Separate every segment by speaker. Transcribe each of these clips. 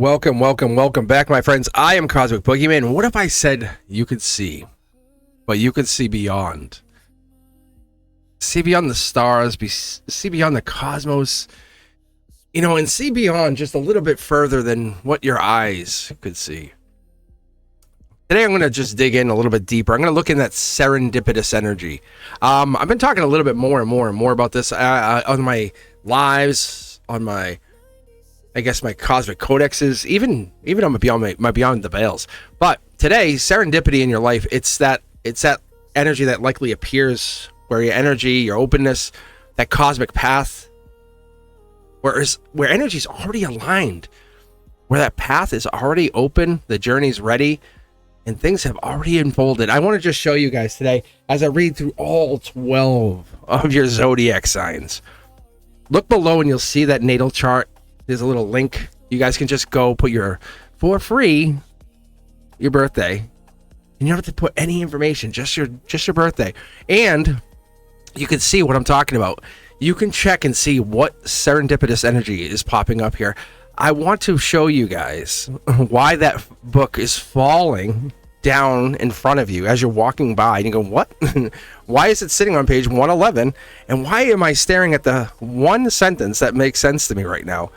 Speaker 1: Welcome back, my friends. I am Cosmic Boogeyman. What if I said you could see, but you could see beyond? See beyond the stars, see beyond the cosmos, and see beyond just a little bit further than what your eyes could see. Today, I'm going to just dig in a little bit deeper. I'm going to look in that serendipitous energy. I've been talking a little bit more and more about this on my lives, on my my cosmic codexes, even on my Beyond the Veils. But today, serendipity in your life, it's that energy that likely appears where your energy, your openness, that cosmic path, where energy is already aligned, where that path is already open, the journey's ready, and things have already unfolded. I want to just show you guys today as I read through all 12 of your zodiac signs. Look below and you'll see that natal chart. There's a little link. You guys can just go put for free, your birthday. And you don't have to put any information, just your birthday. And you can see what I'm talking about. You can check and see what serendipitous energy is popping up here. I want to show you guys why that book is falling down in front of you as you're walking by. And you go, what? Why is it sitting on page 111? And why am I staring at the one sentence that makes sense to me right now?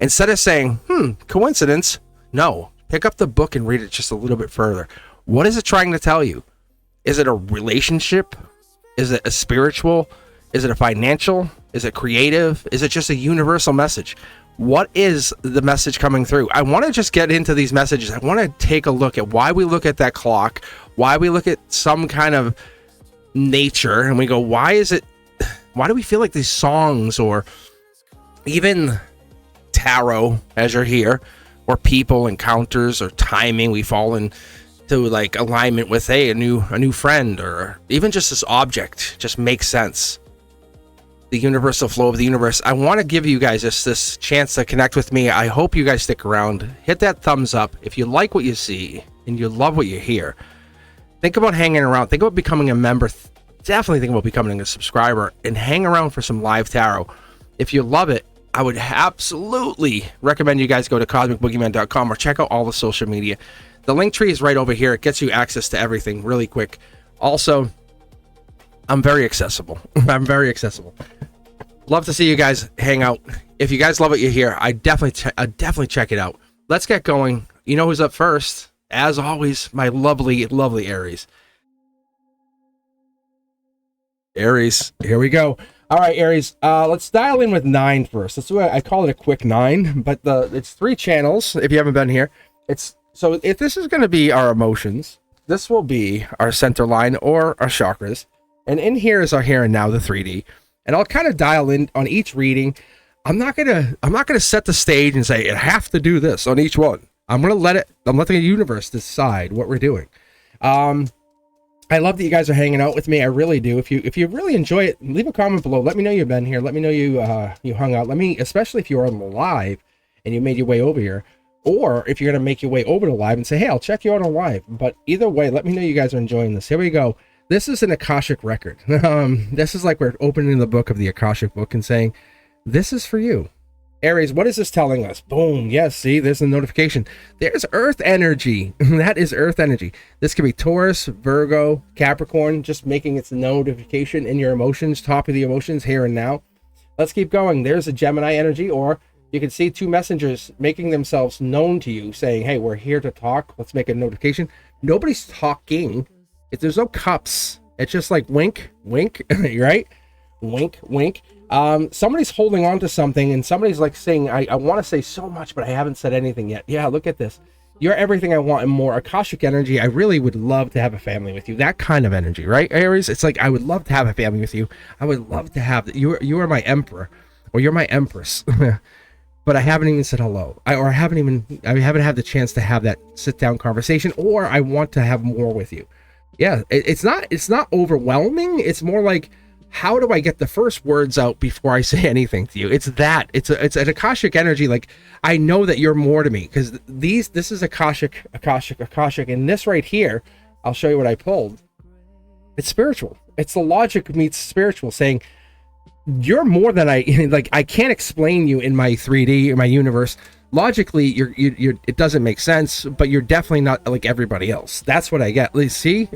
Speaker 1: Instead of saying, coincidence, no. Pick up the book and read it just a little bit further. What is it trying to tell you? Is it a relationship? Is it a spiritual? Is it a financial? Is it creative? Is it just a universal message? What is the message coming through? I want to just get into these messages. I want to take a look at why we look at that clock, why we look at some kind of nature, and we go, why do we feel like these songs or even tarot as you're here, or people encounters or timing, we fall into like alignment with a new friend, or even just this object just makes sense. The universal flow of the universe. I want to give you guys just this chance to connect with me. I hope you guys stick around. Hit that thumbs up if you like what you see and you love what you hear. Think about hanging around. Think about becoming a member. Definitely think about becoming a subscriber and hang around for some live tarot. If you love it, I would absolutely recommend you guys go to cosmicboogeyman.com or check out all the social media. The link tree is right over here. It gets you access to everything really quick. Also, I'm very accessible. I'm very accessible. Love to see you guys hang out. If you guys love what you hear, I definitely check it out. Let's get going. You know who's up first? As always, my lovely Aries. Aries, here we go. All right, Aries, let's dial in with 9 first. That's why I call it a quick 9, but it's 3 channels, if you haven't been here. So if this is going to be our emotions, this will be our center line or our chakras. And in here is our here and now, the 3D. And I'll kind of dial in on each reading. I'm not gonna set the stage and say, I have to do this on each one. I'm letting the universe decide what we're doing. I love that you guys are hanging out with me. I really do. If you really enjoy it, leave a comment below. Let me know you've been here. Let me know you hung out. Especially if you're on the live and you made your way over here, or if you're gonna make your way over to live and say, hey, I'll check you out on live. But either way, let me know you guys are enjoying this. Here we go. This is an Akashic record. This is like we're opening the book of the Akashic book and saying, this is for you. Aries, what is this telling us? Boom. Yes, see, there's a notification. There's Earth energy. That is Earth energy. This could be Taurus, Virgo, Capricorn, just making its notification in your emotions, top of the emotions, here and now. Let's keep going. There's a Gemini energy, or you can see 2 messengers making themselves known to you, saying, hey, we're here to talk. Let's make a notification. Nobody's talking. If there's no cups, it's just like wink, wink, right? Wink, wink. Somebody's holding on to something, and somebody's like saying, I want to say so much, but I haven't said anything yet. Yeah, look at this. You're everything I want and more. Akashic energy. I really would love to have a family with you. That kind of energy, right, Aries? It's like, I would love to have a family with you. I would love to have, you are my emperor, or you're my empress. But I haven't even said hello. I haven't had the chance to have that sit down conversation, or I want to have more with you. Yeah, it's not overwhelming. It's more like, how do I get the first words out before I say anything to you? It's an Akashic energy. Like, I know that you're more to me, because this is Akashic, and this right here, I'll show you what I pulled. It's spiritual. It's the logic meets spiritual, saying you're more than I can't explain you in my 3D, in my universe. logically you're it doesn't make sense, but you're definitely not like everybody else. That's what I get. Let's see.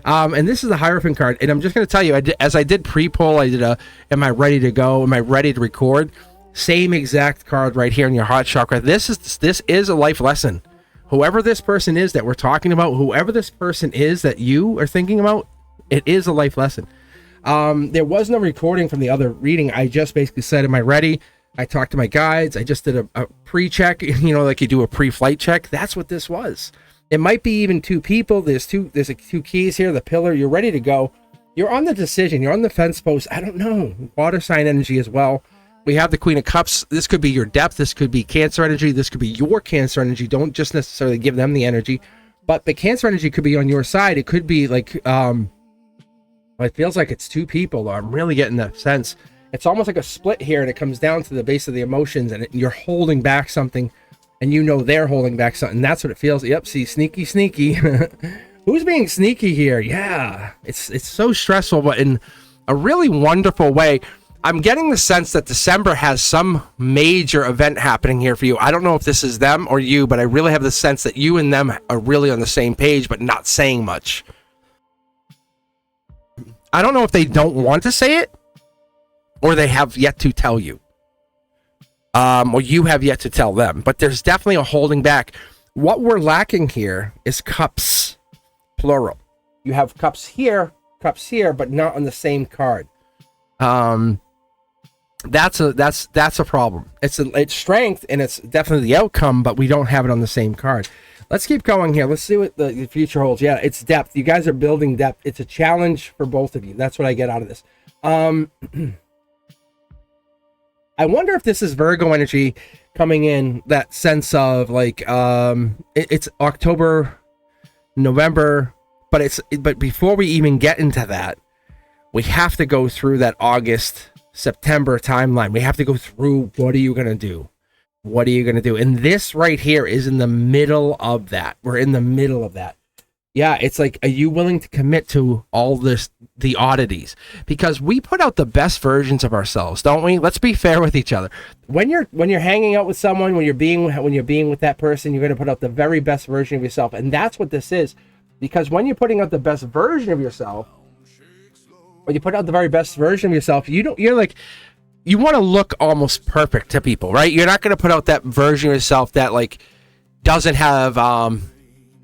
Speaker 1: And this is the Hierophant card, and I'm just going to tell you, as I did pre-poll, I did a am I ready to go, am I ready to record, same exact card right here in your heart chakra. This is a life lesson. Whoever this person is that we're talking about, whoever this person is that you are thinking about, it is a life lesson. There was no recording from the other reading. I just basically said, am I ready? I talked to my guides. I just did a pre-check, you know, like you do a pre-flight check. That's what this was. It might be even two people. There's two keys here, the pillar. You're ready to go. You're on the decision. You're on the fence post. I don't know. Water sign energy as well. We have the Queen of Cups. This could be your depth. This could be Cancer energy. This could be your Cancer energy. Don't just necessarily give them the energy. But the Cancer energy could be on your side. It could be like, it feels like it's two people. I'm really getting that sense. It's almost like a split here, and it comes down to the base of the emotions, and you're holding back something, and you know they're holding back something. That's what it feels. Yep, see, sneaky. Who's being sneaky here? Yeah, it's so stressful, but in a really wonderful way. I'm getting the sense that December has some major event happening here for you. I don't know if this is them or you, but I really have the sense that you and them are really on the same page, but not saying much. I don't know if they don't want to say it, or they have yet to tell you, or you have yet to tell them. But there's definitely a holding back. What we're lacking here is cups, plural. You have cups here, but not on the same card. That's a problem. It's strength, and it's definitely the outcome, but we don't have it on the same card. Let's keep going here. Let's see what the future holds. Yeah, it's depth. You guys are building depth. It's a challenge for both of you. That's what I get out of this. I wonder if this is Virgo energy coming in, that sense of like it's October, November, but before we even get into that, we have to go through that August, September timeline. We have to go through, what are you going to do? What are you going to do? And this right here is in the middle of that. We're in the middle of that. Yeah, it's like, are you willing to commit to all this, the oddities? Because we put out the best versions of ourselves, don't we? Let's be fair with each other. When you're hanging out with someone, when you're being with that person, you're going to put out the very best version of yourself, and that's what this is. Because when you're putting out the best version of yourself, when you put out the very best version of yourself, you want to look almost perfect to people, right? You're not going to put out that version of yourself that like doesn't have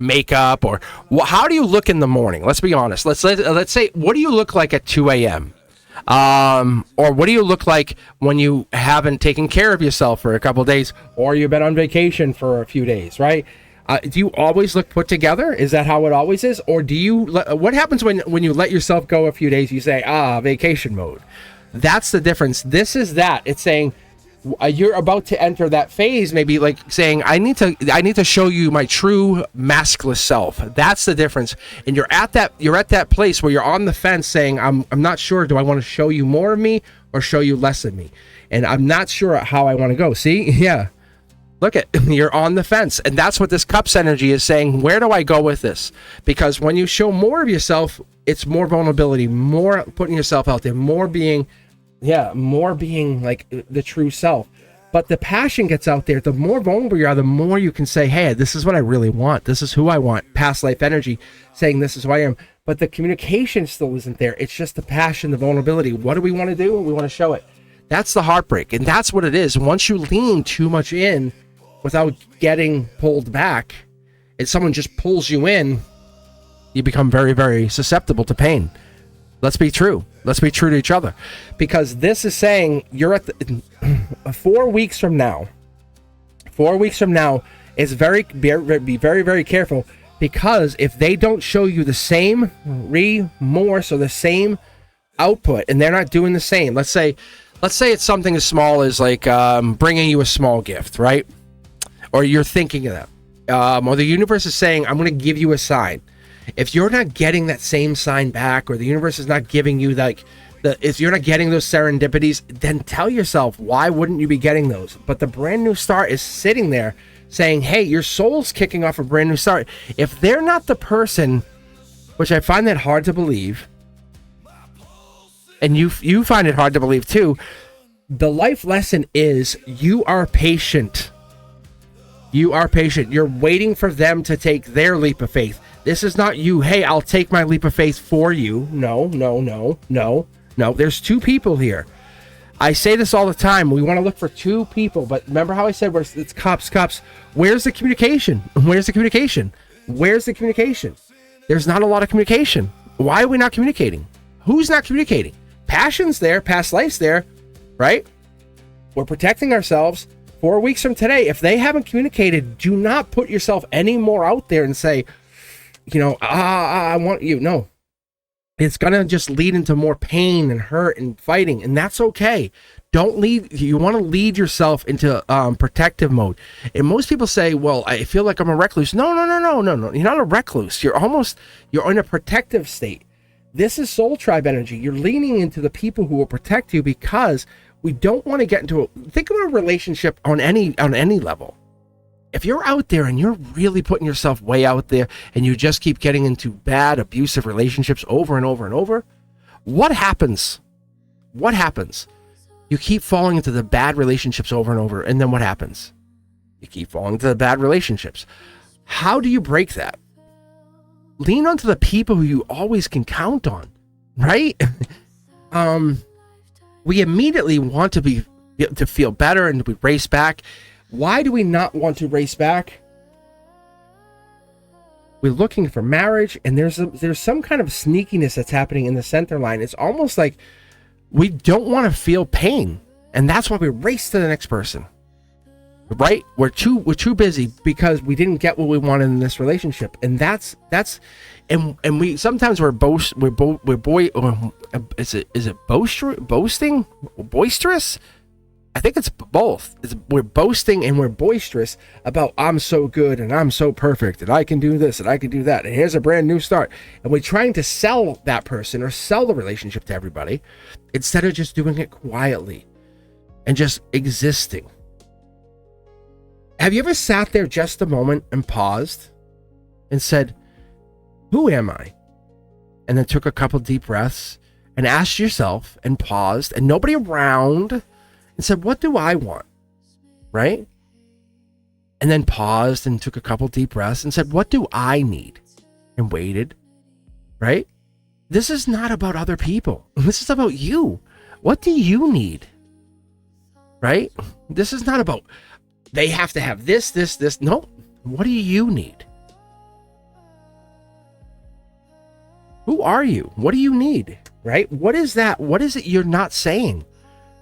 Speaker 1: makeup, or how do you look in the morning? Let's be honest. Let's say, what do you look like at 2 a.m.? Or what do you look like when you haven't taken care of yourself for a couple of days, or you've been on vacation for a few days, right? Do you always look put together? Is that how it always is? Or do you, what happens when you let yourself go a few days, you say, vacation mode? That's the difference. This is that. It's saying, you're about to enter that phase, maybe like saying, I need to show you my true maskless self. That's the difference. And you're at that place where you're on the fence saying, I'm not sure, do I want to show you more of me or show you less of me? And I'm not sure how I want to go. See? Yeah. Look at, you're on the fence. And that's what this cups energy is saying. Where do I go with this? Because when you show more of yourself, it's more vulnerability, more putting yourself out there, more being like the true self. But the passion gets out there. The more vulnerable you are, the more you can say, hey, this is what I really want. This is who I want. Past life energy saying this is who I am. But the communication still isn't there. It's just the passion, the vulnerability. What do we want to do? We want to show it. That's the heartbreak. And that's what it is. Once you lean too much in without getting pulled back, and someone just pulls you in, you become very, very susceptible to pain. Let's be true. Let's be true to each other. Because this is saying you're at the 4 weeks from now. 4 weeks from now is be very, very careful. Because if they don't show you the same remorse or the same output, and they're not doing the same, let's say it's something as small as like bringing you a small gift, right? Or you're thinking of that. Or the universe is saying, I'm going to give you a sign. If you're not getting that same sign back, or the universe is not giving you if you're not getting those serendipities, then tell yourself, why wouldn't you be getting those? But the brand new start is sitting there saying, hey, your soul's kicking off a brand new start. If they're not the person, which I find that hard to believe, and you find it hard to believe too, the life lesson is you are patient You are patient. You're waiting for them to take their leap of faith. This is not you. Hey, I'll take my leap of faith for you. No, no, no, no, no. There's two people here. I say this all the time. We want to look for two people, but remember how I said it's cups. Where's the communication? Where's the communication? Where's the communication? There's not a lot of communication. Why are we not communicating? Who's not communicating? Passion's there, past life's there, right? We're protecting ourselves. 4 weeks from today, if they haven't communicated, do not put yourself any more out there and say, I want you. No. It's going to just lead into more pain and hurt and fighting, and that's okay. Don't lead. You want to lead yourself into protective mode. And most people say, well, I feel like I'm a recluse. No. You're not a recluse. You're in a protective state. This is soul tribe energy. You're leaning into the people who will protect you because we don't want to get into think of a relationship on any level. If you're out there and you're really putting yourself way out there and you just keep getting into bad, abusive relationships over and over and over, what happens? What happens? You keep falling into the bad relationships over and over, and then what happens? You keep falling into the bad relationships. How do you break that? Lean onto the people who you always can count on, right? We immediately want to feel better and we race back. Why do we not want to race back? We're looking for marriage, and there's some kind of sneakiness that's happening in the center line. It's almost like we don't want to feel pain, and that's why we race to the next person. Right? We're too busy because we didn't get what we wanted in this relationship, and and we sometimes boisterous. I think it's both. We're boasting and we're boisterous about I'm so good and I'm so perfect and I can do this and I can do that and here's a brand new start, and we're trying to sell that person or sell the relationship to everybody instead of just doing it quietly and just existing. Have you ever sat there just a moment and paused and said, who am I? And then took a couple deep breaths and asked yourself and paused and nobody around and said, what do I want? Right? And then paused and took a couple deep breaths and said, what do I need? And waited. Right? This is not about other people. This is about you. What do you need? Right? This is not about they have to have this. No. What do you need? Who are you? What do you need? Right? What is that? What is it you're not saying?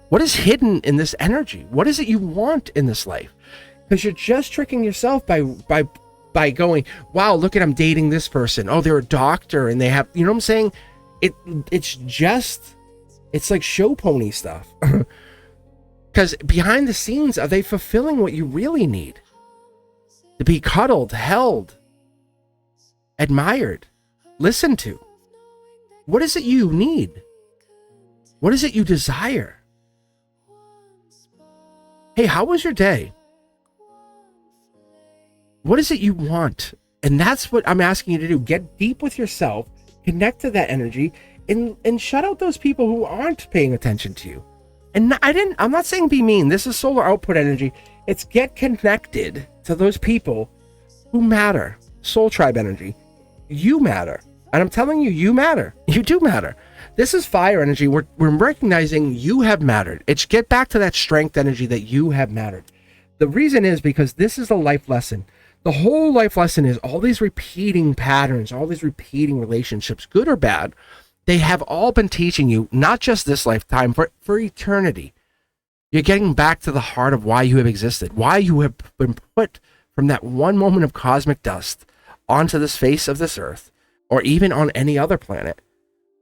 Speaker 1: What is hidden in this energy? What is it you want in this life? Because you're just tricking yourself by going, wow, look at I'm dating this person. Oh, they're a doctor and they have, you know what I'm saying? It's like show pony stuff. Because behind the scenes, are they fulfilling what you really need? To be cuddled, held, admired, listened to. What is it you need? What is it you desire? Hey, how was your day? What is it you want? And that's what I'm asking you to do. Get deep with yourself, connect to that energy, and shut out those people who aren't paying attention to you. And I'm not saying be mean. This is solar output energy. It's get connected to those people who matter. Soul tribe energy. You matter. And I'm telling you, you matter. You do matter. This is fire energy. We're recognizing you have mattered. It's get back to that strength energy that you have mattered. The reason is because this is a life lesson. The whole life lesson is all these repeating patterns, all these repeating relationships, good or bad. They have all been teaching you, not just this lifetime, for eternity. You're getting back to the heart of why you have existed, why you have been put from that one moment of cosmic dust onto this face of this earth, or even on any other planet.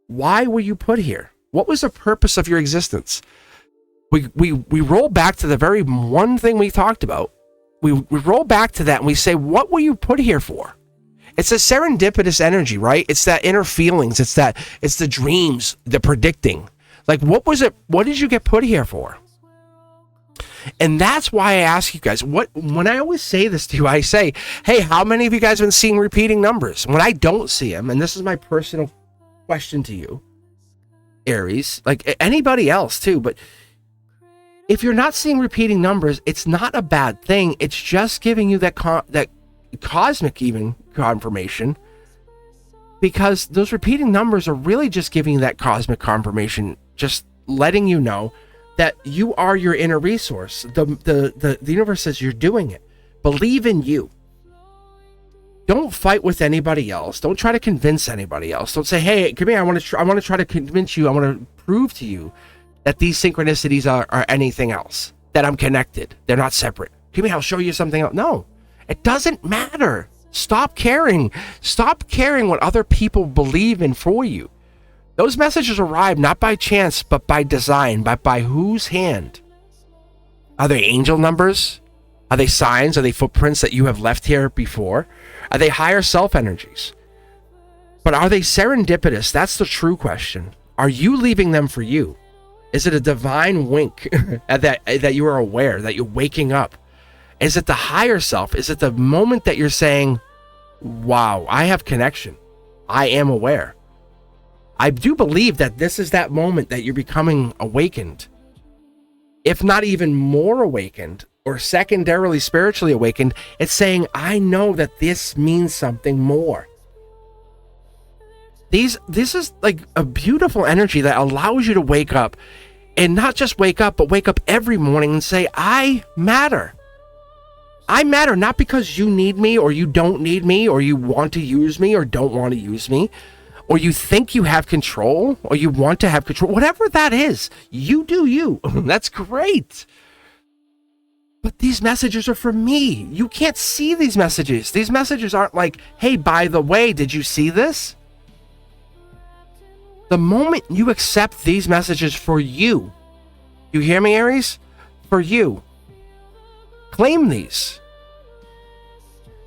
Speaker 1: Why were you put here? What was the purpose of your existence? We roll back to the very one thing we talked about. We roll back to that and we say, what were you put here for? It's a serendipitous energy, right? It's that inner feelings. It's the dreams, the predicting. Like, what was it? What did you get put here for? And that's why I ask you guys, when I always say this to you, I say, hey, how many of you guys have been seeing repeating numbers? When I don't see them, and this is my personal question to you, Aries, like anybody else too, but If you're not seeing repeating numbers, it's not a bad thing. It's just giving you that cosmic even confirmation, because those repeating numbers are really just giving you that cosmic confirmation, just letting you know that you are your inner resource. The universe says you're doing it. Believe in you. Don't fight with anybody else. Don't try to convince anybody else. Don't say, hey, come here, I want to try to convince you, I want to prove to you that these synchronicities are anything else, that I'm connected. They're not separate. Come here, I'll show you something else. No, it doesn't matter. Stop caring. Stop caring what other people believe in for you. Those messages arrive not by chance, but by design, by whose hand? Are they angel numbers? Are they signs? Are they footprints that you have left here before? Are they higher self energies? But are they serendipitous? That's the true question. Are you leaving them for you? Is it a divine wink that you are aware, that you're waking up? Is it the higher self? Is it the moment that you're saying, wow, I have connection. I am aware. I do believe that this is that moment that you're becoming awakened. If not even more awakened, or secondarily spiritually awakened, it's saying, I know that this means something more. This is like a beautiful energy that allows you to wake up, and not just wake up, but wake up every morning and say, I matter. I matter, not because you need me or you don't need me, or you want to use me or don't want to use me, or you think you have control or you want to have control. Whatever that is, you do you. That's great. But these messages are for me. You can't see these messages. These messages aren't like, hey, by the way, did you see this? The moment you accept these messages for you, you hear me, Aries? For you. Claim these.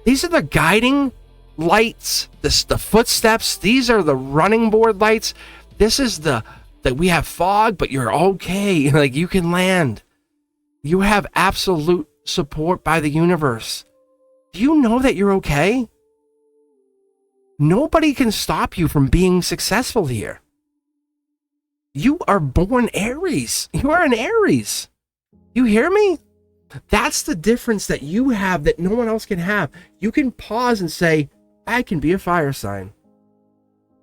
Speaker 1: These are the guiding lights, the footsteps. These are the running board lights. This is that we have fog, but you're okay. Like, you can land. You have absolute support by the universe. Do you know that you're okay? Nobody can stop you from being successful here. You are born Aries. You are an Aries. You hear me? That's the difference that you have that no one else can have. You can pause and say, I can be a fire sign.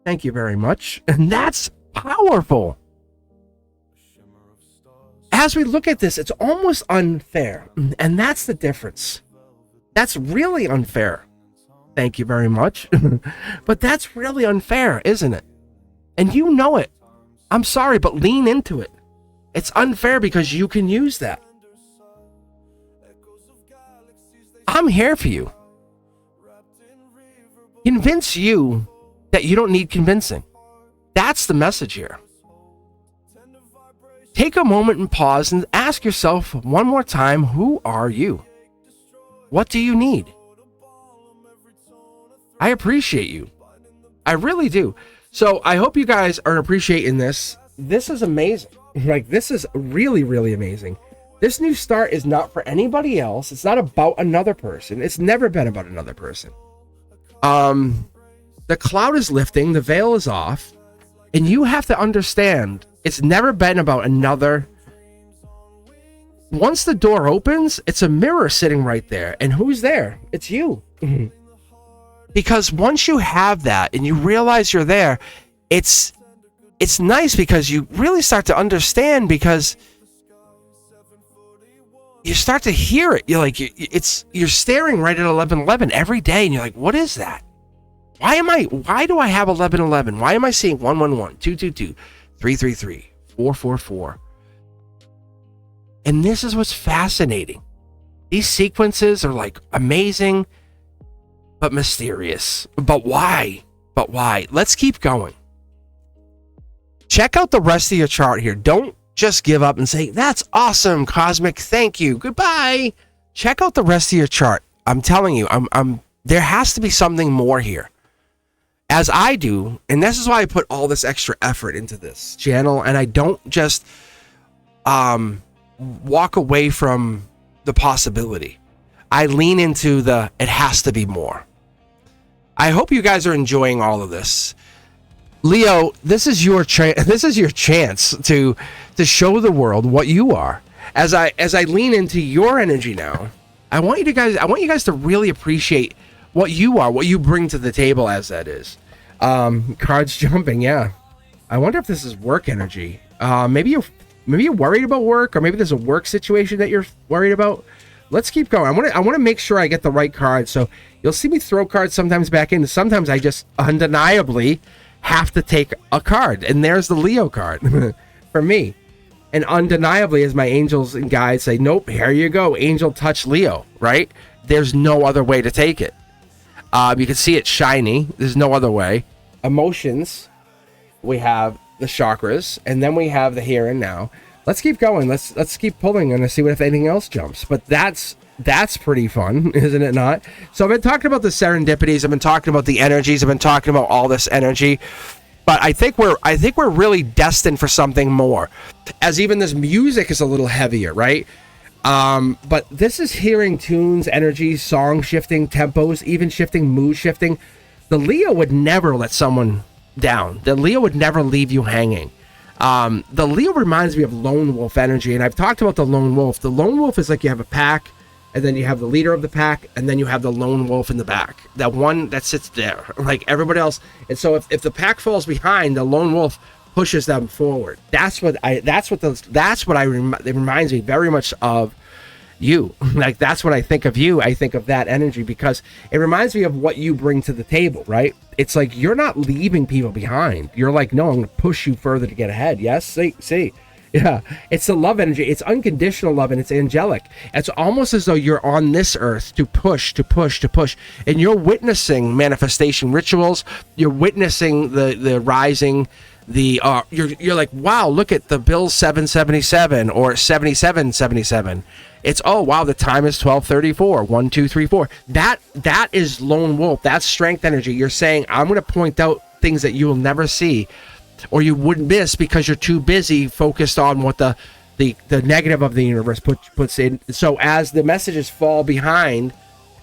Speaker 1: Thank you very much. And that's powerful. As we look at this, it's almost unfair. And that's the difference. That's really unfair. Thank you very much. But that's really unfair, isn't it? And you know it. I'm sorry, but lean into it. It's unfair because you can use that. I'm here for you. Convince you that you don't need convincing. That's the message here. Take a moment and pause and ask yourself one more time, who are you? What do you need? I appreciate you. I really do. So I hope you guys are appreciating this. This is amazing. Like, this is really, really amazing. This new start is not for anybody else. It's not about another person. It's never been about another person. The cloud is lifting. The veil is off. And you have to understand, it's never been about another. Once the door opens, it's a mirror sitting right there. And who's there? It's you. Because once you have that and you realize you're there, it's nice because you really start to understand, because you start to hear it. You're like, you're staring right at 1111 every day, and you're like, what is that? Why do I have 1111? Why am I seeing 111, 222, 333, 444? And this is what's fascinating. These sequences are like amazing, but mysterious. But why? But why? Let's keep going. Check out the rest of your chart here. Don't just give up and say, that's awesome, Cosmic. Thank you. Goodbye. Check out the rest of your chart. I'm telling you, there has to be something more here. As I do, and this is why I put all this extra effort into this channel, and I don't just walk away from the possibility. I lean into it has to be more. I hope you guys are enjoying all of this. Leo, this is your chance to show the world what you are. as I lean into your energy now, I want you guys to really appreciate what you are, what you bring to the table, as that is. Cards jumping, yeah. I wonder if this is work energy. Maybe you're worried about work, or maybe there's a work situation that you're worried about. Let's keep going. I want to make sure I get the right card. So you'll see me throw cards sometimes back in. Sometimes I just undeniably have to take a card, and there's the Leo card for me. And undeniably, as my angels and guides say, nope, here you go, angel touch Leo, right? There's no other way to take it. You can see it shiny. There's no other way. Emotions, we have the chakras, and then we have the here and now. Let's keep going. Let's keep pulling and see what if anything else jumps. But that's pretty fun, isn't it not? So I've been talking about the serendipities. I've been talking about the energies. I've been talking about all this energy. But I think we're really destined for something more, as even this music is a little heavier, right? But this is hearing tunes, energy, song shifting, tempos, even shifting, mood shifting. The Leo would never let someone down. The Leo would never leave you hanging. The Leo reminds me of lone wolf energy, and I've talked about the lone wolf. The lone wolf is like you have a pack, and then you have the leader of the pack, and then you have the lone wolf in the back. That one that sits there, like everybody else. And so if the pack falls behind, the lone wolf pushes them forward. It reminds me very much of you. Like, that's what I think of you. I think of that energy because it reminds me of what you bring to the table, right? It's like you're not leaving people behind. You're like, no, I'm going to push you further to get ahead. Yes? See? Yeah, it's the love energy. It's unconditional love, and it's angelic. It's almost as though you're on this earth to push, and you're witnessing manifestation rituals. You're witnessing the rising. You're like, wow, look at the bill 777 or 7777. It's, oh wow, the time is 12:34. 1 2 3 4. That is lone wolf. That's strength energy. You're saying, I'm going to point out things that you will never see, or you wouldn't miss because you're too busy focused on what the negative of the universe puts in. So as the messages fall behind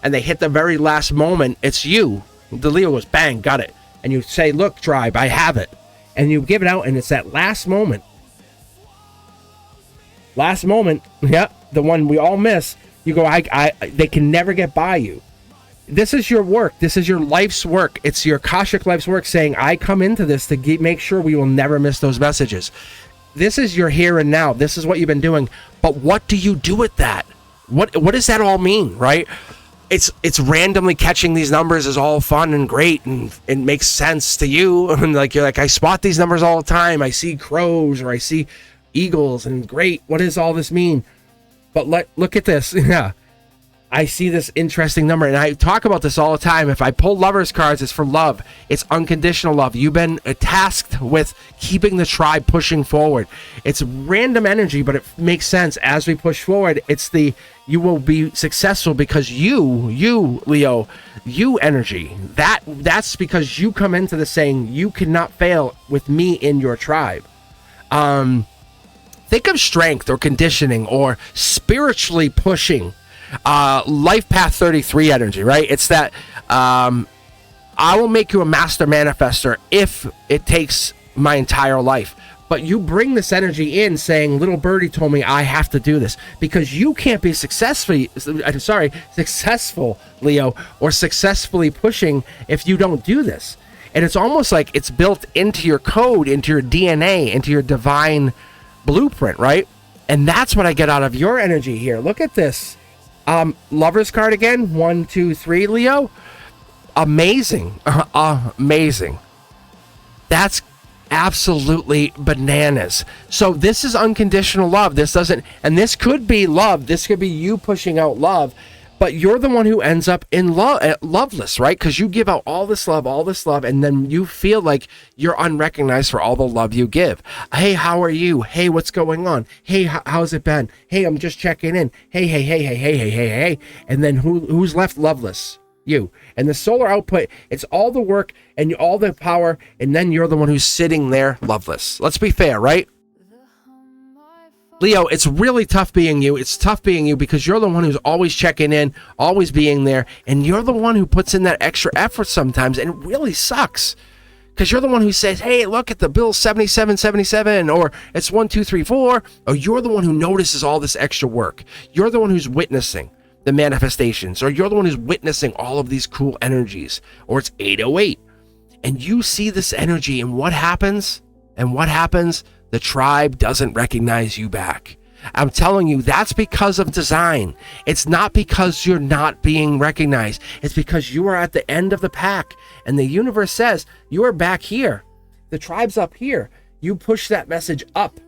Speaker 1: and they hit the very last moment, it's you. The Leo goes, bang, got it. And you say, look, tribe, I have it. And you give it out, and it's that last moment. Yeah, the one we all miss. You go, they can never get by you. This is your work. This is your life's work. It's your Akashic life's work saying, I come into this to make sure we will never miss those messages. This is your here and now. This is what you've been doing. But what do you do with that? What does that all mean, right? It's randomly catching these numbers is all fun and great, and it makes sense to you. And like, you're like, I spot these numbers all the time. I see crows or I see eagles, and great. What does all this mean? But look at this. Yeah. I see this interesting number, and I talk about this all the time. If I pull lovers cards, it's for love. It's unconditional love. You've been tasked with keeping the tribe pushing forward. It's random energy, but it makes sense as we push forward. It's you will be successful because you Leo, you energy. That's because you come into this saying you cannot fail with me in your tribe. Think of strength or conditioning or spiritually pushing. Life path 33 energy, right? It's that I will make you a master manifester if it takes my entire life. But you bring this energy in saying, little birdie told me I have to do this, because you can't be successful, Leo, or successfully pushing if you don't do this. And it's almost like it's built into your code, into your DNA, into your divine blueprint, right? And that's what I get out of your energy here. Look at this. Lover's card again. 1 2 3, Leo. Amazing. Amazing. That's absolutely bananas. So this is unconditional love. This could be love. This could be you pushing out love, but you're the one who ends up in loveless, right? Because you give out all this love, and then you feel like you're unrecognized for all the love you give. Hey, how are you? Hey, what's going on? Hey, how's it been? Hey, I'm just checking in. Hey. And then who's left loveless? You. And the solar output, it's all the work and all the power, and then you're the one who's sitting there loveless. Let's be fair, right? Leo, it's really tough being you. It's tough being you because you're the one who's always checking in, always being there, and you're the one who puts in that extra effort sometimes, and it really sucks Because you're the one who says, hey, look at the bill 7777, or it's 1234, or you're the one who notices all this extra work. You're the one who's witnessing the manifestations, or you're the one who's witnessing all of these cool energies, or it's 808. And you see this energy, and what happens? The tribe doesn't recognize you back. I'm telling you, that's because of design. It's not because you're not being recognized. It's because you are at the end of the pack, and the universe says you are back here. The tribe's up here. You push that message up,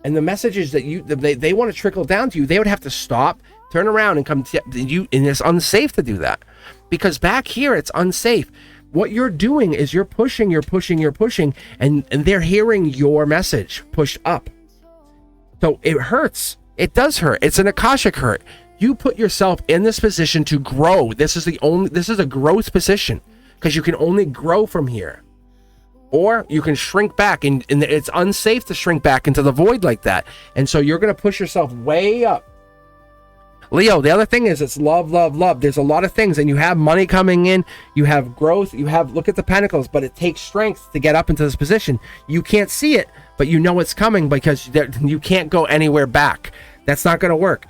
Speaker 1: and the messages that they want to trickle down to you, they would have to stop, turn around, and come to you. And it's unsafe to do that, because back here it's unsafe. What you're doing is you're pushing, and they're hearing your message push up. So it hurts. It does hurt. It's an Akashic hurt. You put yourself in this position to grow. This is a growth position, because you can only grow from here. Or you can shrink back, and it's unsafe to shrink back into the void like that. And so you're going to push yourself way up. Leo, the other thing is it's love, love, love. There's a lot of things, and you have money coming in, you have growth, look at the pentacles, but it takes strength to get up into this position. You can't see it, but you know it's coming, because you can't go anywhere back. That's not going to work.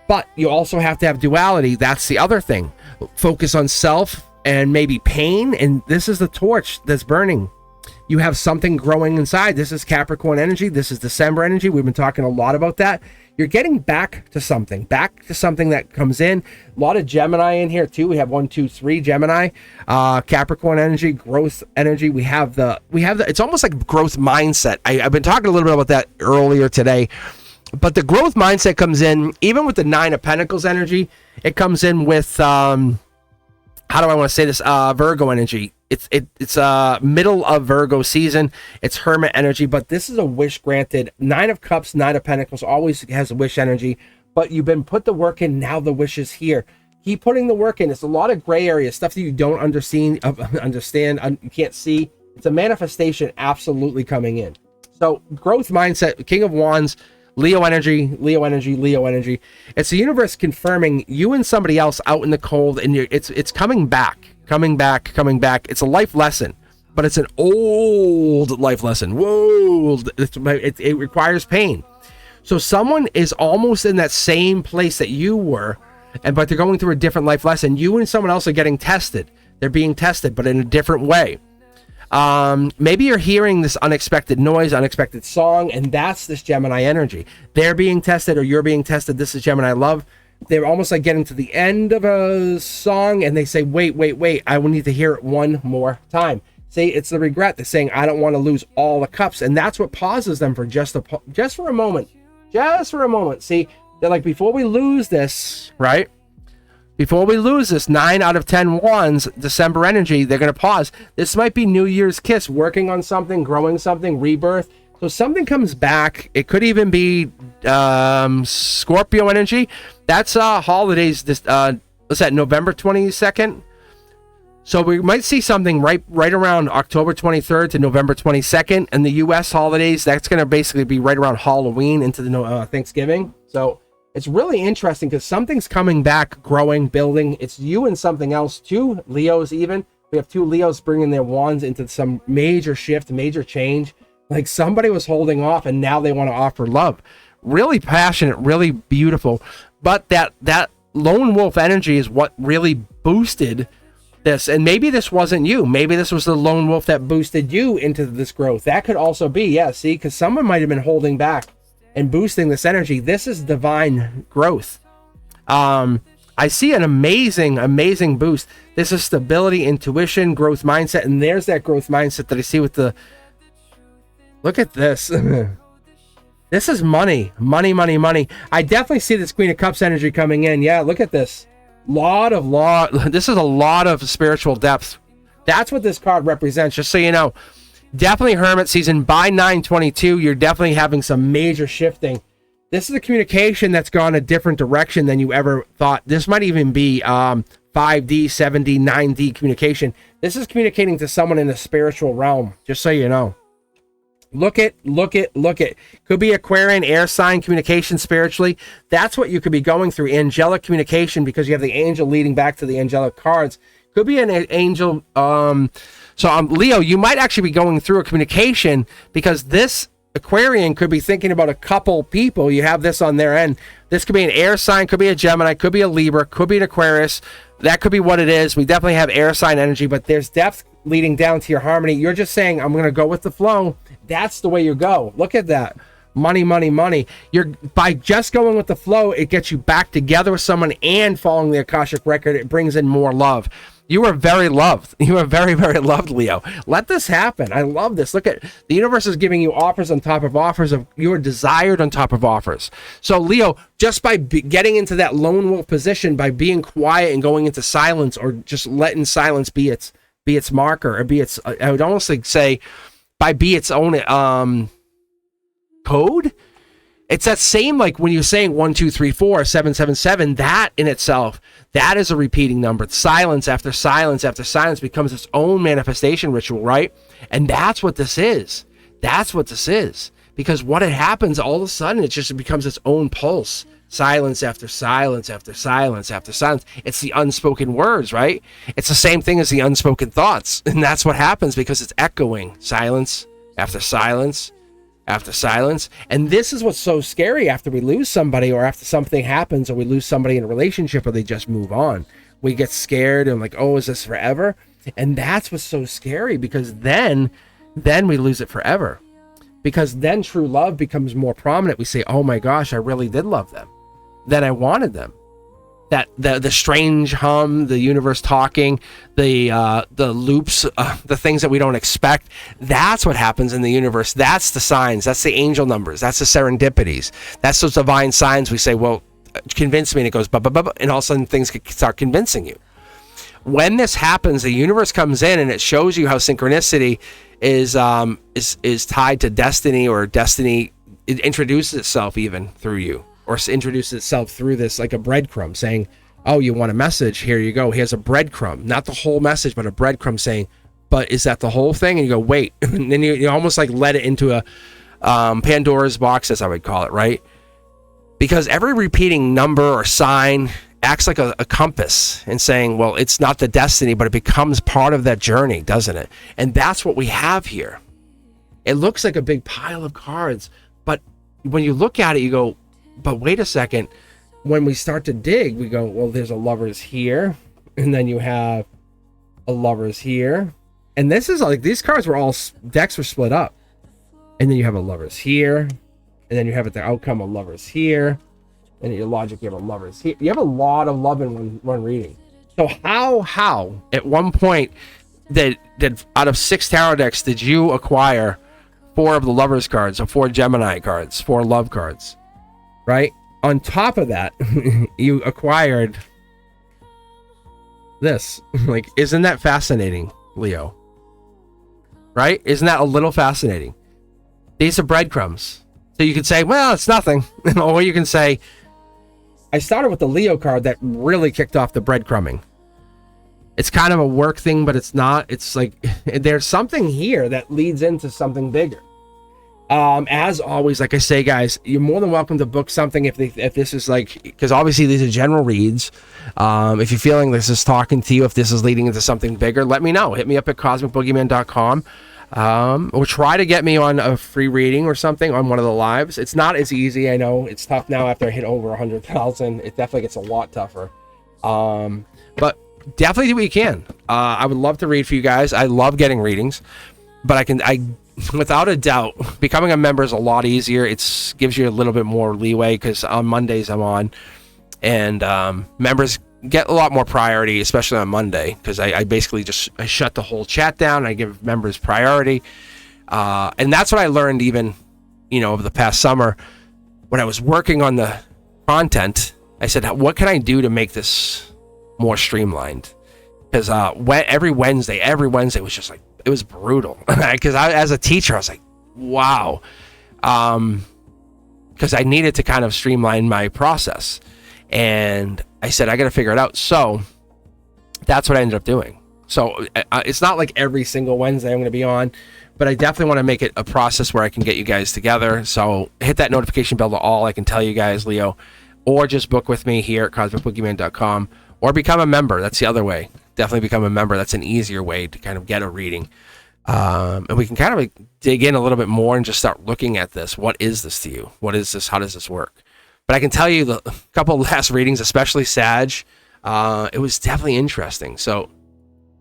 Speaker 1: But you also have to have duality. That's the other thing. Focus on self and maybe pain, and this is the torch that's burning. You have something growing inside. This is Capricorn energy. This is December energy. We've been talking a lot about that. You're getting back to something that comes in. A lot of Gemini in here too. We have 1, 2, 3 Gemini, Capricorn energy, growth energy. We have the. It's almost like growth mindset. I've been talking a little bit about that earlier today, but the growth mindset comes in even with the 9 of Pentacles energy. It comes in with how do I want to say this? Virgo energy. It's middle of Virgo season. It's Hermit energy, but this is a wish granted. 9 of Cups, 9 of Pentacles always has a wish energy, but you've been put the work in. Now the wish is here. Keep putting the work in. It's a lot of gray area stuff that you don't understand, you can't see. It's a manifestation absolutely coming in. So growth mindset, King of Wands, Leo energy, Leo energy, Leo energy. It's the universe confirming you and somebody else out in the cold, and it's coming back. It's a life lesson, but it's an old life lesson. Whoa, it requires pain. So someone is almost in that same place that you were, but they're going through a different life lesson. You and someone else are getting tested. They're being tested, but in a different way. Maybe you're hearing this unexpected noise, unexpected song, and that's this Gemini energy. They're being tested, or you're being tested. This is Gemini love. They're almost like getting to the end of a song, and they say, wait, I will need to hear it one more time. See, it's the regret. They're saying, I don't want to lose all the cups, and that's what pauses them for just for a moment. See, they're like, before we lose this, right? Before we lose this 9 out of 10 wands, December energy, they're going to pause. This might be New Year's kiss, working on something, growing something, rebirth. So something comes back. It could even be Scorpio energy. That's holidays. What's that? November 22nd. So we might see something right around October 23rd to November 22nd, and the U.S. holidays. That's going to basically be right around Halloween into the Thanksgiving. So it's really interesting because something's coming back, growing, building. It's you and something else. 2 Leos even. We have 2 Leos bringing their wands into some major shift, major change. Like somebody was holding off, and now they want to offer love. Really passionate, really beautiful. But that lone wolf energy is what really boosted this. And maybe this wasn't you. Maybe this was the lone wolf that boosted you into this growth. That could also be, yeah, see, because someone might have been holding back and boosting this energy. This is divine growth. I see an amazing boost. This is stability, intuition, growth mindset, and there's that growth mindset that I see with the... Look at this. This is money. I definitely see this Queen of Cups energy coming in. Yeah, look at this. This is a lot of spiritual depth. That's what this card represents, just so you know. Definitely Hermit season. By 9/22, you're definitely having some major shifting. This is a communication that's gone a different direction than you ever thought. This might even be 5D, 7D, 9D communication. This is communicating to someone in the spiritual realm, just so you know. Look it. Could be Aquarian, air sign communication spiritually. That's what you could be going through. Angelic communication, because you have the angel leading back to the angelic cards. Could be an angel So Leo, you might actually be going through a communication because this Aquarian could be thinking about a couple people. You have this on their end. This could be an air sign, could be a Gemini, could be a Libra, could be an Aquarius. That could be what it is. We definitely have air sign energy, but there's depth leading down to your harmony. You're just saying, I'm going to go with the flow. That's the way you go. Look at that. Money, money, money. You're by just going with the flow, it gets you back together with someone, and following the Akashic record, it brings in more love. You are very loved. You are very, very loved, Leo. Let this happen. I love this. Look at the universe is giving you offers on top of offers. You are desired on top of offers. So, Leo, just by getting into that lone wolf position, by being quiet and going into silence, or just letting silence be its marker, or be its, I would almost like say, be its own code. It's that same, like when you're saying 1, 2, 3, 4, 7, 7, 7, that in itself, that is a repeating number. Silence after silence after silence becomes its own manifestation ritual, right? And that's what this is. That's what this is. Because what it happens, all of a sudden, it just becomes its own pulse. Silence after silence after silence after silence. It's the unspoken words, right? It's the same thing as the unspoken thoughts. And that's what happens because it's echoing. Silence after silence after silence. And this is what's so scary after we lose somebody, or after something happens, or we lose somebody in a relationship, or they just move on. We get scared and like, oh, is this forever? And that's what's so scary, because then we lose it forever. Because then true love becomes more prominent. We say, oh my gosh, I really did love them. Then I wanted them. That the strange hum, the universe talking, the loops, the things that we don't expect. That's what happens in the universe. That's the signs. That's the angel numbers. That's the serendipities. That's those divine signs. We say, well, convince me, and it goes, and all of a sudden things start convincing you. When this happens, the universe comes in and it shows you how synchronicity is tied to destiny, or destiny, it introduces itself even through you, or introduces itself through this, like a breadcrumb saying, oh, you want a message? Here you go. Here's a breadcrumb, not the whole message, but a breadcrumb saying, but is that the whole thing? And you go, wait. And then you almost like let it into a Pandora's box, as I would call it, right? Because every repeating number or sign acts like a compass and saying, well, it's not the destiny, but it becomes part of that journey, doesn't it? And that's what we have here. It looks like a big pile of cards, but when you look at it, you go, but wait a second. When we start to dig, we go, well, there's a Lovers here, and then you have a Lovers here. And this is like, these cards were all, decks were split up. And then you have a Lovers here, and then you have the outcome of Lovers here. And your logic, you have a Lovers here. You have a lot of love in one reading. So how at one point that out of 6 tarot decks did you acquire 4 of the Lovers cards, or 4 Gemini cards, 4 love cards, right? On top of that, you acquired this. Like, isn't that fascinating, Leo? Right? Isn't that a little fascinating? These are breadcrumbs. So you could say, well, it's nothing. Or you can say, I started with the Leo card that really kicked off the breadcrumbing. It's kind of a work thing, but it's not. It's like there's something here that leads into something bigger. As always, like I say, guys, you're more than welcome to book something if this is like, because obviously these are general reads. If you're feeling this is talking to you, if this is leading into something bigger, let me know. Hit me up at cosmicboogeyman.com. Or try to get me on a free reading or something on one of the lives. It's not as easy. I know it's tough now after I hit over 100,000. It definitely gets a lot tougher. But definitely do what you can. I would love to read for you guys. I love getting readings, but I without a doubt, becoming a member is a lot easier. It gives you a little bit more leeway, because on Mondays I'm on, and members get a lot more priority, especially on Monday, because I basically I shut the whole chat down. I give members priority, and that's what I learned even, over the past summer when I was working on the content. I said, what can I do to make this more streamlined? Because every Wednesday was just like, it was brutal. Because as a teacher, I was like, wow, because I needed to kind of streamline my process. And I said, I got to figure it out. So that's what I ended up doing. So it's not like every single Wednesday I'm going to be on, but I definitely want to make it a process where I can get you guys together. So hit that notification bell to all. I can tell you guys, Leo, or just book with me here at cosmicboogeyman.com, or become a member. That's the other way. definitely become a member. That's an easier way to kind of get a reading. And we can kind of like dig in a little bit more and just start looking at this. What is this to you? What is this? How does this work? But I can tell you the couple of last readings, especially Sag, it was definitely interesting. So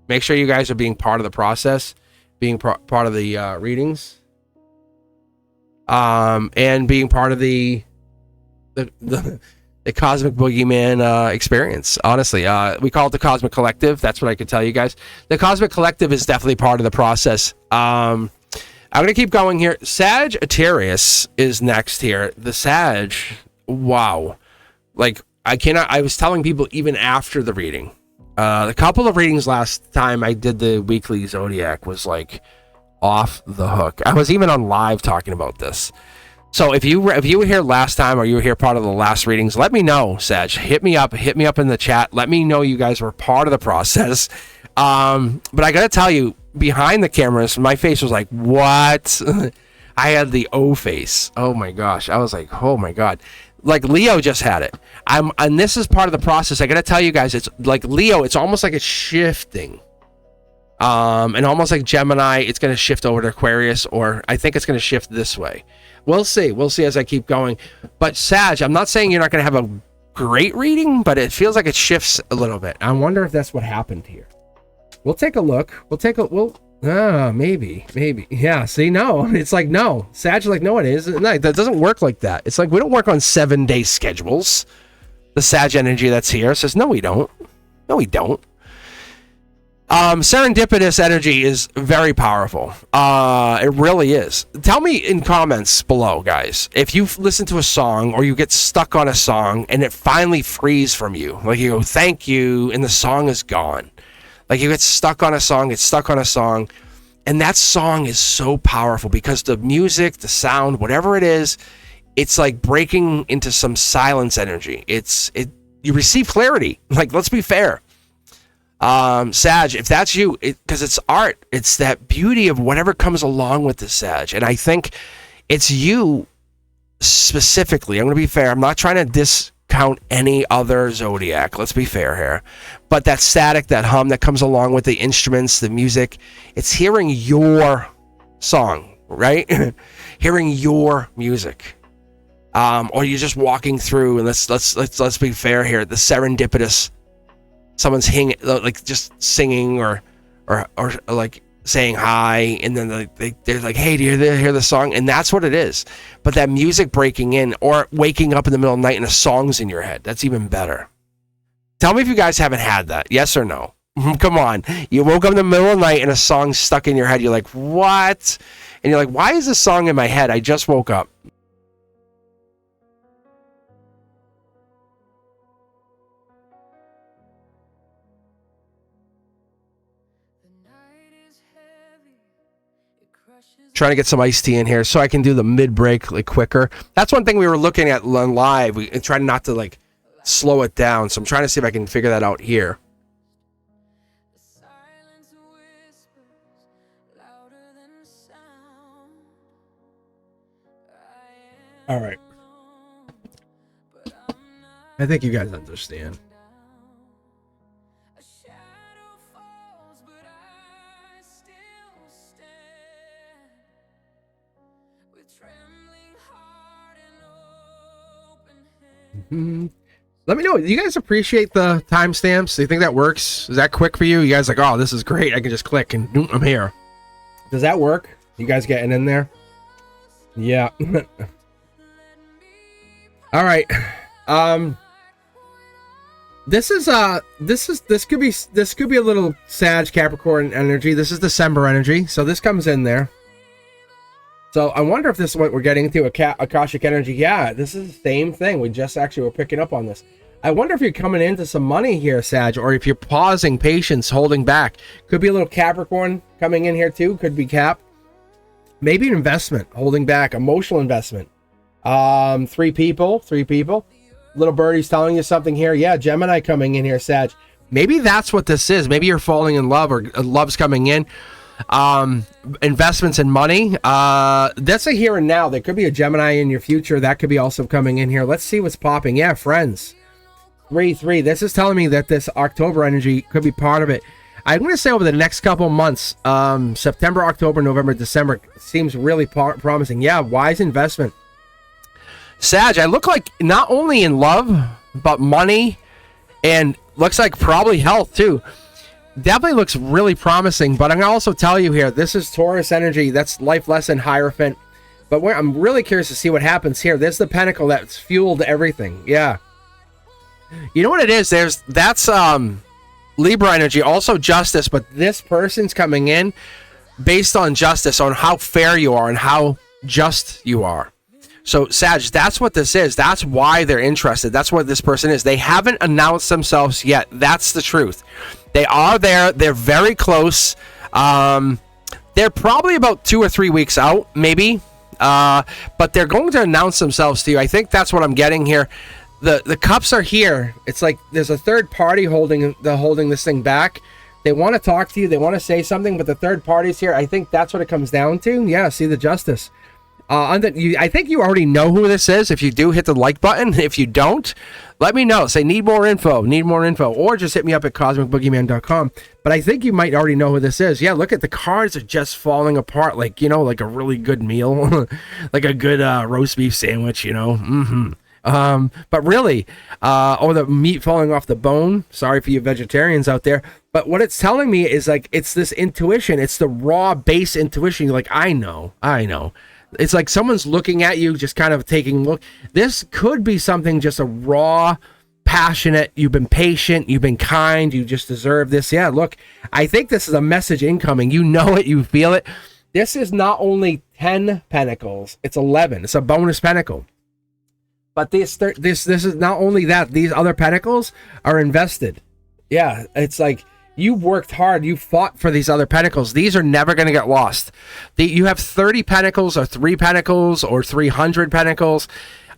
Speaker 1: make sure you guys are being part of the process, being part of the readings, and being part of the Cosmic Boogeyman experience. Honestly, we call it the Cosmic Collective. That's what I could tell you guys. The Cosmic Collective is definitely part of the process. I'm going to keep going here. Sagittarius is next here. The Sag, wow. Like, I was telling people even after the reading, a couple of readings last time I did the weekly Zodiac was like off the hook. I was even on live talking about this. So if you were here last time or you were here part of the last readings, let me know, Sag. Hit me up in the chat. Let me know you guys were part of the process. But I gotta tell you, behind the cameras, my face was like, what? I had the O face. Oh my gosh. I was like, oh my God. Like Leo just had it. And this is part of the process. I gotta tell you guys, it's like Leo, it's almost like it's shifting. And almost like Gemini, it's going to shift over to Aquarius, or I think it's going to shift this way. We'll see as I keep going. But Sag, I'm not saying you're not going to have a great reading, but it feels like it shifts a little bit. I wonder if that's what happened here. We'll take a look. Maybe. Yeah, see, no. It's like, no. Sag, like, no, it is. No, that doesn't work like that. It's like, we don't work on 7-day schedules. The Sag energy that's here says, no, we don't. No, we don't. Serendipitous energy is very powerful. It really is. Tell me in comments below, guys, if you've listened to a song or you get stuck on a song and it finally frees from you. Like you go, thank you, and the song is gone. Like you get stuck on a song, and that song is so powerful because the music, the sound, whatever it is, it's like breaking into some silence energy. You receive clarity. Like, let's be fair. Sag, if that's you, because it's art, it's that beauty of whatever comes along with the Sag. And I think it's you specifically. I'm going to be fair. I'm not trying to discount any other Zodiac. Let's be fair here. But that static, that hum that comes along with the instruments, the music, it's hearing your song, right? Hearing your music. Or you're just walking through, and let's be fair here. The serendipitous, someone's like just singing or like saying hi, and then they're like, hey, do you hear the song? And that's what it is. But that music breaking in, or waking up in the middle of the night and a song's in your head, that's even better. Tell me if you guys haven't had that. Yes or no? Come on. You woke up in the middle of the night and a song's stuck in your head. You're like, what? And you're like, why is this song in my head? I just woke up. Trying to get some iced tea in here so I can do the mid-break like quicker. That's one thing we were looking at on live. We tried not to like slow it down, so I'm trying to see if I can figure that out here. All right. I think you guys understand. Let me know. You guys appreciate the timestamps? Do you think that works? Is that quick for you? You guys like, oh, this is great. I can just click and I'm here. Does that work? You guys getting in there? Yeah. All right. This could be a little Sag Capricorn energy. This is December energy, so this comes in there. So I wonder if this is what we're getting into, Akashic energy. Yeah, this is the same thing. We just actually were picking up on this. I wonder if you're coming into some money here, Sag, or if you're pausing, patience, holding back. Could be a little Capricorn coming in here too. Could be Cap. Maybe an investment, holding back, emotional investment. Three people. Little birdie's telling you something here. Yeah, Gemini coming in here, Sag. Maybe that's what this is. Maybe you're falling in love, or love's coming in. Investments in money. That's a here and now. There could be a Gemini in your future. That could be also coming in here. Let's see what's popping. Yeah, friends. 3-3. This is telling me that this October energy could be part of it. I'm going to say over the next couple months, September, October, November, December, seems really promising. Yeah, wise investment. Sag, I look like not only in love, but money, and looks like probably health too. Definitely looks really promising, but I'm going to also tell you here, this is Taurus energy. That's life lesson, Hierophant. But I'm really curious to see what happens here. There's the pentacle that's fueled everything. Yeah. You know what it is? That's Libra energy, also justice, but this person's coming in based on justice, on how fair you are and how just you are. So, Sag, that's what this is. That's why they're interested. That's what this person is. They haven't announced themselves yet. That's the truth. They are there. They're very close. They're probably about 2 or 3 weeks out, maybe. But they're going to announce themselves to you. I think that's what I'm getting here. The cups are here. It's like there's a third party holding this thing back. They want to talk to you. They want to say something, but the third party's here. I think that's what it comes down to. Yeah, see the justice. I think you already know who this is. If you do, hit the like button. If you don't, let me know. Say, need more info, or just hit me up at cosmicboogeyman.com. But I think you might already know who this is. Yeah, look at the cards are just falling apart, like, you know, like a really good meal, like a good roast beef sandwich, you know. But really, or the meat falling off the bone. Sorry for you vegetarians out there. But what it's telling me is, like, it's this intuition. It's the raw base intuition. You're like, I know. It's like someone's looking at you, just kind of taking a look. This could be something just a raw, passionate, you've been patient, you've been kind, you just deserve this. Yeah, look, I think this is a message incoming. You know it, you feel it. This is not only 10 pentacles, it's 11. It's a bonus pentacle. But this is not only that, these other pentacles are invested. Yeah, it's like, you've worked hard. You fought for these other pentacles. These are never going to get lost. You have 30 pentacles or 3 pentacles or 300 pentacles.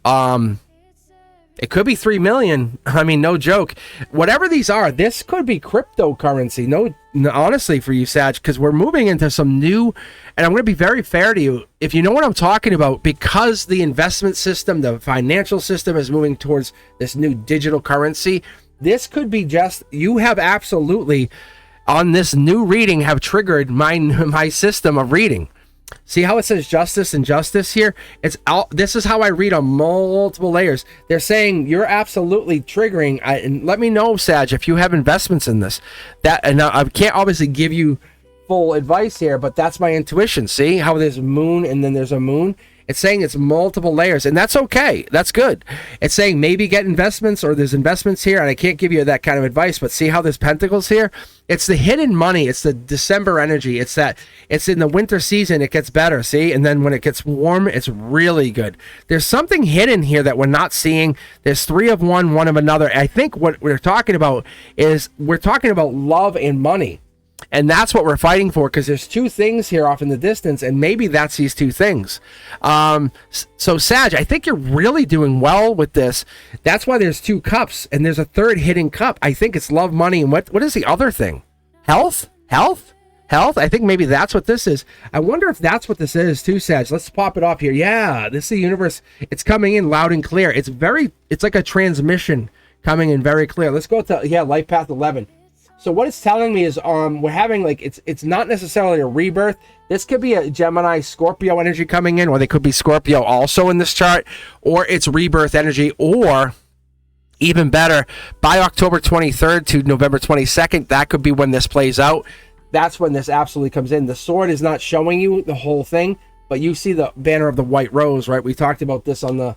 Speaker 1: It could be 3 million. I mean, no joke. Whatever these are, this could be cryptocurrency. No, honestly, for you, Sag, because we're moving into some new, and I'm going to be very fair to you. If you know what I'm talking about, because the investment system, the financial system is moving towards this new digital currency, this could be just, you have absolutely, on this new reading, have triggered my system of reading. See how it says justice and justice here? This is how I read on multiple layers. They're saying you're absolutely triggering. And let me know, Sag, if you have investments in this. And I can't obviously give you full advice here, but that's my intuition. See how there's a moon and then there's a moon? It's saying it's multiple layers, and that's okay. That's good. It's saying maybe get investments, or there's investments here, and I can't give you that kind of advice, but see how there's pentacles here? It's the hidden money. It's the December energy. It's in the winter season, it gets better, see? And then when it gets warm, it's really good. There's something hidden here that we're not seeing. There's 3 of one of another. I think what we're talking about is we're talking about love and money. And that's what we're fighting for, because there's 2 things here off in the distance, and maybe that's these 2 things. So, Sag, I think you're really doing well with this. That's why there's 2 cups, and there's a third hidden cup. I think it's love, money, and what is the other thing? Health? I think maybe that's what this is. I wonder if that's what this is, too, Sag. Let's pop it off here. Yeah, this is the universe. It's coming in loud and clear. It's like a transmission coming in very clear. Let's go to, life path 11. So what it's telling me is we're having, like, it's not necessarily a rebirth. This could be a Gemini Scorpio energy coming in, or they could be Scorpio also in this chart, or it's rebirth energy, or even better, by October 23rd to November 22nd, that could be when this plays out. That's when this absolutely comes in. The sword is not showing you the whole thing, but you see the banner of the white rose, right? We talked about this on the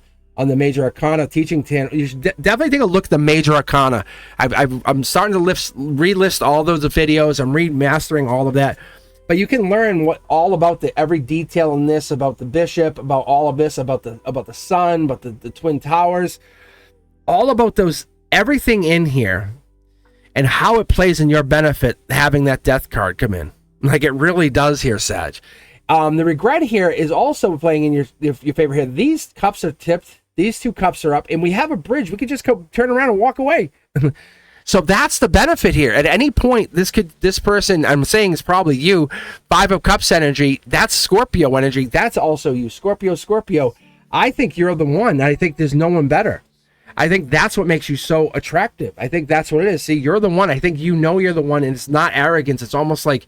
Speaker 1: Major Arcana teaching channel. You should definitely take a look at the Major Arcana. I'm starting to relist all those videos. I'm remastering all of that. But you can learn all about every detail in this, about the bishop, about all of this, about the sun, about the twin towers, all about those, everything in here, and how it plays in your benefit having that death card come in. Like it really does here, Sag. The regret here is also playing in your favor here. These cups are tipped. These 2 cups are up, and we have a bridge. We could just turn around and walk away. So that's the benefit here. At any point, this person, I'm saying, is probably you. 5 of Cups energy. That's Scorpio energy. That's also you. Scorpio. I think you're the one. I think there's no one better. I think that's what makes you so attractive. I think that's what it is. See, you're the one. I think you know you're the one, and it's not arrogance. It's almost like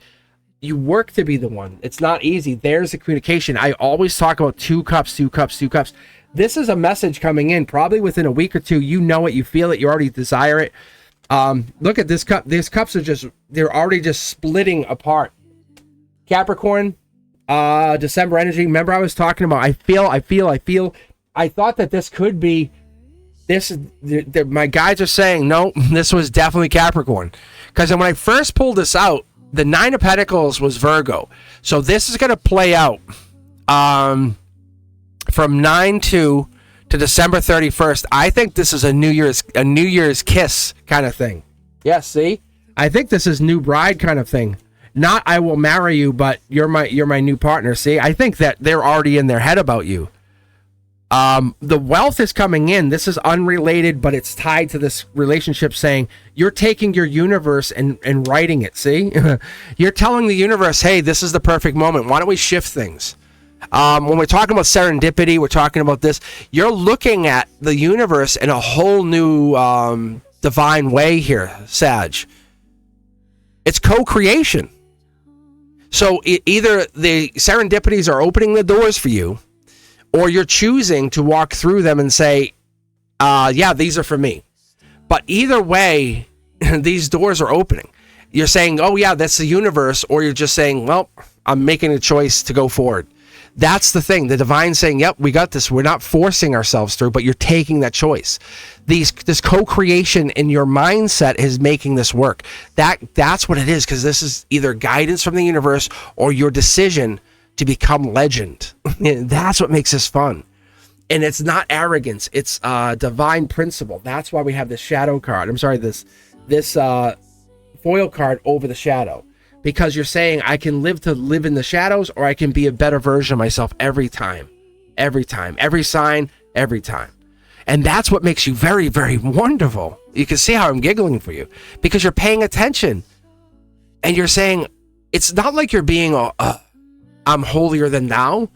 Speaker 1: you work to be the one. It's not easy. There's the communication. I always talk about 2 cups, 2 cups, 2 cups. This is a message coming in probably within a week or two. You know it. You feel it. You already desire it. Look at this cup. These cups are they're already just splitting apart. Capricorn, December energy. Remember I was talking about, I feel. I thought that this could be this. My guides are saying, no, this was definitely Capricorn. Because when I first pulled this out, the 9 of Pentacles was Virgo. So this is going to play out from 9/2 to December 31st. I think this is a New Year's kiss kind of thing. Yeah, see? I think this is new bride kind of thing. Not I will marry you, but you're my new partner. See? I think that they're already in their head about you. The wealth is coming in. This is unrelated, but it's tied to this relationship, saying you're taking your universe and writing it. See? You're telling the universe, hey, this is the perfect moment. Why don't we shift things? When we're talking about serendipity, we're talking about this. You're looking at the universe in a whole new divine way here, Sag. It's co-creation. So either the serendipities are opening the doors for you, or you're choosing to walk through them and say, yeah, these are for me. But either way, these doors are opening. You're saying, oh, yeah, that's the universe. Or you're just saying, well, I'm making a choice to go forward. That's the thing. The divine saying, yep, we got this. We're not forcing ourselves through, but you're taking that choice. This co-creation in your mindset is making this work. That's what it is, because this is either guidance from the universe or your decision to become legend. That's what makes this fun. And it's not arrogance. It's divine principle. That's why we have this shadow card. I'm sorry, this foil card over the shadow. Because you're saying I can live in the shadows, or I can be a better version of myself every time. Every sign, every time. And that's what makes you very, very wonderful. You can see how I'm giggling for you, because you're paying attention. And you're saying, it's not like you're being, I'm holier than thou,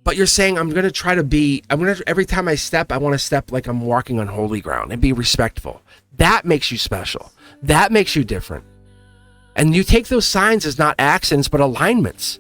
Speaker 1: but you're saying, every time I step, I want to step like I'm walking on holy ground and be respectful. That makes you special. That makes you different. And you take those signs as not accidents, but alignments.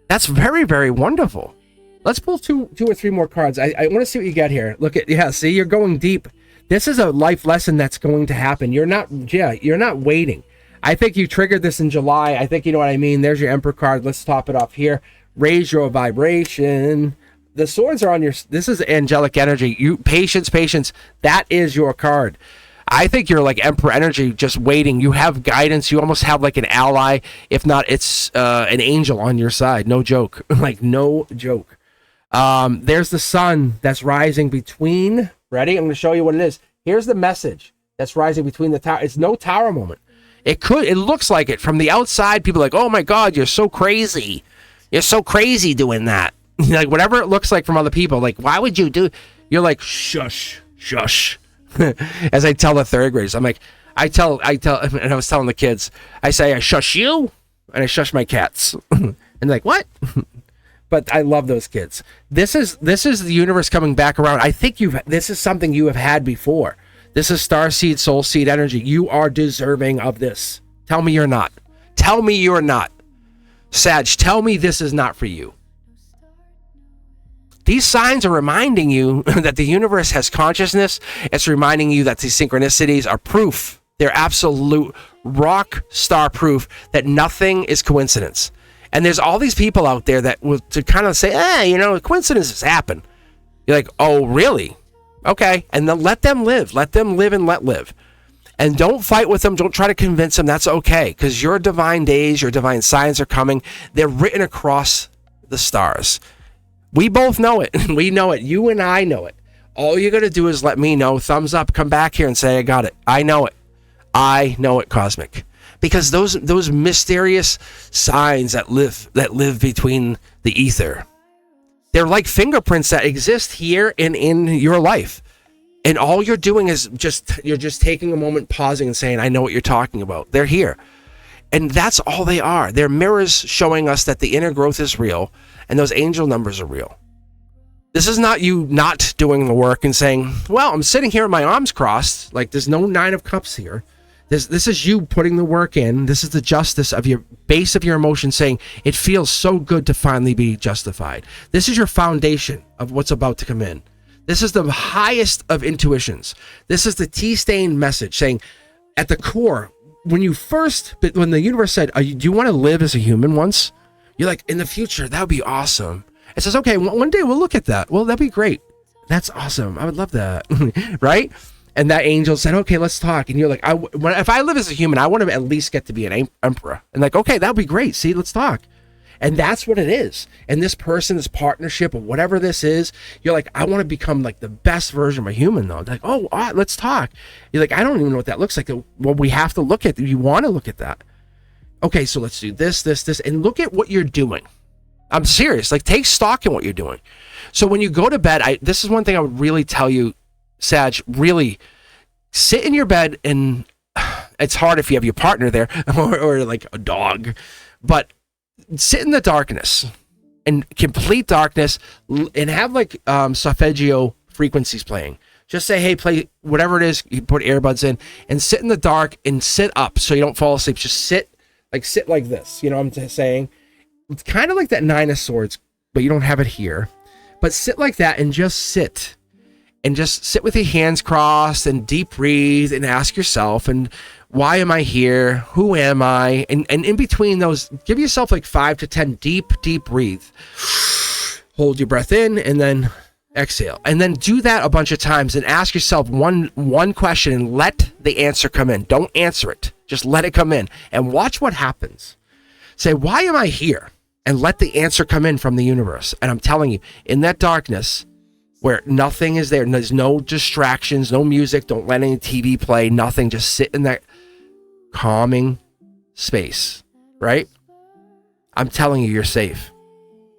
Speaker 1: That's very, very wonderful. Let's pull two or three more cards. I want to see what you get here. Look at, yeah, see, you're going deep. This is a life lesson that's going to happen. You're not waiting. I think you triggered this in July. I think you know what I mean. There's your Emperor card. Let's top it off here. Raise your vibration. The swords are on your, this is angelic energy. Patience. That is your card. I think you're like Emperor energy, just waiting. You have guidance. You almost have like an ally. If not, it's an angel on your side. No joke. Like, no joke. There's the sun that's rising between. Ready? I'm going to show you what it is. Here's the message that's rising between the tower. It's no tower moment. It looks like it. From the outside, people are like, oh my God, you're so crazy. You're so crazy doing that. Like, whatever it looks like from other people. Like, why would you do? You're like, shush. As I tell the third graders, I'm like, I tell, and I was telling the kids, I say, I shush you, and I shush my cats. And like, what? But I love those kids. This is the universe coming back around. I think this is something you have had before. This is starseed, soul seed energy. You are deserving of this. Tell me you're not. Tell me you're not. Sag, tell me this is not for you. These signs are reminding you that the universe has consciousness. It's reminding you that these synchronicities are proof. They're absolute rock star proof that nothing is coincidence. And there's all these people out there that will to kind of say, coincidences happen. You're like, oh, really? Okay. And then let them live. Let them live and let live. And don't fight with them. Don't try to convince them. That's okay. Because your divine days, your divine signs are coming. They're written across the stars. We both know it. We know it. You and I know it. All you got to do is let me know. Thumbs up. Come back here and say, I got it. I know it. I know it, Cosmic. Because those mysterious signs that live between the ether, they're like fingerprints that exist here and in your life. And all you're doing is you're just taking a moment, pausing and saying, I know what you're talking about. They're here. And that's all they are. They're mirrors showing us that the inner growth is real and those angel numbers are real. This is not you not doing the work and saying, well, I'm sitting here with my arms crossed. Like, there's no 9 of cups here. This is you putting the work in. This is the justice of your base of your emotion saying, it feels so good to finally be justified. This is your foundation of what's about to come in. This is the highest of intuitions. This is the tea-stained message saying, at the core, when the universe said, do you want to live as a human once? You're like, in the future, that would be awesome. It says, okay, one day we'll look at that. Well, that'd be great. That's awesome. I would love that. Right? And that angel said, okay, let's talk. And you're like, if I live as a human, I want to at least get to be an emperor. And like, okay, that would be great. See, let's talk. And that's what it is. And this person, this partnership, or whatever this is, you're like, I want to become like the best version of a human, though. Like, oh, all right, let's talk. You're like, I don't even know what that looks like. Well, we have to look at it. You want to look at that. Okay, so let's do this, and look at what you're doing. I'm serious. Like, take stock in what you're doing. So when you go to bed, this is one thing I would really tell you, Sag, really sit in your bed, and it's hard if you have your partner there or like a dog, but sit in the darkness, in complete darkness, and have like solfeggio frequencies playing. Just say, hey, play whatever it is. You put earbuds in and sit in the dark and sit up so you don't fall asleep. Just sit like this. You know what I'm saying? It's kind of like that 9 of Swords, but you don't have it here. But sit like that and just sit. And just sit with your hands crossed and deep breathe and ask yourself, and why am I here? Who am I? And in between those, give yourself like 5 to 10 deep breathe. Hold your breath in and then exhale. And then do that a bunch of times and ask yourself one question and let the answer come in. Don't answer it. Just let it come in and watch what happens. Say, why am I here? And let the answer come in from the universe. And I'm telling you, in that darkness, where nothing is there, and there's no distractions, no music, don't let any TV play, nothing, just sit in that calming space, right? I'm telling you, you're safe.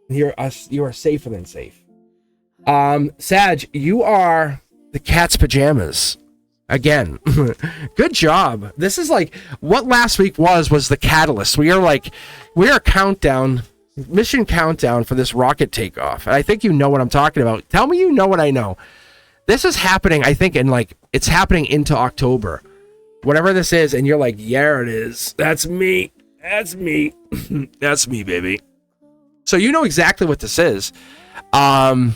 Speaker 1: You are safer than safe. Sag, you are the cat's pajamas. Again, good job. This is like what last week was the catalyst. We are countdown. Mission countdown for this rocket takeoff. And I think you know what I'm talking about. Tell me you know what I know. This is happening, I think, it's happening into October. Whatever this is, and you're like, yeah, it is. That's me. That's me. That's me, baby. So you know exactly what this is. And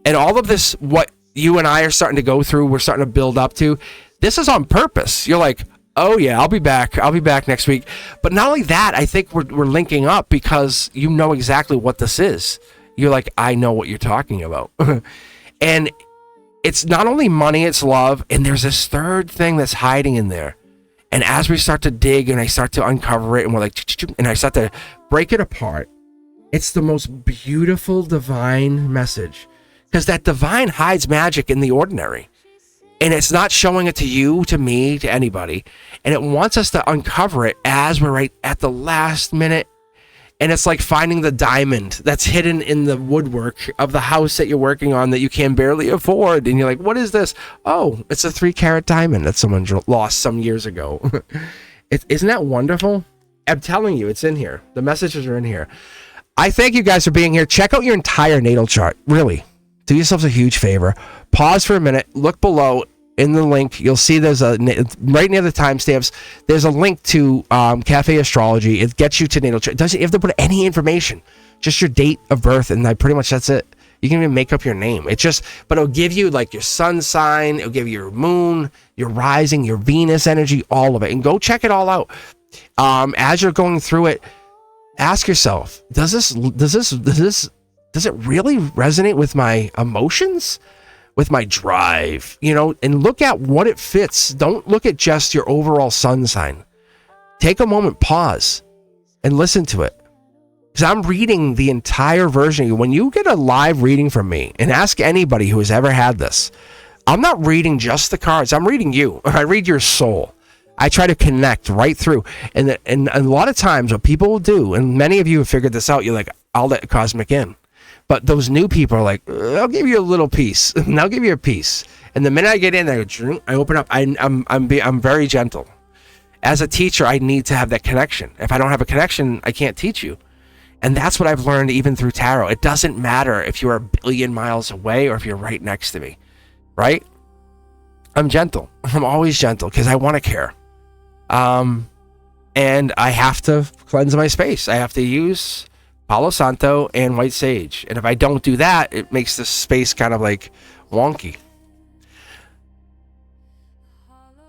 Speaker 1: all of this, what you and I are starting to go through, we're starting to build up to, this is on purpose. You're like, oh yeah, I'll be back next week. But not only that, I think we're linking up because you know exactly what this is. You're like, I know what you're talking about. And it's not only money, it's love. And there's this third thing that's hiding in there. And as we start to dig and I start to uncover it, and we're like, and I start to break it apart, it's the most beautiful divine message. Because that divine hides magic in the ordinary. And it's not showing it to you, to me, to anybody. And it wants us to uncover it as we're right at the last minute. And it's like finding the diamond that's hidden in the woodwork of the house that you're working on that you can barely afford. And you're like, what is this? Oh, it's a 3-carat diamond that someone lost some years ago. Isn't that wonderful? I'm telling you, it's in here. The messages are in here. I thank you guys for being here. Check out your entire natal chart. Really. Do yourselves a huge favor. Pause for a minute. Look below in the link. You'll see there's right near the timestamps. There's a link to Cafe Astrology. It gets you to natal chart. Doesn't you have to put any information, just your date of birth, and pretty much that's it. You can even make up your name. But it'll give you like your sun sign. It'll give you your moon, your rising, your Venus energy, all of it. And go check it all out. As you're going through it, ask yourself: does it really resonate with my emotions, with my drive, and look at what it fits. Don't look at just your overall sun sign. Take a moment, pause, and listen to it. Because I'm reading the entire version of you. When you get a live reading from me, and ask anybody who has ever had this, I'm not reading just the cards. I'm reading you. I read your soul. I try to connect right through. And a lot of times what people will do, and many of you have figured this out, you're like, I'll let Cosmic in. But those new people are like, I'll give you a little piece. And I'll give you a piece. And the minute I get in, I open up. I'm very gentle. As a teacher, I need to have that connection. If I don't have a connection, I can't teach you. And that's what I've learned even through tarot. It doesn't matter if you're a billion miles away or if you're right next to me, right? I'm gentle. I'm always gentle because I want to care. And I have to cleanse my space. I have to use Palo Santo and White Sage. And if I don't do that, it makes the space kind of like wonky.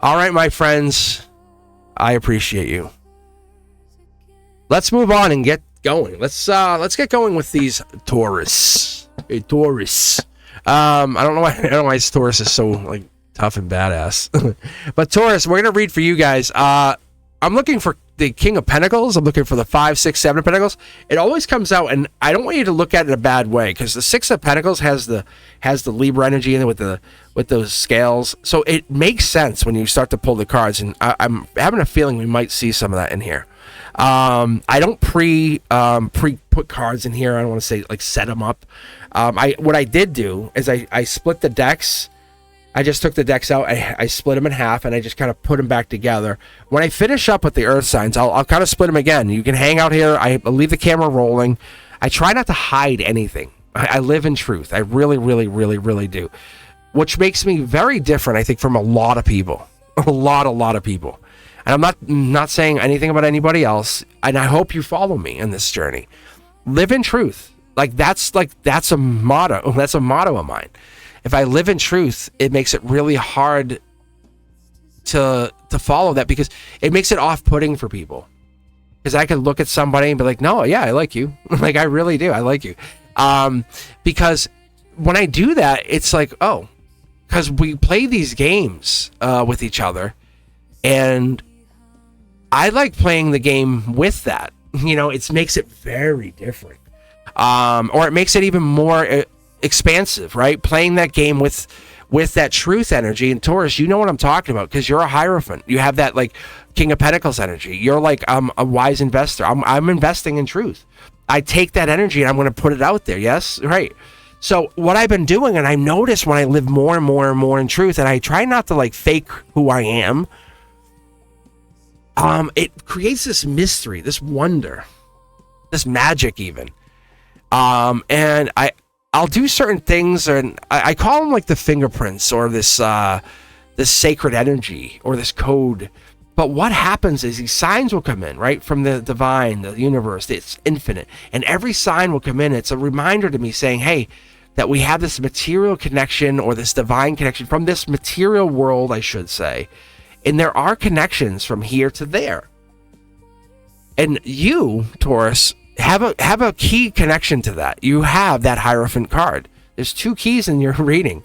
Speaker 1: All right, my friends, I appreciate you. Let's move on and get going. Let's get going with these Taurus. Hey, Taurus. I don't know why Taurus is so like tough and badass. But Taurus, we're gonna read for you guys. I'm looking for the King of Pentacles. I'm looking for the 5, 6, 7 of Pentacles. It always comes out, and I don't want you to look at it in a bad way, because the 6 of Pentacles has the Libra energy in it with those scales. So it makes sense when you start to pull the cards, and I'm having a feeling we might see some of that in here. I don't pre put cards in here. I don't want to say like set them up. What I did do is I split the decks. I just took the decks out, I split them in half, and I just kind of put them back together. When I finish up with the earth signs, I'll kind of split them again. You can hang out here. I leave the camera rolling. I try not to hide anything. I live in truth. I really, really, really, really do. Which makes me very different, I think, from a lot of people. A lot of people. And I'm not saying anything about anybody else, and I hope you follow me in this journey. Live in truth. That's a motto. That's a motto of mine. If I live in truth, it makes it really hard to follow that, because it makes it off-putting for people. Because I could look at somebody and be like, no, yeah, I like you. Like, I really do. I like you. Because when I do that, it's like, oh, because we play these games with each other, and I like playing the game with that. You know, it makes it very different. Or it makes it even more expansive, right? Playing that game with that truth energy. And Taurus, you know what I'm talking about, because you're a Hierophant. You have that like King of Pentacles energy. You're like a wise investor. I'm investing in truth. I take that energy and I'm going to put it out there. Yes, right. So what I've been doing, and I notice when I live more and more and more in truth, and I try not to like fake who I am, it creates this mystery, this wonder, this magic even. And I'll do certain things, and I call them like the fingerprints, or this sacred energy, or this code. But what happens is these signs will come in, right, from the divine, the universe. It's infinite, and every sign will come in. It's a reminder to me saying, hey, that we have this material connection, or this divine connection from this material world, I should say. And there are connections from here to there. And you, Taurus, have a key connection to that. You have that Hierophant card. There's 2 keys in your reading.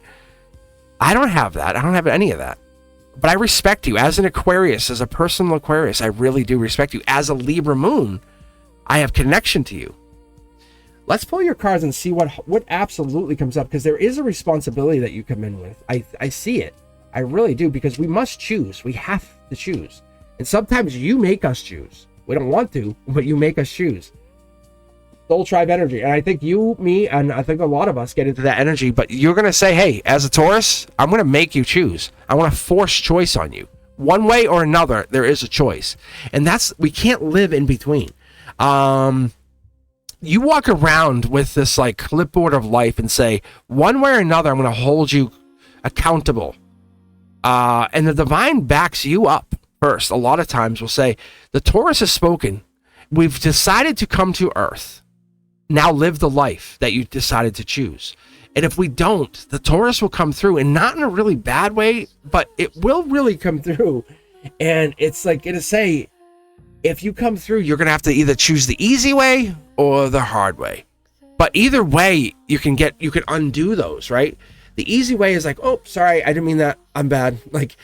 Speaker 1: I don't have that. I don't have any of that. But I respect you as an Aquarius, as a personal Aquarius. I really do respect you. As a Libra moon, I have connection to you. Let's pull your cards and see what absolutely comes up, because there is a responsibility that you come in with. I see it. I really do, because we must choose. We have to choose. And sometimes you make us choose. We don't want to, but you make us choose. Soul tribe energy. And I think you, me, and I think a lot of us get into that energy, but you're going to say, hey, as a Taurus, I'm going to make you choose. I want to force choice on you. One way or another, there is a choice. And we can't live in between. You walk around with this like clipboard of life and say, one way or another, I'm going to hold you accountable. And the divine backs you up first. A lot of times we'll say, the Taurus has spoken. We've decided to come to Earth. Now live the life that you decided to choose. And if we don't, the Taurus will come through, and not in a really bad way, but it will really come through. And it's like going to say, if you come through, you're going to have to either choose the easy way or the hard way. But either way, you can undo those, right? The easy way is like, oh, sorry, I didn't mean that. I'm bad. Like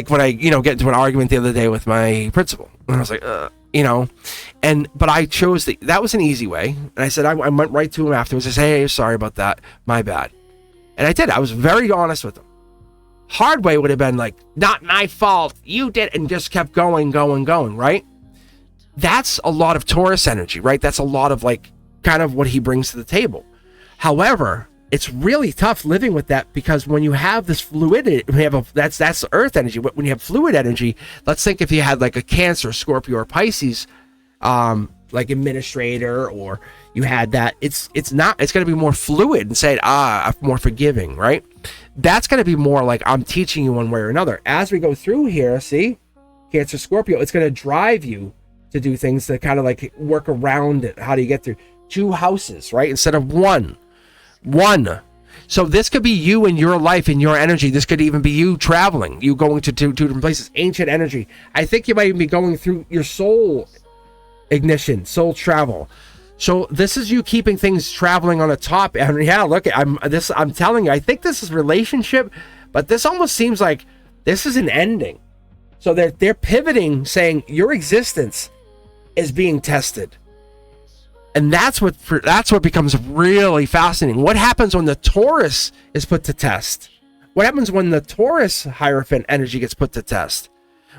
Speaker 1: when I, get into an argument the other day with my principal, and I was like, but I chose that was an easy way. And I said, I went right to him afterwards. I said, hey, sorry about that. My bad. And I did. I was very honest with him. Hard way would have been like, not my fault. You did. And just kept going, right? That's a lot of Taurus energy, right? That's a lot of like kind of what he brings to the table. However, it's really tough living with that, because when you have this fluidity, that's Earth energy. When you have fluid energy, let's think if you had like a Cancer, Scorpio, or Pisces, like like administrator, or you had that. It's going to be more fluid and say, more forgiving, right? That's going to be more like I'm teaching you one way or another. As we go through here, see, Cancer, Scorpio, it's going to drive you to do things to kind of like work around it. How do you get through 2 houses, right? Instead of one. So this could be you in your life, in your energy. This could even be you traveling, you going to 2 different places. Ancient energy. I think you might even be going through your soul ignition, soul travel. So this is you keeping things traveling on the top. And yeah, look, I'm telling you, I think this is relationship, but this almost seems like this is an ending. So they're pivoting, saying your existence is being tested. And that's what becomes really fascinating. What happens when the Taurus is put to test? What happens when the Taurus Hierophant energy gets put to test?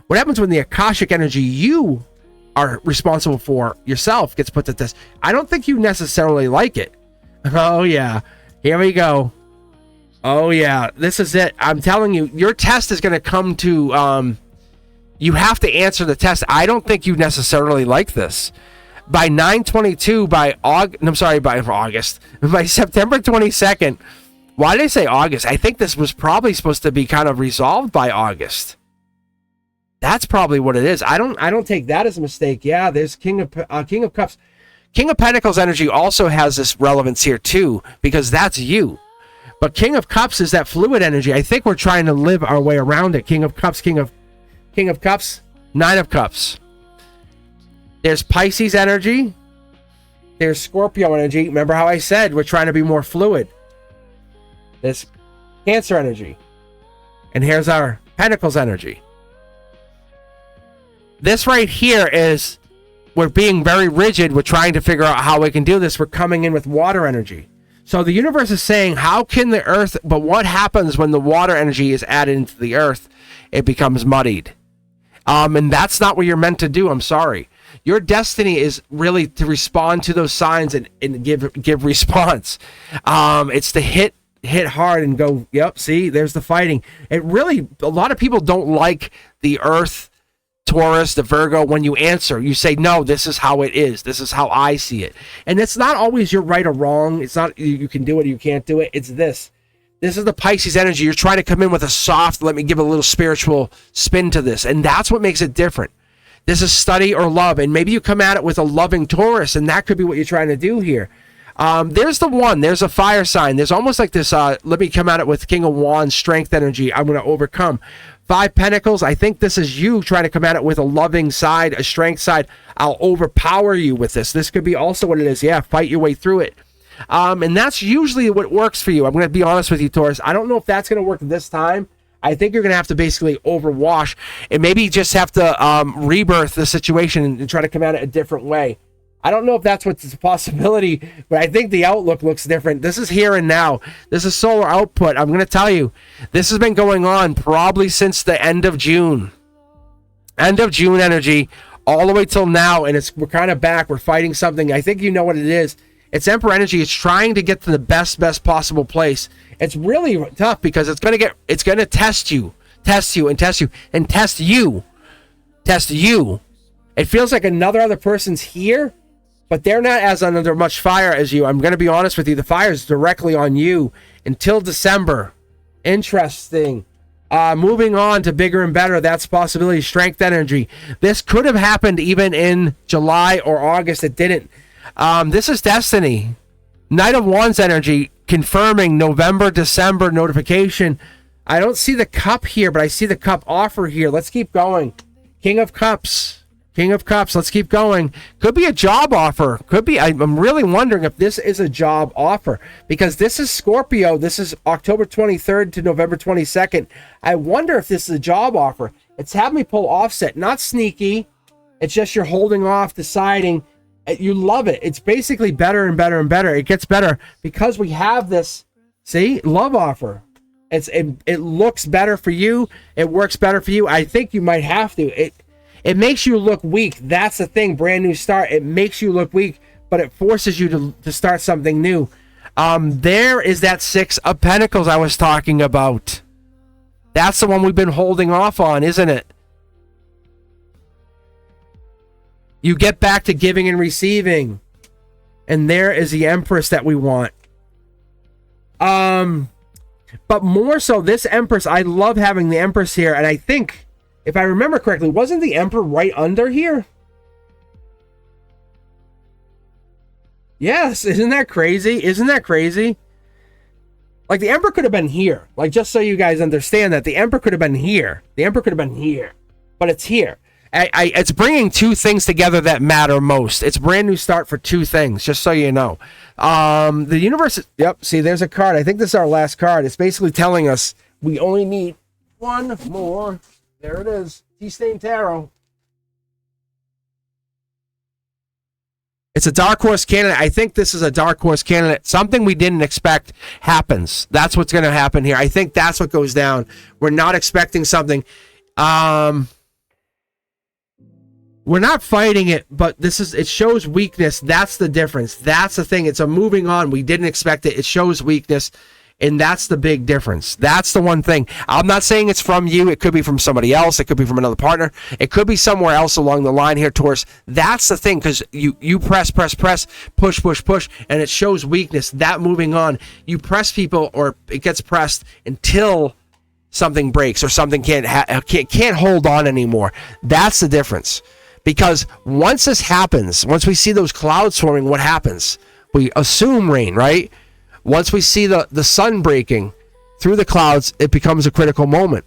Speaker 1: What happens when the Akashic energy you are responsible for yourself gets put to test? I don't think you necessarily like it. Oh yeah, here we go. Oh yeah, this is it. I'm telling you, your test is going to come to. You have to answer the test. I don't think you necessarily like this. By 9/22, by August, by September 22nd. Why did I say August? I think this was probably supposed to be kind of resolved by August. That's probably what it is. I don't take that as a mistake. Yeah, there's King of Cups. King of Pentacles energy also has this relevance here too, because that's you. But King of Cups is that fluid energy. I think we're trying to live our way around it. King of Cups, King of Cups, 9 of Cups. There's Pisces energy. There's Scorpio energy. Remember how I said we're trying to be more fluid. There's Cancer energy. And here's our Pentacles energy. This right here is, we're being very rigid. We're trying to figure out how we can do this. We're coming in with water energy. So the universe is saying, how can the earth, but what happens when the water energy is added into the earth? It becomes muddied. And that's not what you're meant to do. I'm sorry. Your destiny is really to respond to those signs and give response. It's to hit hard and go, yep, see, there's the fighting. It really, a lot of people don't like the earth, Taurus, the Virgo. When you answer, you say, no, this is how it is. This is how I see it. And it's not always you're right or wrong. It's not you can do it or you can't do it. It's this. This is the Pisces energy. You're trying to come in with a soft, let me give a little spiritual spin to this. And that's what makes it different. This is study or love. And maybe you come at it with a loving Taurus, and that could be what you're trying to do here. There's the one. There's a fire sign. There's almost like this, let me come at it with King of Wands, strength energy. I'm going to overcome. 5 Pentacles. I think this is you trying to come at it with a loving side, a strength side. I'll overpower you with this. This could be also what it is. Yeah, fight your way through it. And that's usually what works for you. I'm going to be honest with you, Taurus. I don't know if that's going to work this time. I think you're going to have to basically overwash and maybe just have to rebirth the situation and try to come at it a different way. I don't know if that's what's a possibility, but I think the outlook looks different. This is here and now. This is solar output. I'm going to tell you, this has been going on probably since the end of June. End of June energy all the way till now, and we're kind of back. We're fighting something. I think you know what it is. It's Emperor energy. It's trying to get to the best possible place. It's really tough because it's going to test you, and test you. It feels like other person's here, but they're not as under much fire as you. I'm going to be honest with you. The fire is directly on you until December. Interesting. Moving on to bigger and better. That's possibility. Strength energy. This could have happened even in July or August. It didn't. This is destiny. Knight of Wands energy confirming November, December notification. I don't see the cup here, but I see the cup offer here. Let's keep going. King of Cups. Let's keep going. Could be a job offer. Could be. I'm really wondering if this is a job offer because this is Scorpio. This is October 23rd to November 22nd. I wonder if this is a job offer. It's having me pull offset. Not sneaky. It's just you're holding off, deciding. You love it. It's basically better and better and better. It gets better because we have this, see, love offer. It looks better for you. It works better for you. I think you might have to. It makes you look weak. That's the thing. Brand new start. It makes you look weak, but it forces you to start something new. There is that 6 of Pentacles I was talking about. That's the one we've been holding off on, isn't it? You get back to giving and receiving. And there is the Empress that we want. But more so, this Empress, I love having the Empress here. And I think, if I remember correctly, wasn't the Emperor right under here? Yes, isn't that crazy? Isn't that crazy? Like, the Emperor could have been here. Like, just so you guys understand that, the Emperor could have been here. The Emperor could have been here. But it's here. It's bringing two things together that matter most. It's a brand new start for two things, just so you know. The universe... Yep, see, there's a card. I think this is our last card. It's basically telling us we only need one more. There it is. Tea-Stain Tarot. It's a dark horse candidate. I think this is a dark horse candidate. Something we didn't expect happens. That's what's going to happen here. I think that's what goes down. We're not expecting something. We're not fighting it, but it shows weakness. That's the difference. That's the thing. It's a moving on. We didn't expect it. It shows weakness, and that's the big difference. That's the one thing. I'm not saying it's from you. It could be from somebody else. It could be from another partner. It could be somewhere else along the line here, Taurus. That's the thing, because you press, push, and it shows weakness. That moving on. You press people, or it gets pressed until something breaks or something can't hold on anymore. That's the difference. Because once this happens, once we see those clouds forming, what happens? We assume rain, right? Once we see the sun breaking through the clouds, it becomes a critical moment.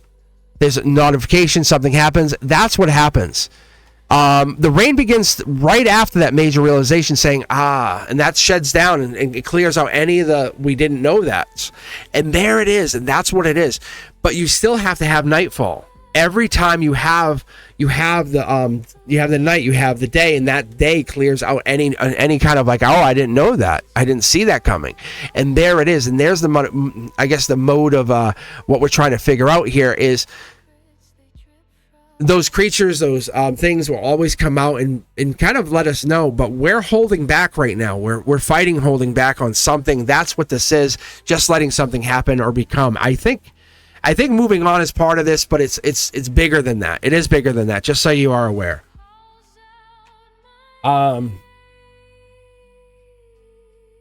Speaker 1: There's a notification, something happens. That's what happens. The rain begins right after that major realization, saying, and that sheds down and it clears out any of the, we didn't know that. And there it is, and that's what it is. But you still have to have nightfall. Every time you have the night, you have the day, and that day clears out any kind of like, I didn't know that, I didn't see that coming, and there it is. And there's the mode of what we're trying to figure out here is those creatures, those things will always come out and kind of let us know, but we're holding back right now. We're fighting, holding back on something. That's what this is, just letting something happen or become. I think moving on is part of this, but it's bigger than that. It is bigger than that, just so you are aware.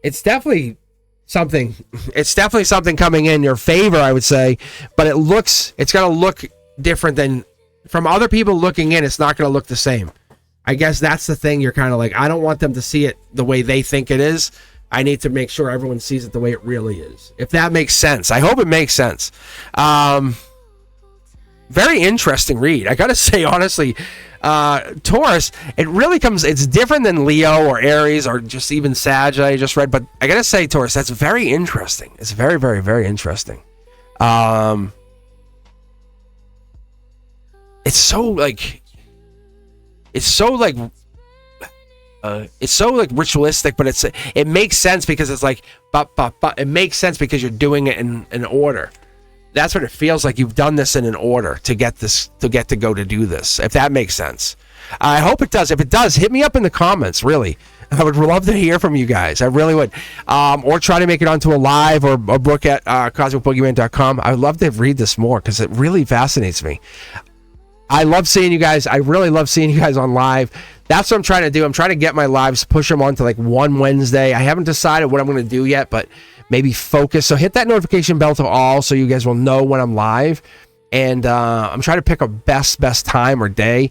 Speaker 1: It's definitely something. It's definitely something coming in your favor, I would say, but it's going to look different than from other people looking in. It's not going to look the same. I guess that's the thing. You're kind of like, I don't want them to see it the way they think it is. I need to make sure everyone sees it the way it really is. If that makes sense. I hope it makes sense. Very interesting read. I got to say, honestly, Taurus, it's different than Leo or Aries or just even Sag I just read. But I got to say, Taurus, that's very interesting. It's very, very, very interesting. It's so ritualistic, but it makes sense because it's like, but it makes sense because you're doing it in order. That's what it feels like. You've done this in an order to get to go to do this. If that makes sense, I hope it does. If it does, hit me up in the comments. Really, I would love to hear from you guys. I really would. Or try to make it onto a live or book at cosmicboogeyman.com. I would love to read this more because it really fascinates me. I love seeing you guys. I really love seeing you guys on live. That's what I'm trying to do. I'm trying to get my lives, push them on to like one Wednesday. I haven't decided what I'm going to do yet, but maybe focus. So hit that notification bell to all so you guys will know when I'm live. And I'm trying to pick a best time or day.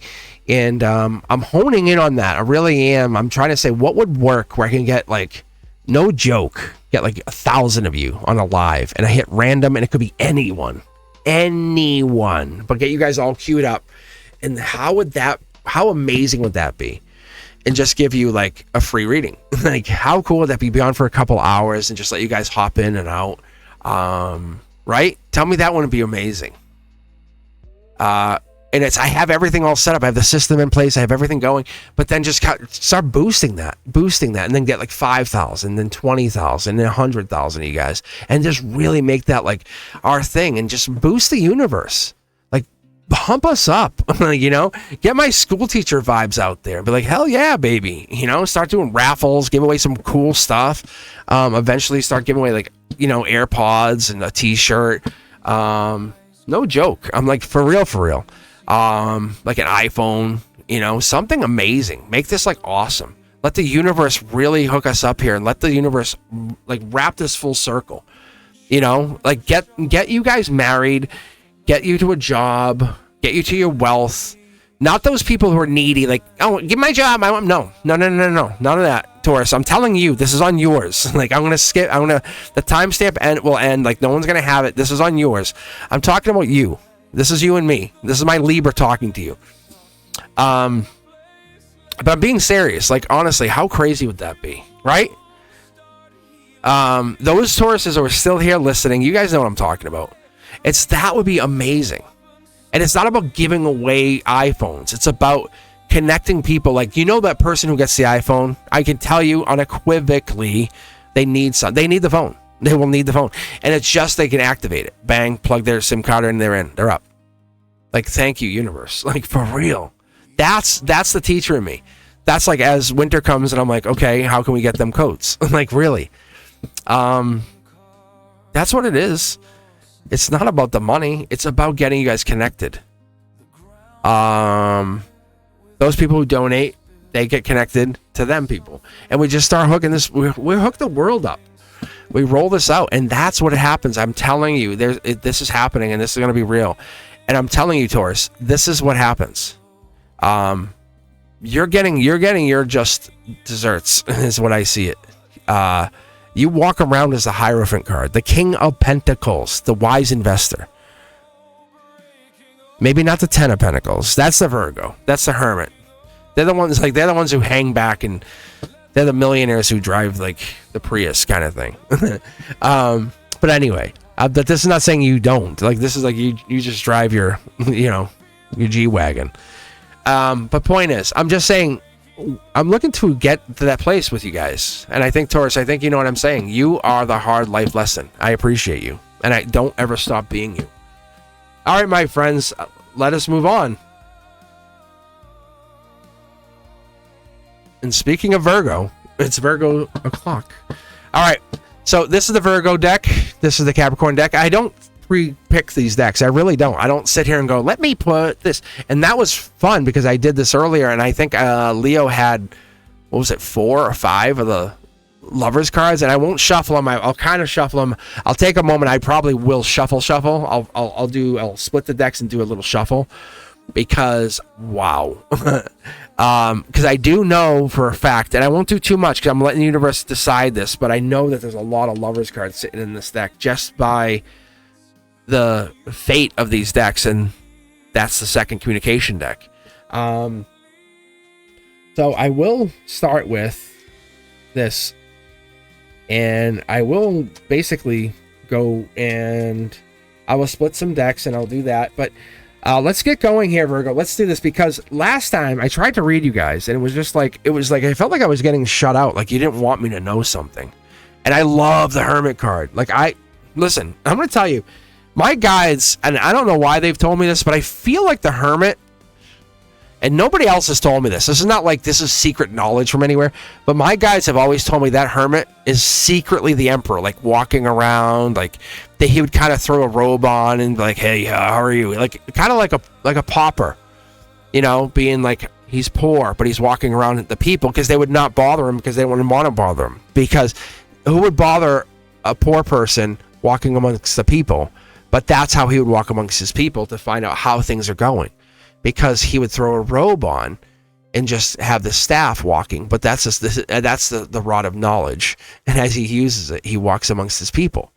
Speaker 1: And I'm honing in on that. I really am. I'm trying to say what would work where I can get like, no joke, get like 1,000 of you on a live. And I hit random and it could be anyone, but get you guys all queued up. And how amazing would that be? And just give you like a free reading. Like, how cool would that be? Be on for a couple hours and just let you guys hop in and out. Right? Tell me that wouldn't be amazing. And I have everything all set up. I have the system in place. I have everything going. But then just start boosting that, and then get like 5,000, then 20,000, then 100,000 of you guys, and just really make that like our thing, and just boost the universe. Like, pump us up, get my school teacher vibes out there. Be like, hell yeah, baby. Start doing raffles, give away some cool stuff. Eventually start giving away like, AirPods and a t-shirt. No joke. I'm like, for real. Like an iPhone, you know, something amazing. Make this like awesome. Let the universe really hook us up here and let the universe like wrap this full circle. You know, like get you guys married, get you to a job, get you to your wealth. Not those people who are needy, like, oh, give my job. I want no. None of that, Taurus. I'm telling you, this is on yours. Like, the timestamp will end. Like, no one's gonna have it. This is on yours. I'm talking about you. This is you and me. This is my Libra talking to you. But I'm being serious. Like, honestly, how crazy would that be, right? Those Tauruses who are still here listening, you guys know what I'm talking about. That would be amazing. And it's not about giving away iPhones. It's about connecting people. Like, you know, that person who gets the iPhone, I can tell you unequivocally, they need the phone. They will need the phone. And it's just they can activate it. Bang, plug their SIM card in, they're in. They're up. Like, thank you, universe. Like, for real. That's the teacher in me. That's like, as winter comes and I'm like, okay, how can we get them coats? Like, really. That's what it is. It's not about the money. It's about getting you guys connected. Those people who donate, they get connected to them people. And we just start hooking this. We hook the world up. We roll this out. And that's what happens. I'm telling you, this is happening and this is going to be real. And I'm telling you, Taurus, this is what happens. You're getting your just desserts is what I see it. You walk around as the Hierophant card, the King of Pentacles, the wise investor. Maybe not the Ten of Pentacles. That's the Virgo. That's the Hermit. They're the ones who hang back, and they're the millionaires who drive like the Prius kind of thing. But anyway, but this is not saying you don't. Like, this is like you just drive your your G-Wagon. But point is, I'm just saying, I'm looking to get to that place with you guys. And I think, Taurus, I think you know what I'm saying. You are the hard life lesson. I appreciate you. And I don't ever stop being you. All right, my friends, let us move on. And speaking of Virgo, it's Virgo o'clock. All right, so this is the Virgo deck. This is the Capricorn deck. I don't pre-pick these decks. I really don't. I don't sit here and go, let me put this. And that was fun because I did this earlier, and I think Leo had, 4 or 5 of the Lovers cards, and I won't shuffle them. I'll kind of shuffle them. I'll take a moment. I probably will shuffle. I'll split the decks and do a little shuffle because wow. Because I do know for a fact, and I won't do too much because I'm letting the universe decide this, but I know that there's a lot of Lovers cards sitting in this deck just by the fate of these decks, and that's the second communication deck. So I will start with this, and I will basically go and I will split some decks and I'll do that. But let's get going here, Virgo. Let's do this, because last time I tried to read you guys and it was like I felt like I was getting shut out, like you didn't want me to know something. And I love the Hermit card. Like, listen, I'm going to tell you, my guides, and I don't know why they've told me this, but I feel like the Hermit, and nobody else has told me this. This is not like this is secret knowledge from anywhere, but my guides have always told me that Hermit is secretly the Emperor, like walking around, like he would kind of throw a robe on and be like, hey, how are you? Like, kind of like a pauper, being like, he's poor, but he's walking around the people because they would not bother him because they wouldn't want to bother him. Because who would bother a poor person walking amongst the people? But that's how he would walk amongst his people to find out how things are going, because he would throw a robe on and just have the staff walking. But that's the rod of knowledge. And as he uses it, he walks amongst his people.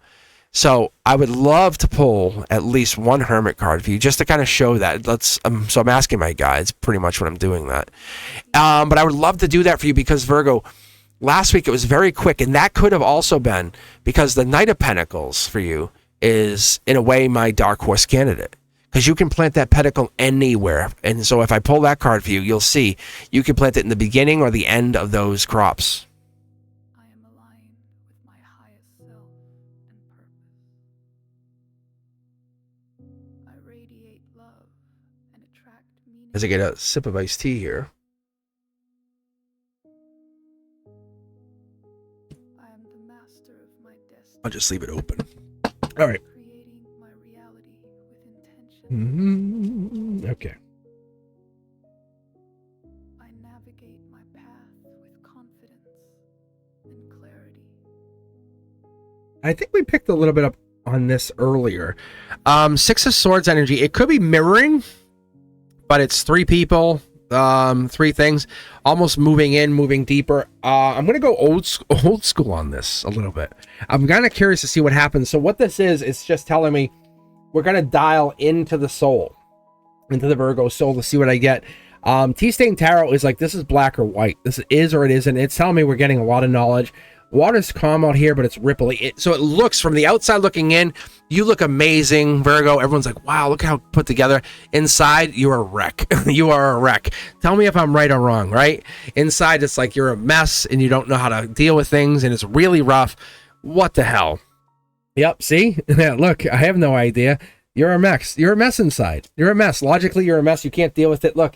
Speaker 1: So I would love to pull at least one Hermit card for you just to kind of show that. So I'm asking my guides pretty much when I'm doing that. But I would love to do that for you because, Virgo, last week it was very quick. And that could have also been because the Knight of Pentacles for you is, in a way, my dark horse candidate, because you can plant that pentacle anywhere. And so if I pull that card for you, you'll see you can plant it in the beginning or the end of those crops.
Speaker 2: I am aligned with my highest self and purpose. I radiate love and attract meaning.
Speaker 1: As I get a sip of iced tea here.
Speaker 2: I am the master of my destiny.
Speaker 1: I'll just leave it open. All right.
Speaker 2: Creating my reality with intention.
Speaker 1: Okay. I think we picked a little bit up on this earlier. Six of Swords energy. It could be mirroring, but it's three people, three things, almost moving in, moving deeper. I'm gonna go old school on this a little bit. I'm kind of curious to see what happens. So what this is, it's just telling me we're gonna dial into the soul, into the Virgo soul, to see what I get. T-Stain Tarot is like, this is black or white. This is or it isn't. It's telling me we're getting a lot of knowledge. Water's calm out here, but it's ripply. So it looks, from the outside looking in, you look amazing, Virgo. Everyone's like, wow, look how put together. Inside, you're a wreck. You are a wreck. Tell me if I'm right or wrong, right? Inside, it's like you're a mess and you don't know how to deal with things and it's really rough. What the hell? Yep, see? Look, I have no idea. You're a mess. You're a mess inside. You're a mess. Logically, you're a mess. You can't deal with it. Look,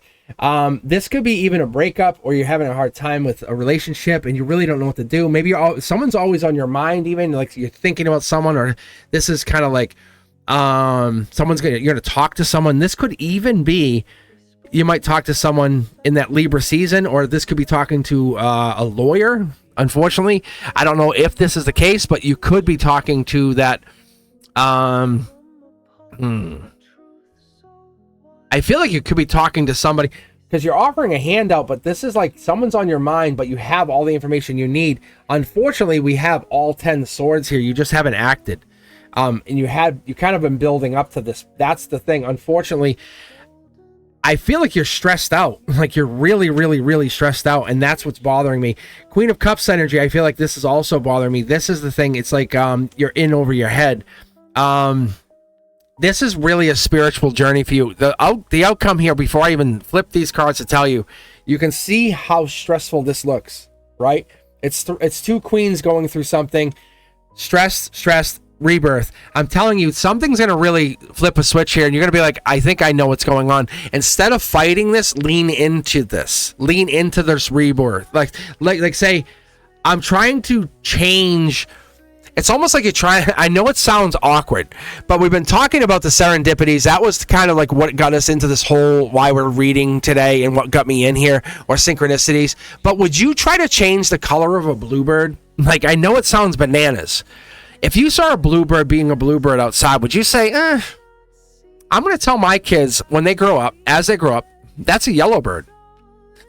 Speaker 1: this could be even a breakup, or you're having a hard time with a relationship and you really don't know what to do. Maybe someone's always on your mind, even like you're thinking about someone, or this is kind of like you're gonna talk to someone. This could even be, you might talk to someone in that Libra season, or this could be talking to a lawyer. Unfortunately, I don't know if this is the case, but you could be talking to that. I feel like you could be talking to somebody, because you're offering a handout, but this is like someone's on your mind, but you have all the information you need. Unfortunately, we have all 10 swords here. You just haven't acted. And you kind of been building up to this. That's the thing. Unfortunately, I feel like you're stressed out. Like you're really, really, really stressed out. And that's what's bothering me. Queen of Cups energy. I feel like this is also bothering me. This is the thing. It's like you're in over your head. This is really a spiritual journey for you. The outcome here, before I even flip these cards to tell you, you can see how stressful this looks, right? It's two queens going through something. Stress, rebirth. I'm telling you, something's going to really flip a switch here, and you're going to be like, I think I know what's going on. Instead of fighting this, lean into this. Lean into this rebirth. Like say, I'm trying to change. It's almost like you're trying. I know it sounds awkward, but we've been talking about the serendipities. That was kind of like what got us into this whole, why we're reading today and what got me in here, or synchronicities. But would you try to change the color of a bluebird? Like, I know it sounds bananas. If you saw a bluebird being a bluebird outside, would you say, I'm going to tell my kids when they grow up, as they grow up, that's a yellowbird.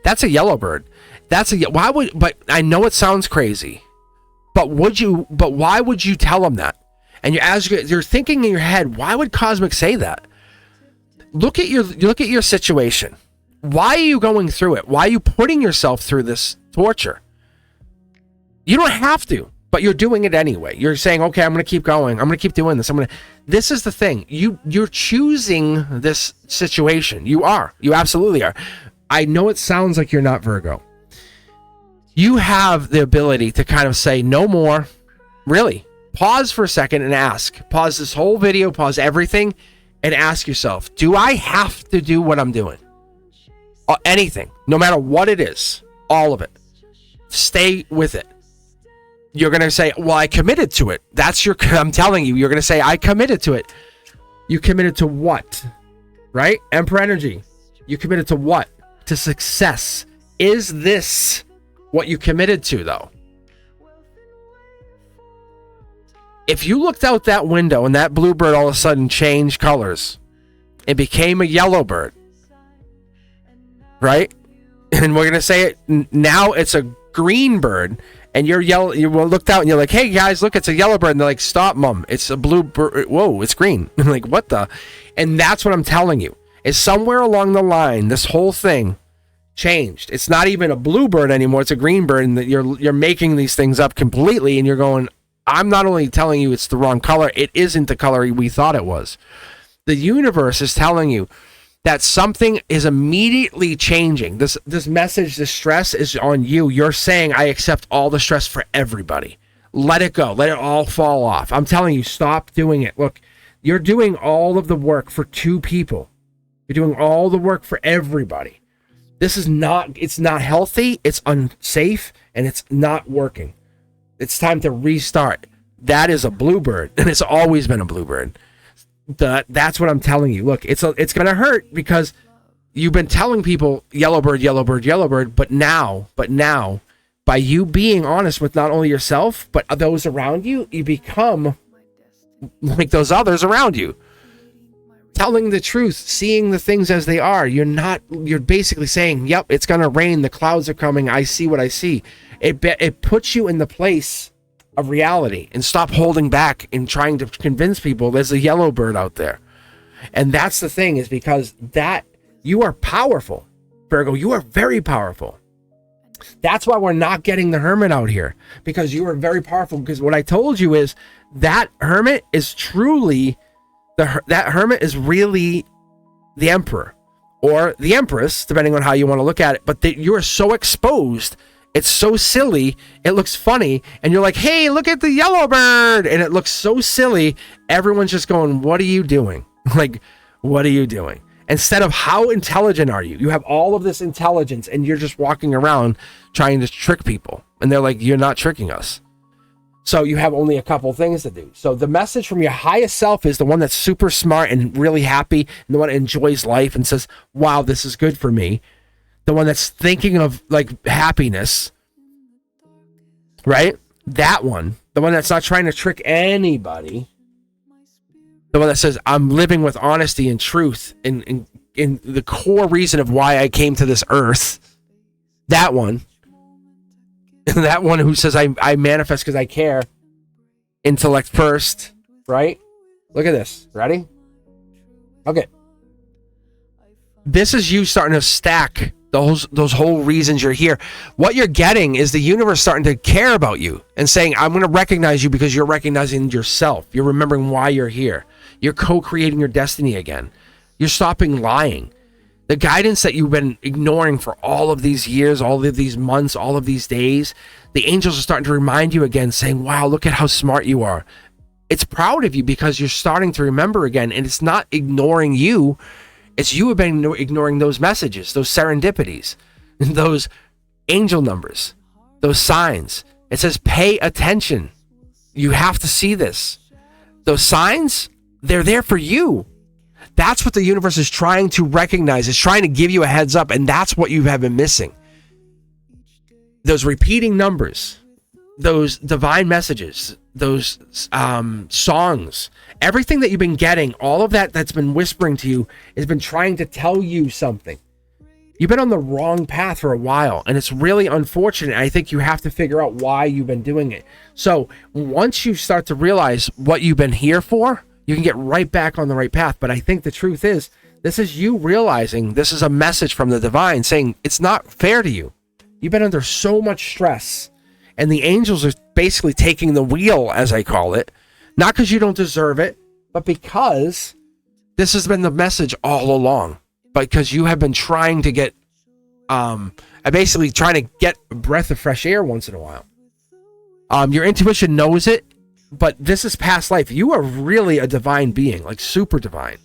Speaker 1: That's a yellowbird. But I know it sounds crazy. But why would you tell them that? And you're thinking in your head, why would Cosmic say that? Look at your situation. Why are you going through it? Why are you putting yourself through this torture? You don't have to, but you're doing it anyway. You're saying, okay, I'm going to keep going. I'm going to keep doing this. This is the thing. You're choosing this situation. You are. You absolutely are. I know it sounds like you're not Virgo. You have the ability to kind of say no more. Really, pause for a second and ask. Pause this whole video, pause everything, and ask yourself, do I have to do what I'm doing? Anything, no matter what it is, all of it. Stay with it. You're going to say, well, I committed to it. I'm telling you, you're going to say, I committed to it. You committed to what? Right? Emperor energy. You committed to what? To success. Is this what you committed to, though? If you looked out that window and that bluebird all of a sudden changed colors, it became a yellowbird, right? And we're gonna say it now, it's a green bird, and you're yellow. You looked out and you're like, "Hey guys, look, it's a yellowbird." And they're like, "Stop, mom! It's a bluebird. Whoa, it's green." I'm like, "What the?" And that's what I'm telling you. Is somewhere along the line, this whole thing changed. It's not even a bluebird anymore. It's a green bird, and that you're making these things up completely, and you're going, I'm not only telling you it's the wrong color, it isn't the color we thought it was. The universe is telling you that something is immediately changing. This message, this stress is on you. You're saying, I accept all the stress for everybody. Let it go. Let it all fall off. I'm telling you, stop doing it. Look, you're doing all of the work for two people. You're doing all the work for everybody. It's not healthy, it's unsafe, and it's not working. It's time to restart. That is a bluebird, and it's always been a bluebird. That's what I'm telling you. Look, it's going to hurt because you've been telling people yellowbird, yellowbird, yellowbird, but now By you being honest with not only yourself, but those around you, you become like those others around you. Telling the truth, seeing the things as they are. You're basically saying, yep, it's going to rain. The clouds are coming. I see what I see. It puts you in the place of reality, and stop holding back and trying to convince people there's a yellow bird out there. And that's the thing, is because that you are powerful, Virgo. You are very powerful. That's why we're not getting the Hermit out here, because you are very powerful. Because what I told you is that Hermit is truly that Hermit is really the Emperor or the Empress, depending on how you want to look at it. But you are so exposed. It's so silly. It looks funny. And you're like, hey, look at the yellow bird. And it looks so silly. Everyone's just going, what are you doing? Like, what are you doing? Instead of, how intelligent are you? You have all of this intelligence and you're just walking around trying to trick people. And they're like, you're not tricking us. So you have only a couple things to do. So the message from your highest self is the one that's super smart and really happy, and the one that enjoys life and says, wow, this is good for me. The one that's thinking of like happiness, right? That one, the one that's not trying to trick anybody. The one that says, I'm living with honesty and truth in the core reason of why I came to this earth. That one. And that one who says, I manifest because I care. Intellect first, right? Look at this. Ready? Okay. This is you starting to stack those whole reasons you're here. What you're getting is the universe starting to care about you and saying, I'm going to recognize you because you're recognizing yourself. You're remembering why you're here. You're co-creating your destiny again. You're stopping lying. The guidance that you've been ignoring for all of these years, all of these months, all of these days, the angels are starting to remind you again, saying, wow, look at how smart you are. It's proud of you because you're starting to remember again, and it's not ignoring you. It's you have been ignoring those messages, those serendipities, those angel numbers, those signs. It says, pay attention. You have to see this. Those signs, they're there for you. That's what the universe is trying to recognize. It's trying to give you a heads up, and that's what you have been missing. Those repeating numbers, those divine messages, those songs, everything that you've been getting, all of that's been whispering to you has been trying to tell you something. You've been on the wrong path for a while, and it's really unfortunate. I think you have to figure out why you've been doing it. So once you start to realize what you've been here for, you can get right back on the right path. But I think the truth is, this is you realizing this is a message from the divine saying it's not fair to you. You've been under so much stress, and the angels are basically taking the wheel, as I call it, not because you don't deserve it, but because this has been the message all along. Because you have been trying to get, basically trying to get a breath of fresh air once in a while. Your intuition knows it, but this is past life. You are really a divine being, like super divine.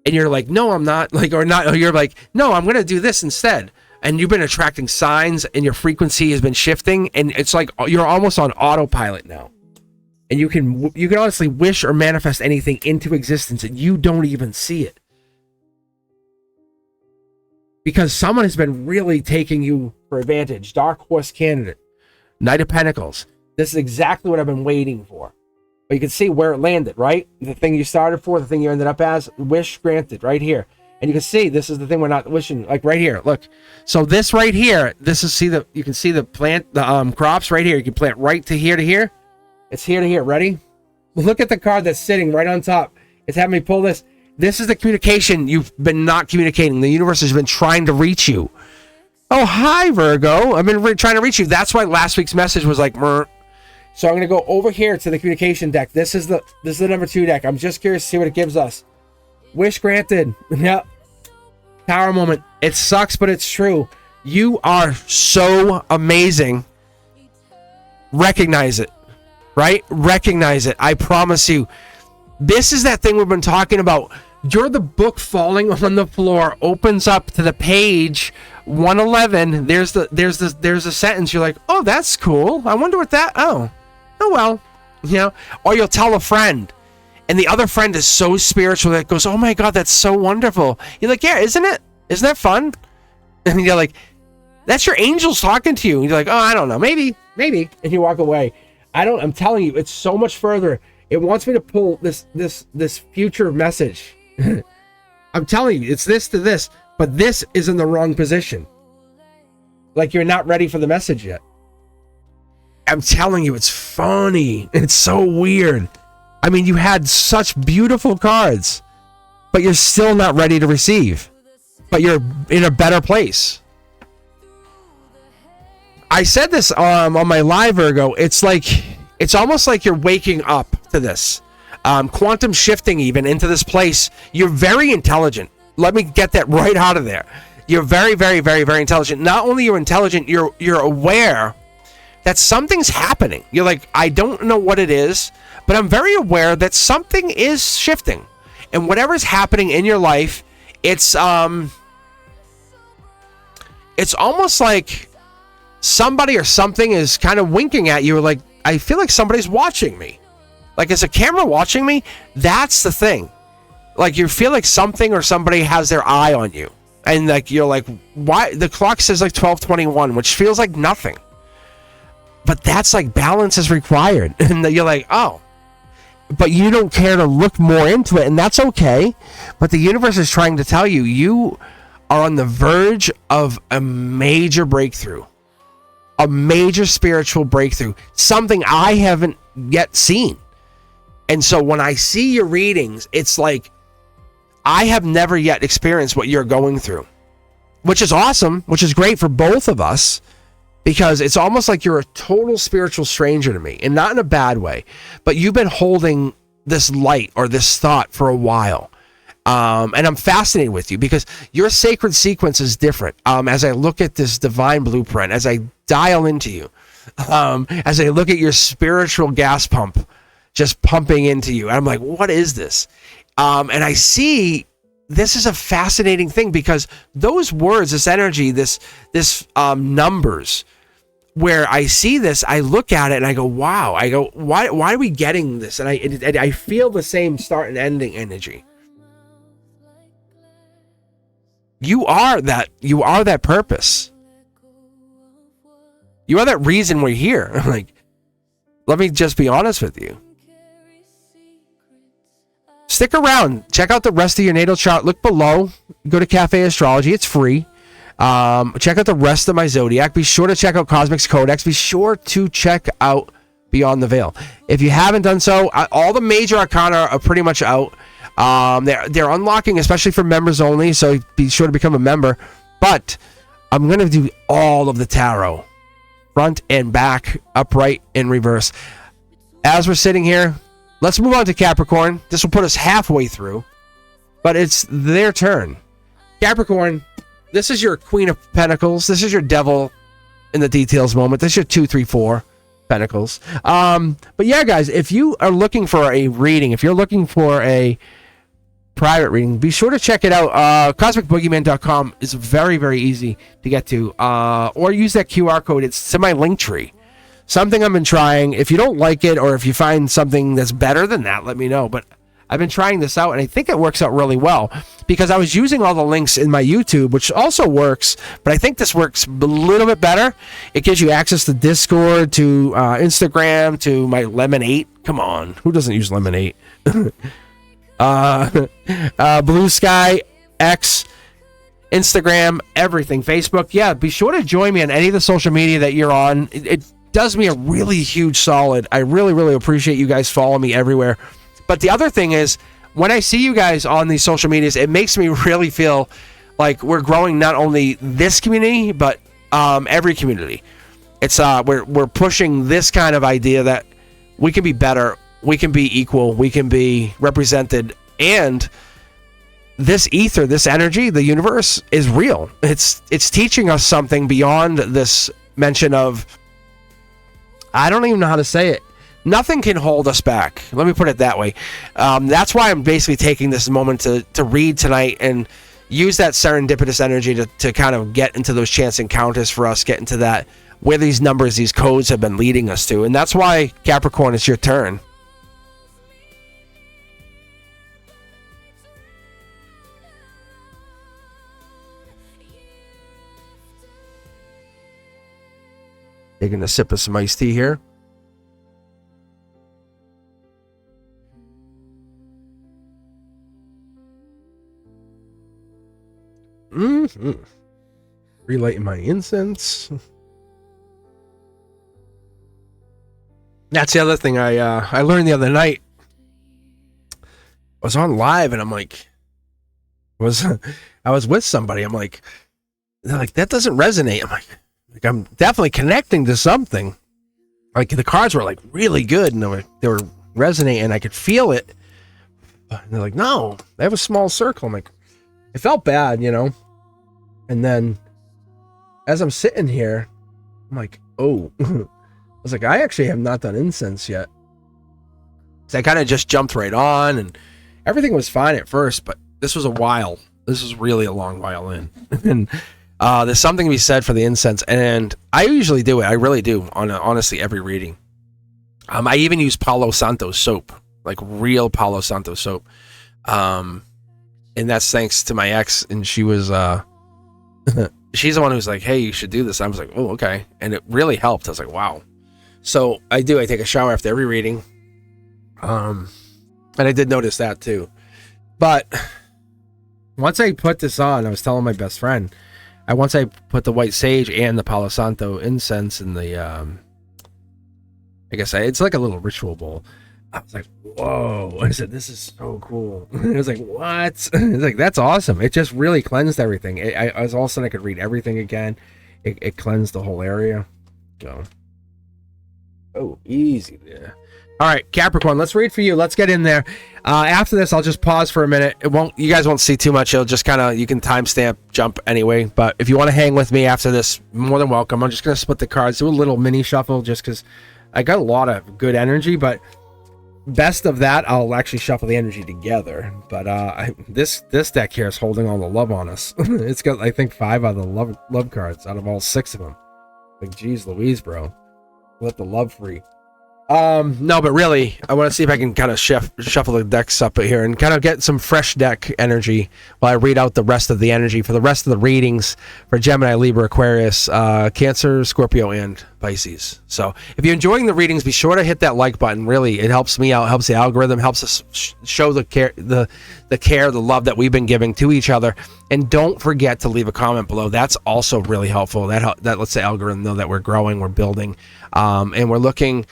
Speaker 1: And you're like, no, I'm not, like, or not, or you're like, no, I'm going to do this instead. And you've been attracting signs, and your frequency has been shifting, and it's like you're almost on autopilot now. And you can honestly wish or manifest anything into existence, and you don't even see it. Because someone has been really taking you for advantage. Dark horse candidate. Knight of Pentacles. This is exactly what I've been waiting for. But you can see where it landed, right? The thing you started for, the thing you ended up as, wish granted, right here. And you can see this is the thing we're not wishing, like right here. Look. So this right here, this is, you can see the plant, the crops right here. You can plant right to here to here. It's here to here. Ready? Look at the card that's sitting right on top. It's having me pull this. This is the communication you've been not communicating. The universe has been trying to reach you. Oh, hi, Virgo. I've been trying to reach you. That's why last week's message was like, Murr. So I'm going to go over here to the communication deck. This is the number 2 deck. I'm just curious to see what it gives us. Wish granted. Yep. Power moment. It sucks, but it's true. You are so amazing. Recognize it. Right? Recognize it. I promise you. This is that thing we've been talking about. You're the book falling on the floor, opens up to the page 111. There's a sentence. You're like, oh, that's cool. I wonder what that. Oh well, you know. Or you'll tell a friend, and the other friend is so spiritual that goes, oh my God, that's so wonderful. You're like, yeah, isn't it? Isn't that fun? And you're like, That's your angels talking to you. You're like, oh, I don't know, maybe, and you walk away. I'm telling you, it's so much further. It wants me to pull this future message. I'm telling you, it's this to this, but this is in the wrong position. Like you're not ready for the message yet. I'm telling you, it's funny. It's so weird. I mean, you had such beautiful cards, but you're still not ready to receive. But you're in a better place. I said this on my live, Virgo. It's almost like you're waking up to this. Quantum shifting even into this place. You're very intelligent. Let me get that right out of there. You're very, very, very, very intelligent. Not only you're intelligent, you're aware that something's happening. You're like, I don't know what it is, but I'm very aware that something is shifting. And whatever's happening in your life, it's almost like somebody or something is kind of winking at you. Like, I feel like somebody's watching me. Like, is a camera watching me? That's the thing. Like, you feel like something or somebody has their eye on you. And like, you're like, why? The clock says like 12:21, which feels like nothing. But that's like balance is required. And you're like, oh. But you don't care to look more into it, and that's okay. But the universe is trying to tell you, you are on the verge of a major breakthrough. A major spiritual breakthrough. Something I haven't yet seen. And so when I see your readings, it's like, I have never yet experienced what you're going through. Which is awesome, which is great for both of us. Because it's almost like you're a total spiritual stranger to me, and not in a bad way, but you've been holding this light or this thought for a while. And I'm fascinated with you because your sacred sequence is different. As I look at this divine blueprint, as I dial into you, as I look at your spiritual gas pump just pumping into you, I'm like, what is this? And I see this is a fascinating thing because those words, this energy, this numbers, where I see this, I look at it and I go, wow. I go, why are we getting this? And I feel the same start and ending energy. You are that purpose. You are that reason we're here. Like, let me just be honest with you. Stick around. Check out the rest of your natal chart. Look below. Go to Cafe Astrology. It's free. Check out the rest of my Zodiac. Be sure to check out Cosmic's Codex. Be sure to check out Beyond the Veil. If you haven't done so, all the major arcana are pretty much out. They're unlocking, especially for members only, so be sure to become a member. But I'm going to do all of the tarot. Front and back, upright and reverse. As we're sitting here, let's move on to Capricorn. This will put us halfway through, but it's their turn. Capricorn, this is your Queen of Pentacles. This is your Devil in the Details moment. This is your 2, 3, 4 Pentacles. But yeah, guys, if you are looking for a reading, if you're looking for a private reading, be sure to check it out. cosmicboogeyman.com is very, very easy to get to. Or use that QR code. It's in my link tree. Something I've been trying. If you don't like it, or if you find something that's better than that, let me know. But I've been trying this out, and I think it works out really well because I was using all the links in my YouTube, which also works, but I think this works a little bit better. It gives you access to Discord, to Instagram, to my Lemon 8. Come on, who doesn't use Lemon 8? Blue Sky, X, Instagram, everything, Facebook. Yeah, be sure to join me on any of the social media that you're on. It does me a really huge solid. I really, really appreciate you guys following me everywhere. But the other thing is, when I see you guys on these social medias, it makes me really feel like we're growing not only this community, but every community. It's we're pushing this kind of idea that we can be better, we can be equal, we can be represented, and this ether, this energy, the universe is real. It's teaching us something beyond this mention of, I don't even know how to say it. Nothing can hold us back. Let me put it that way. That's why I'm basically taking this moment to read tonight and use that serendipitous energy to kind of get into those chance encounters for us, get into that, where these numbers, these codes have been leading us to. And that's why, Capricorn, it's your turn. Taking a sip of some iced tea here. Relighting my incense. That's the other thing I learned the other night. I was on live and I'm like, I was with somebody. I'm like, they're like, that doesn't resonate. I'm like I'm definitely connecting to something. Like the cards were like really good and they were resonating. I could feel it. And they're like, no, they have a small circle. I'm like, it felt bad, you know. And then as I'm sitting here, I'm like, oh. I was like, I actually have not done incense yet. So I kind of just jumped right on and everything was fine at first, but this was a while. This was really a long while in. And there's something to be said for the incense. And I usually do it. I really do on honestly every reading. I even use Palo Santo soap, like real Palo Santo soap. And that's thanks to my ex. And she was, she's the one who's like, hey, you should do this. I was like, oh, okay. And it really helped. I was like, wow. So I take a shower after every reading. And I did notice that too. But once I put this on, I was telling my best friend, once I put the white sage and the Palo Santo incense in the, I guess it's like a little ritual bowl. I was like, whoa. I said, this is so cool. It was like, what? It's like, that's awesome. It just really cleansed everything. I was all of a sudden I could read everything again. It cleansed the whole area. So, oh, easy there. All right, Capricorn, let's read for you. Let's get in there. After this, I'll just pause for a minute. You guys won't see too much. It'll just kind of, you can timestamp jump anyway. But if you want to hang with me after this, more than welcome. I'm just going to split the cards, do a little mini shuffle just because I got a lot of good energy. But best of that, I'll actually shuffle the energy together. But this deck here is holding all the love on us. It's got, I think, 5 out of the love cards out of all 6 of them. Like, geez Louise, bro. Let the love free. No, but really, I want to see if I can kind of shuffle the decks up here and kind of get some fresh deck energy while I read out the rest of the energy for the rest of the readings for Gemini, Libra, Aquarius, Cancer, Scorpio, and Pisces. So if you're enjoying the readings, be sure to hit that like button. Really, it helps me out, helps the algorithm, helps us show the care, the love that we've been giving to each other. And don't forget to leave a comment below. That's also really helpful. That lets the algorithm know that we're growing, we're building, and we're looking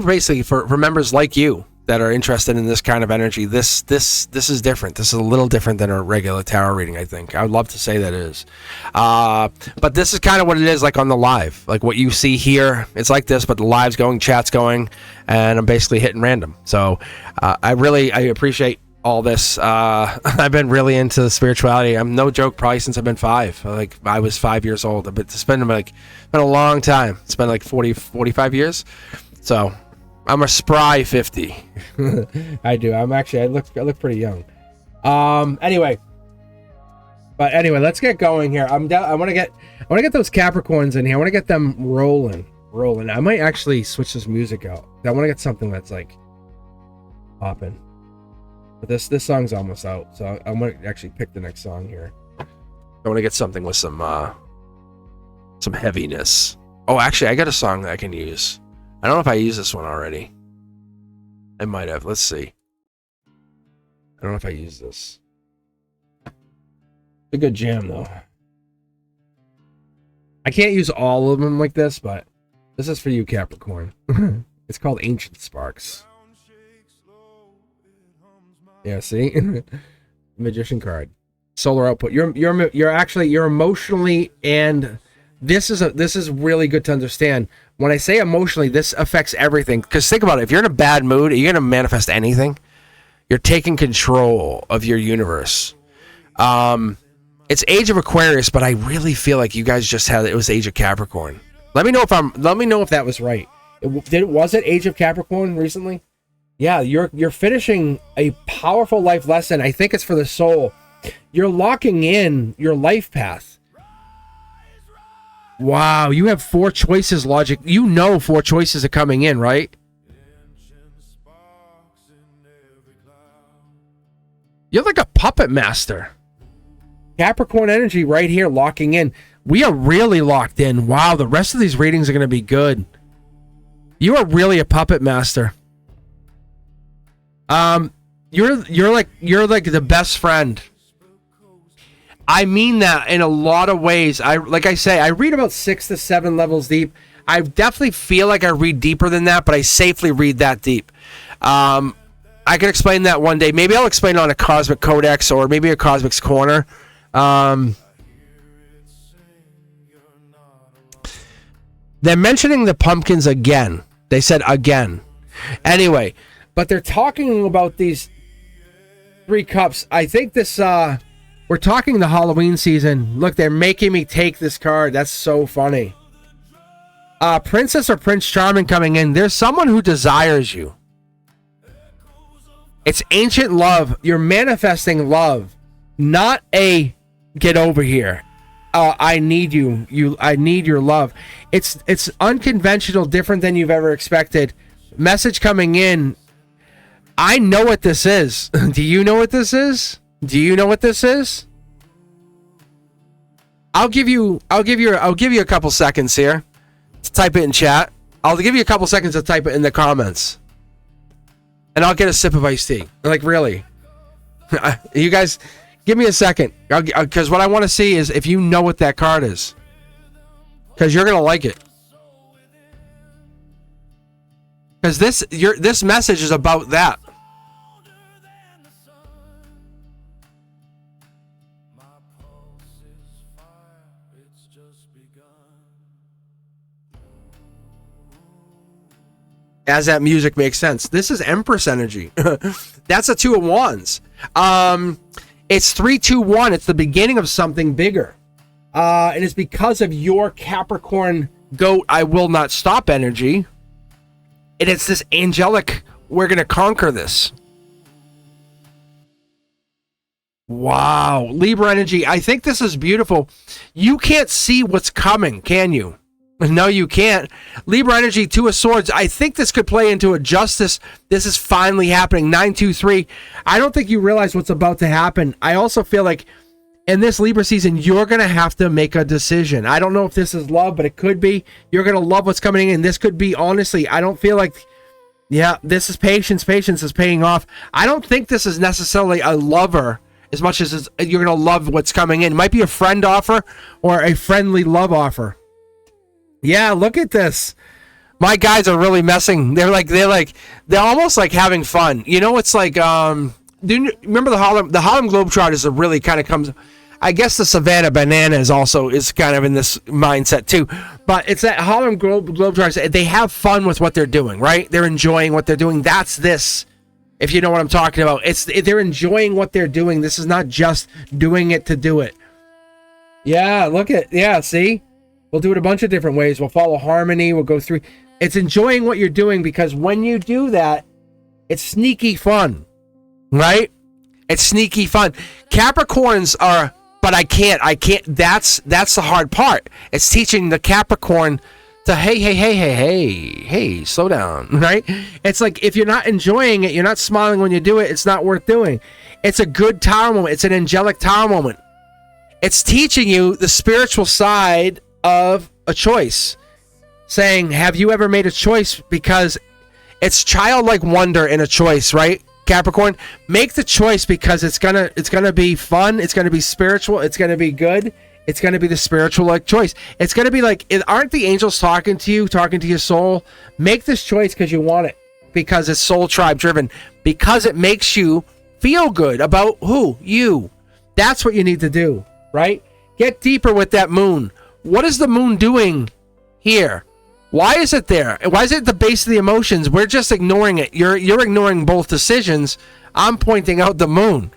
Speaker 1: basically for members like you that are interested in this kind of energy. This is different. This is a little different than a regular tarot reading, I think. I would love to say that it is. But this is kind of what it is like on the live. Like what you see here, it's like this, but the live's going, chat's going, and I'm basically hitting random. So I appreciate all this. I've been really into spirituality. I'm no joke, probably since I've been 5. Like I was 5 years old. It's been a long time. It's been like 45 years. So I'm a spry 50. I do. I look pretty young. Anyway, let's get going here. I want to get those Capricorns in here. I want to get them rolling. I might actually switch this music out. I want to get something that's like popping. But this song's almost out, so I'm gonna actually pick the next song here. I want to get something with some heaviness. Oh, actually, I got a song that I can use. I don't know if I used this one already. I might have. Let's see. I don't know if I used this. It's a good jam, though. I can't use all of them like this, but this is for you, Capricorn. It's called Ancient Sparks. Yeah, see? Magician card. Solar output. You're emotionally, and this is really good to understand. When I say emotionally, this affects everything. Because think about it. If you're in a bad mood, are you going to manifest anything? You're taking control of your universe. It's Age of Aquarius, but I really feel like you guys just had it was Age of Capricorn. Let me know if that was right. Was it Age of Capricorn recently? Yeah, you're finishing a powerful life lesson. I think it's for the soul. You're locking in your life path. Wow, you have 4 choices logic. You know 4 choices are coming in, right? You're like a puppet master. Capricorn energy right here, locking in. We are really locked in. Wow, the rest of these readings are going to be good. You are really a puppet master. You're like the best friend. I mean that in a lot of ways. I read about 6 to 7 levels deep. I definitely feel like I read deeper than that, but I safely read that deep. I can explain that one day. Maybe I'll explain it on a Cosmic Codex or maybe a Cosmic's Corner. They're mentioning the pumpkins again. They said again. Anyway, but they're talking about these 3 cups. I think this, we're talking the Halloween season. Look, they're making me take this card. That's so funny. Princess or Prince Charming coming in. There's someone who desires you. It's ancient love. You're manifesting love. Not a get over here. I need you. I need your love. It's unconventional, different than you've ever expected. Message coming in. I know what this is. Do you know what this is? Do you know what this is? I'll give you a couple seconds here to type it in chat. I'll give you a couple seconds to type it in the comments. And I'll get a sip of iced tea. Like, really. You guys, give me a second. Because what I want to see is if you know what that card is. Because you're going to like it. Because this message is about that. As that music makes sense. This is Empress energy. That's a 2 of Wands. It's 3-2-1. It's the beginning of something bigger. And it's because of your Capricorn goat, I will not stop energy. And it's this angelic, we're going to conquer this. Wow. Libra energy. I think this is beautiful. You can't see what's coming, can you? No, you can't. Libra energy, 2 of Swords. I think this could play into a justice. This is finally happening. 9-2-3. I don't think you realize what's about to happen. I also feel like in this Libra season, you're going to have to make a decision. I don't know if this is love, but it could be. You're going to love what's coming in. This could be, honestly, I don't feel like, yeah, this is patience. Patience is paying off. I don't think this is necessarily a lover as much as you're going to love what's coming in. It might be a friend offer or a friendly love offer. Yeah, look at this. My guys are really messing. They're almost like having fun. You know, it's like, do you remember the Harlem Globetrotters are really kind of comes, I guess the Savannah Banana is kind of in this mindset too. But it's that Harlem Globetrotters, they have fun with what they're doing, right? They're enjoying what they're doing. That's this, if you know what I'm talking about. They're enjoying what they're doing. This is not just doing it to do it. Yeah, see? We'll do it a bunch of different ways. We'll follow harmony. We'll go through. It's enjoying what you're doing because when you do that, it's sneaky fun, right? It's sneaky fun. Capricorns are, but I can't. That's the hard part. It's teaching the Capricorn to, hey, slow down, right? It's like if you're not enjoying it, you're not smiling when you do it, it's not worth doing. It's a good tower moment. It's an angelic tower moment. It's teaching you the spiritual side of a choice, saying, have you ever made a choice? Because it's childlike wonder in a choice, right? Capricorn, make the choice because it's gonna be fun, it's gonna be spiritual, it's gonna be good, it's gonna be the spiritual like choice. It's gonna be like, aren't the angels talking to you, talking to your soul? Make this choice because you want it, because it's soul tribe driven, because it makes you feel good about you. That's what you need to do, right? Get deeper with that moon. What is the moon doing here? Why is it there? Why is it at the base of the emotions? We're just ignoring it. You're ignoring both decisions. I'm pointing out the moon.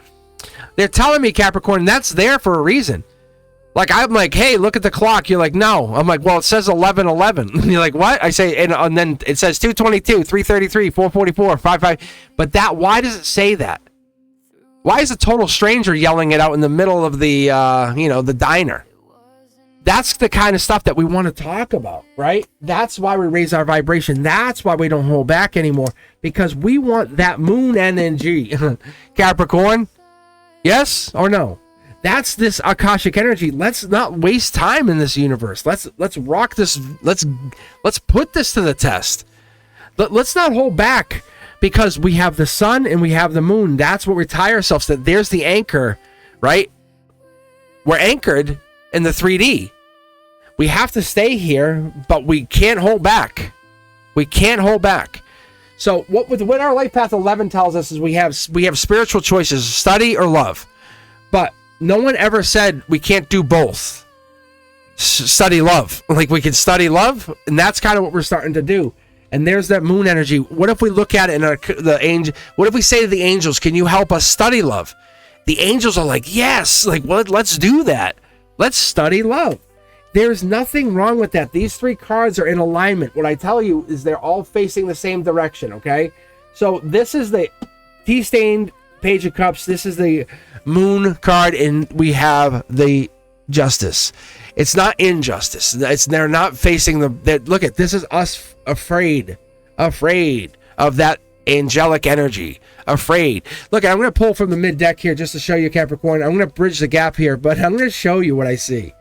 Speaker 1: They're telling me, Capricorn, that's there for a reason. Like, I'm like, hey, look at the clock. You're like, no. I'm like, well, it says 11:11. You're like, what? I say, and then it says 2:22, 3:33, 4:44, 5:5. But why does it say that? Why is a total stranger yelling it out in the middle of the, the diner? That's the kind of stuff that we want to talk about, right? That's why we raise our vibration. That's why we don't hold back anymore, because we want that moon energy. Capricorn, yes or no? That's this Akashic energy. Let's not waste time in this universe. Let's rock this. Let's put this to the test. Let's not hold back, because we have the sun and we have the moon. That's what we tie ourselves to. There's the anchor, right? We're anchored in the 3D. We have to stay here, but we can't hold back. We can't hold back. So what our life path 11 tells us is we have spiritual choices: study or love. But no one ever said we can't do both. Study love. Like, we can study love, and that's kind of what we're starting to do. And there's that moon energy. What if we look at it in the angel? What if we say to the angels, "Can you help us study love?" The angels are like, "Yes." Like, well, let's do that. Let's study love. There's nothing wrong with that. These 3 cards are in alignment. What I tell you is they're all facing the same direction. Okay, so this is the tea-stained Page of Cups. This is the moon card, and we have the Justice. It's not injustice. They're not facing look at this is us afraid of that angelic energy. Afraid. Look, I'm going to pull from the mid deck here just to show you, Capricorn. I'm going to bridge the gap here, but I'm going to show you what I see.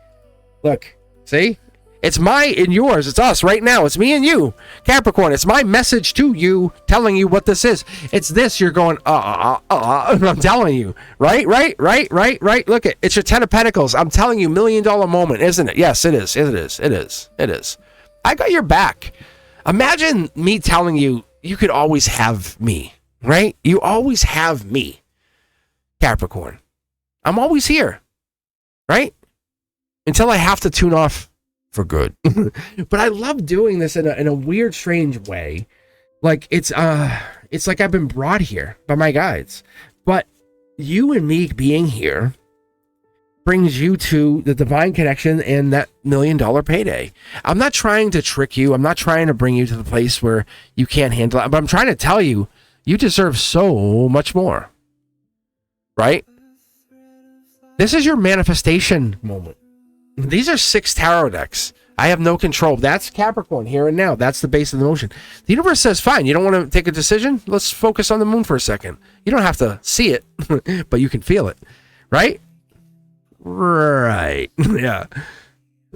Speaker 1: Look, see? It's my and yours. It's us right now. It's me and you, Capricorn. It's my message to you, telling you what this is. It's this. You're going, I'm telling you. Right. Look, it's your 10 of Pentacles. I'm telling you, $1 million moment, isn't it? Yes, it is. It is. I got your back. Imagine me telling you, you could always have me, right? You always have me, Capricorn. I'm always here, right? Until I have to tune off for good. But I love doing this in a weird, strange way. Like, it's like I've been brought here by my guides. But you and me being here brings you to the divine connection and that $1 million payday. I'm not trying to trick you. I'm not trying to bring you to the place where you can't handle it. But I'm trying to tell you, you deserve so much more. Right? This is your manifestation moment. These are 6 tarot decks. I have no control. That's Capricorn, here and now. That's the base of the motion. The universe says, fine, you don't want to take a decision? Let's focus on the moon for a second. You don't have to see it, but you can feel it. Right? Right. Yeah.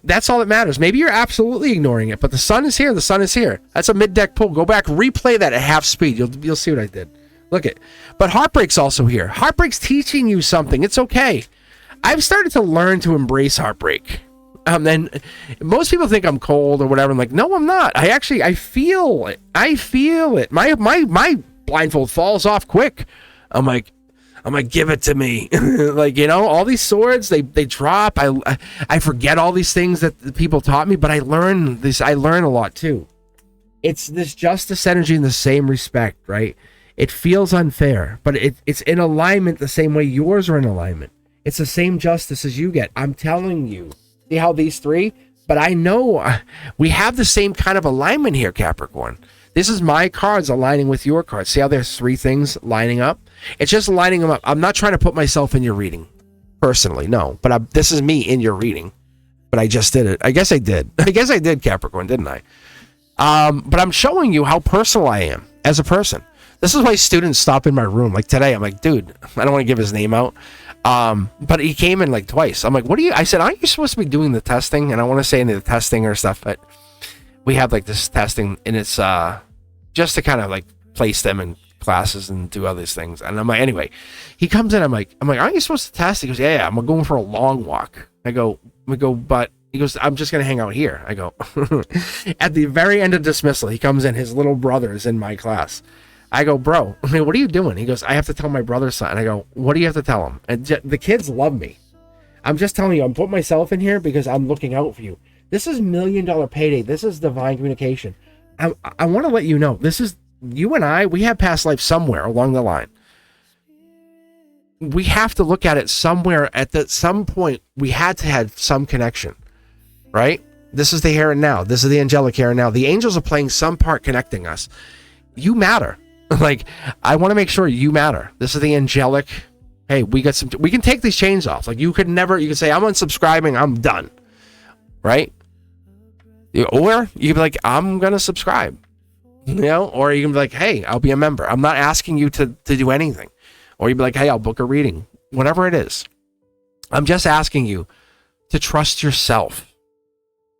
Speaker 1: That's all that matters. Maybe you're absolutely ignoring it, but the sun is here. The sun is here. That's a mid-deck pull. Go back, replay that at half speed. You'll see what I did. Look it. But heartbreak's also here. Heartbreak's teaching you something. It's okay. I've started to learn to embrace heartbreak. And most people think I'm cold or whatever. I'm like, no, I'm not. I feel it. I feel it. My blindfold falls off quick. I'm like, give it to me. Like, all these swords, they drop. I forget all these things that the people taught me, but I learn this. I learn a lot too. It's this justice energy in the same respect, right? It feels unfair, but it's in alignment the same way yours are in alignment. It's the same justice as you get. I'm telling you. See how these 3? But I know we have the same kind of alignment here, Capricorn. This is my cards aligning with your cards. See how there's 3 things lining up? It's just lining them up. I'm not trying to put myself in your reading, personally, no. But this is me in your reading. But I just did it. I guess I did. Capricorn, didn't I? But I'm showing you how personal I am as a person. This is why students stop in my room. Like today, I'm like, dude, I don't want to give his name out. But he came in like twice. I'm like, I said, aren't you supposed to be doing the testing? And I want to say any of the testing or stuff, but we have like this testing, and it's just to kind of like place them in classes and do other things. And I'm like, anyway, he comes in, I'm like, aren't you supposed to test? He goes, yeah, I'm going for a long walk. I go, but he goes, I'm just going to hang out here. I go, at the very end of dismissal, he comes in, his little brother is in my class. I go, bro, what are you doing? He goes, I have to tell my brother's son. I go, what do you have to tell him? And the kids love me. I'm just telling you, I'm putting myself in here because I'm looking out for you. This is $1 million payday. This is divine communication. I want to let you know, this is, you and I, we have past life somewhere along the line. We have to look at it somewhere some point. We had to have some connection, right? This is the here and now. This is the angelic here and now. The angels are playing some part connecting us. You matter. Like, I want to make sure you matter. This is the angelic. Hey, we can take these chains off. Like, you could say, I'm unsubscribing, I'm done. Right? Or you can be like, I'm going to subscribe. Or you can be like, hey, I'll be a member. I'm not asking you to do anything. Or you'd be like, hey, I'll book a reading. Whatever it is. I'm just asking you to trust yourself.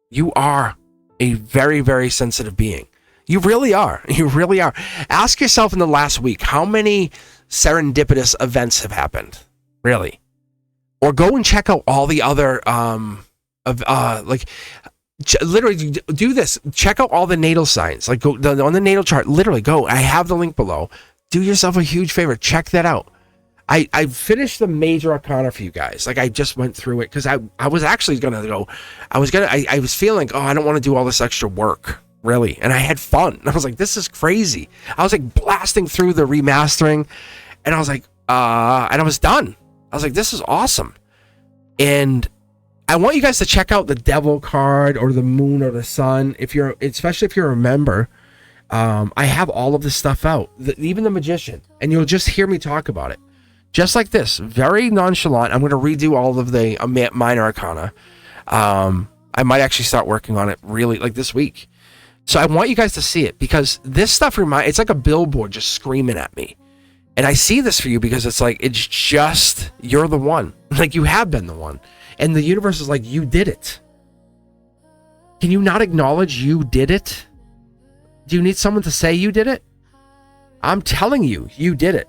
Speaker 1: You are a very, very sensitive being. You really are. You really are. Ask yourself in the last week, how many serendipitous events have happened? Really? Or go and check out all the other, literally do this. Check out all the natal signs. Like, go on the natal chart. Literally go. I have the link below. Do yourself a huge favor. Check that out. I finished the major arcana for you guys. Like, I just went through it because I was actually gonna go. I was feeling, oh, I don't want to do all this extra work, really. And I had fun. I was like, this is crazy. I was like blasting through the remastering, and I was like, and I was done. I was like, this is awesome. And I want you guys to check out the Devil card or the Moon or the Sun, especially if you're a member. I have all of this stuff out, even the Magician, and you'll just hear me talk about it. Just like this, very nonchalant. I'm going to redo all of the minor arcana. I might actually start working on it really like this week. So I want you guys to see it because this stuff it's like a billboard just screaming at me. And I see this for you because it's like, it's just, you're the one. Like, you have been the one. And the universe is like, you did it. Can you not acknowledge you did it? Do you need someone to say you did it? I'm telling you, you did it.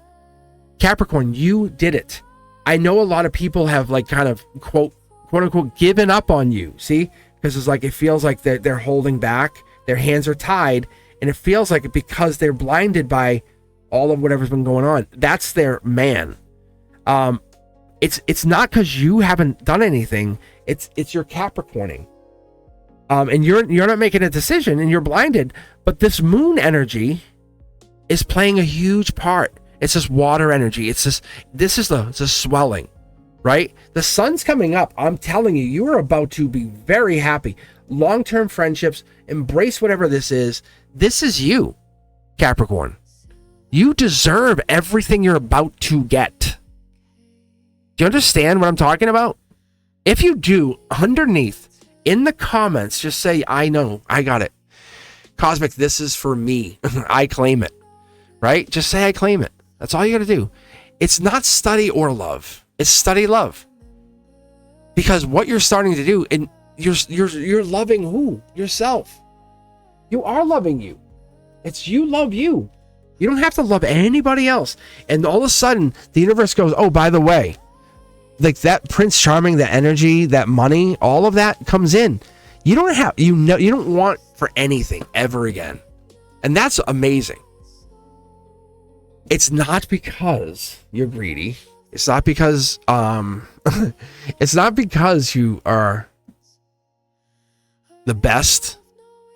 Speaker 1: Capricorn, you did it. I know a lot of people have like kind of quote unquote given up on you. See? Because it's like, it feels like they're holding back. Their hands are tied. And it feels like because they're blinded by all of whatever's been going on. That's their man. It's not because you haven't done anything. It's your Capricorning. And you're not making a decision and you're blinded. But this moon energy is playing a huge part. It's this water energy. It's the swelling, right? The sun's coming up. I'm telling you, you are about to be very happy. Long-term friendships, embrace whatever this is. This is you, Capricorn. You deserve everything you're about to get. Do you understand what I'm talking about? If you do, underneath, in the comments, just say, I know, I got it. Cosmic, this is for me. I claim it, right? Just say I claim it. That's all you got to do. It's not study or love. It's study love. Because what you're starting to do, and you're loving who? Yourself. You are loving you. It's you love you. You don't have to love anybody else. And all of a sudden, the universe goes, oh, by the way, like that Prince Charming, that energy, that money, all of that comes in. You don't want for anything ever again. And that's amazing. It's not because you're greedy. It's not because it's not because you are the best,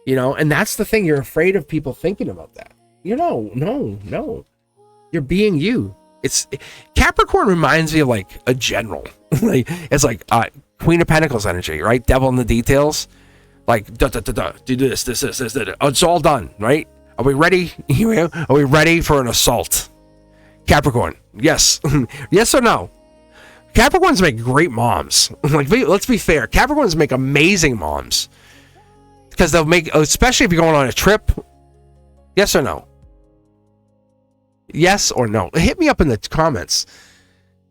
Speaker 1: and that's the thing. You're afraid of people thinking about that. No. You're being you. Capricorn reminds me of like a general. It's like Queen of Pentacles energy, right? Devil in the details. Like do this. Oh, it's all done, right? Are we ready? Are we ready for an assault? Capricorn, yes. Yes or no? Capricorns make great moms. Let's be fair. Capricorns make amazing moms. Because they'll make, especially if you're going on a trip. Yes or no? Yes or no? Hit me up in the comments.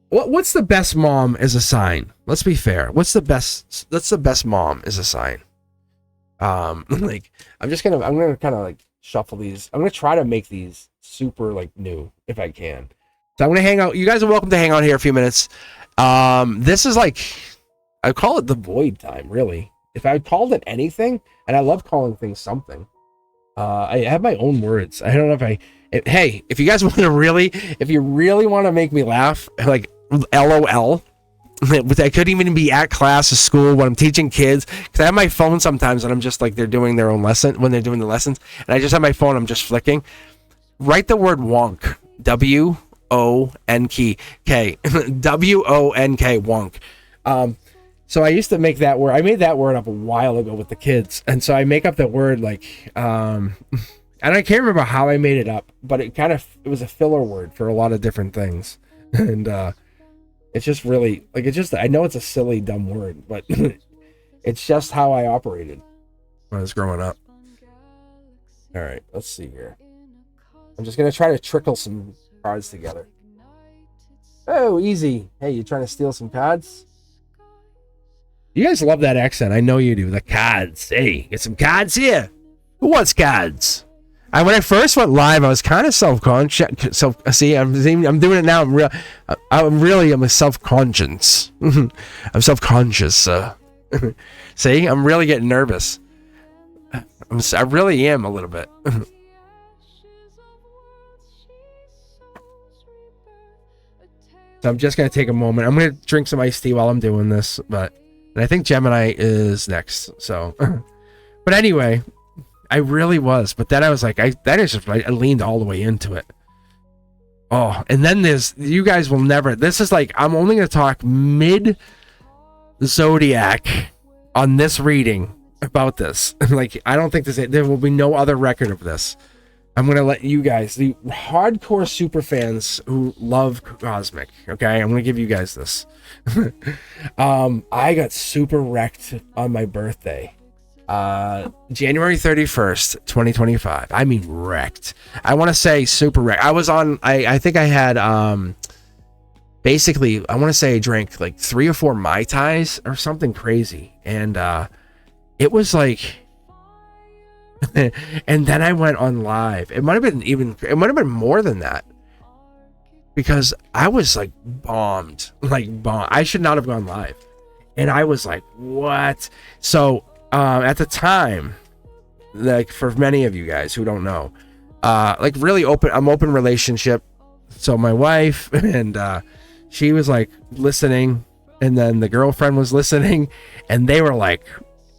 Speaker 1: What's the best mom as a sign? Let's be fair. What's the best mom as a sign? I'm gonna kind of like shuffle these. I'm gonna try to make these super like new if I can. So I'm gonna hang out. You guys are welcome to hang out here a few minutes. This is like, I call it the void time, really. If I called it anything, and I love calling things something. I have my own words. I don't know hey, if you guys want to if you really want to make me laugh, like LOL. I could even be at class or school when I'm teaching kids, because I have my phone sometimes and I'm just like, they're doing their own lesson when they're doing the lessons, and I just have my phone, I'm just flicking. Write the word wonk. W-O-N-K. W-O-N-K, wonk. So I used to make that word. I made that word up a while ago with the kids, and so I make up that word like, and I can't remember how I made it up, but it was a filler word for a lot of different things, and it's just really like, I know it's a silly, dumb word, but it's just how I operated when I was growing up. All right, let's see here. I'm just gonna try to trickle some cards together. Oh, easy. Hey, you trying to steal some cards? You guys love that accent. I know you do. The cards. Hey, get some cards here. Who wants cards? When I first went live, I was kind of self-conscious. See, I'm doing it now. I'm self-conscious. I'm self-conscious. See, I'm really getting nervous. I really am a little bit. So I'm just going to take a moment. I'm going to drink some iced tea while I'm doing this. And I think Gemini is next. So, but anyway, I really was. But then I was like, I leaned all the way into it. Oh, and then you guys will never, this is like, I'm only going to talk mid Zodiac on this reading about this. Like, I don't think there will be no other record of this. I'm going to let you guys, the hardcore super fans who love Cosmic, okay? I'm going to give you guys this. I got super wrecked on my birthday. January 31st, 2025. I mean, wrecked. I want to say super wrecked. I was on, I think I had, basically, I want to say I drank like 3 or 4 Mai Tais or something crazy. And, it was like, and then I went on live. It might have been more than that, because I was like bombed. I should not have gone live, and I was like, what? So at the time, like, for many of you guys who don't know, like, really open relationship. So my wife and she was like listening, and then the girlfriend was listening, and they were like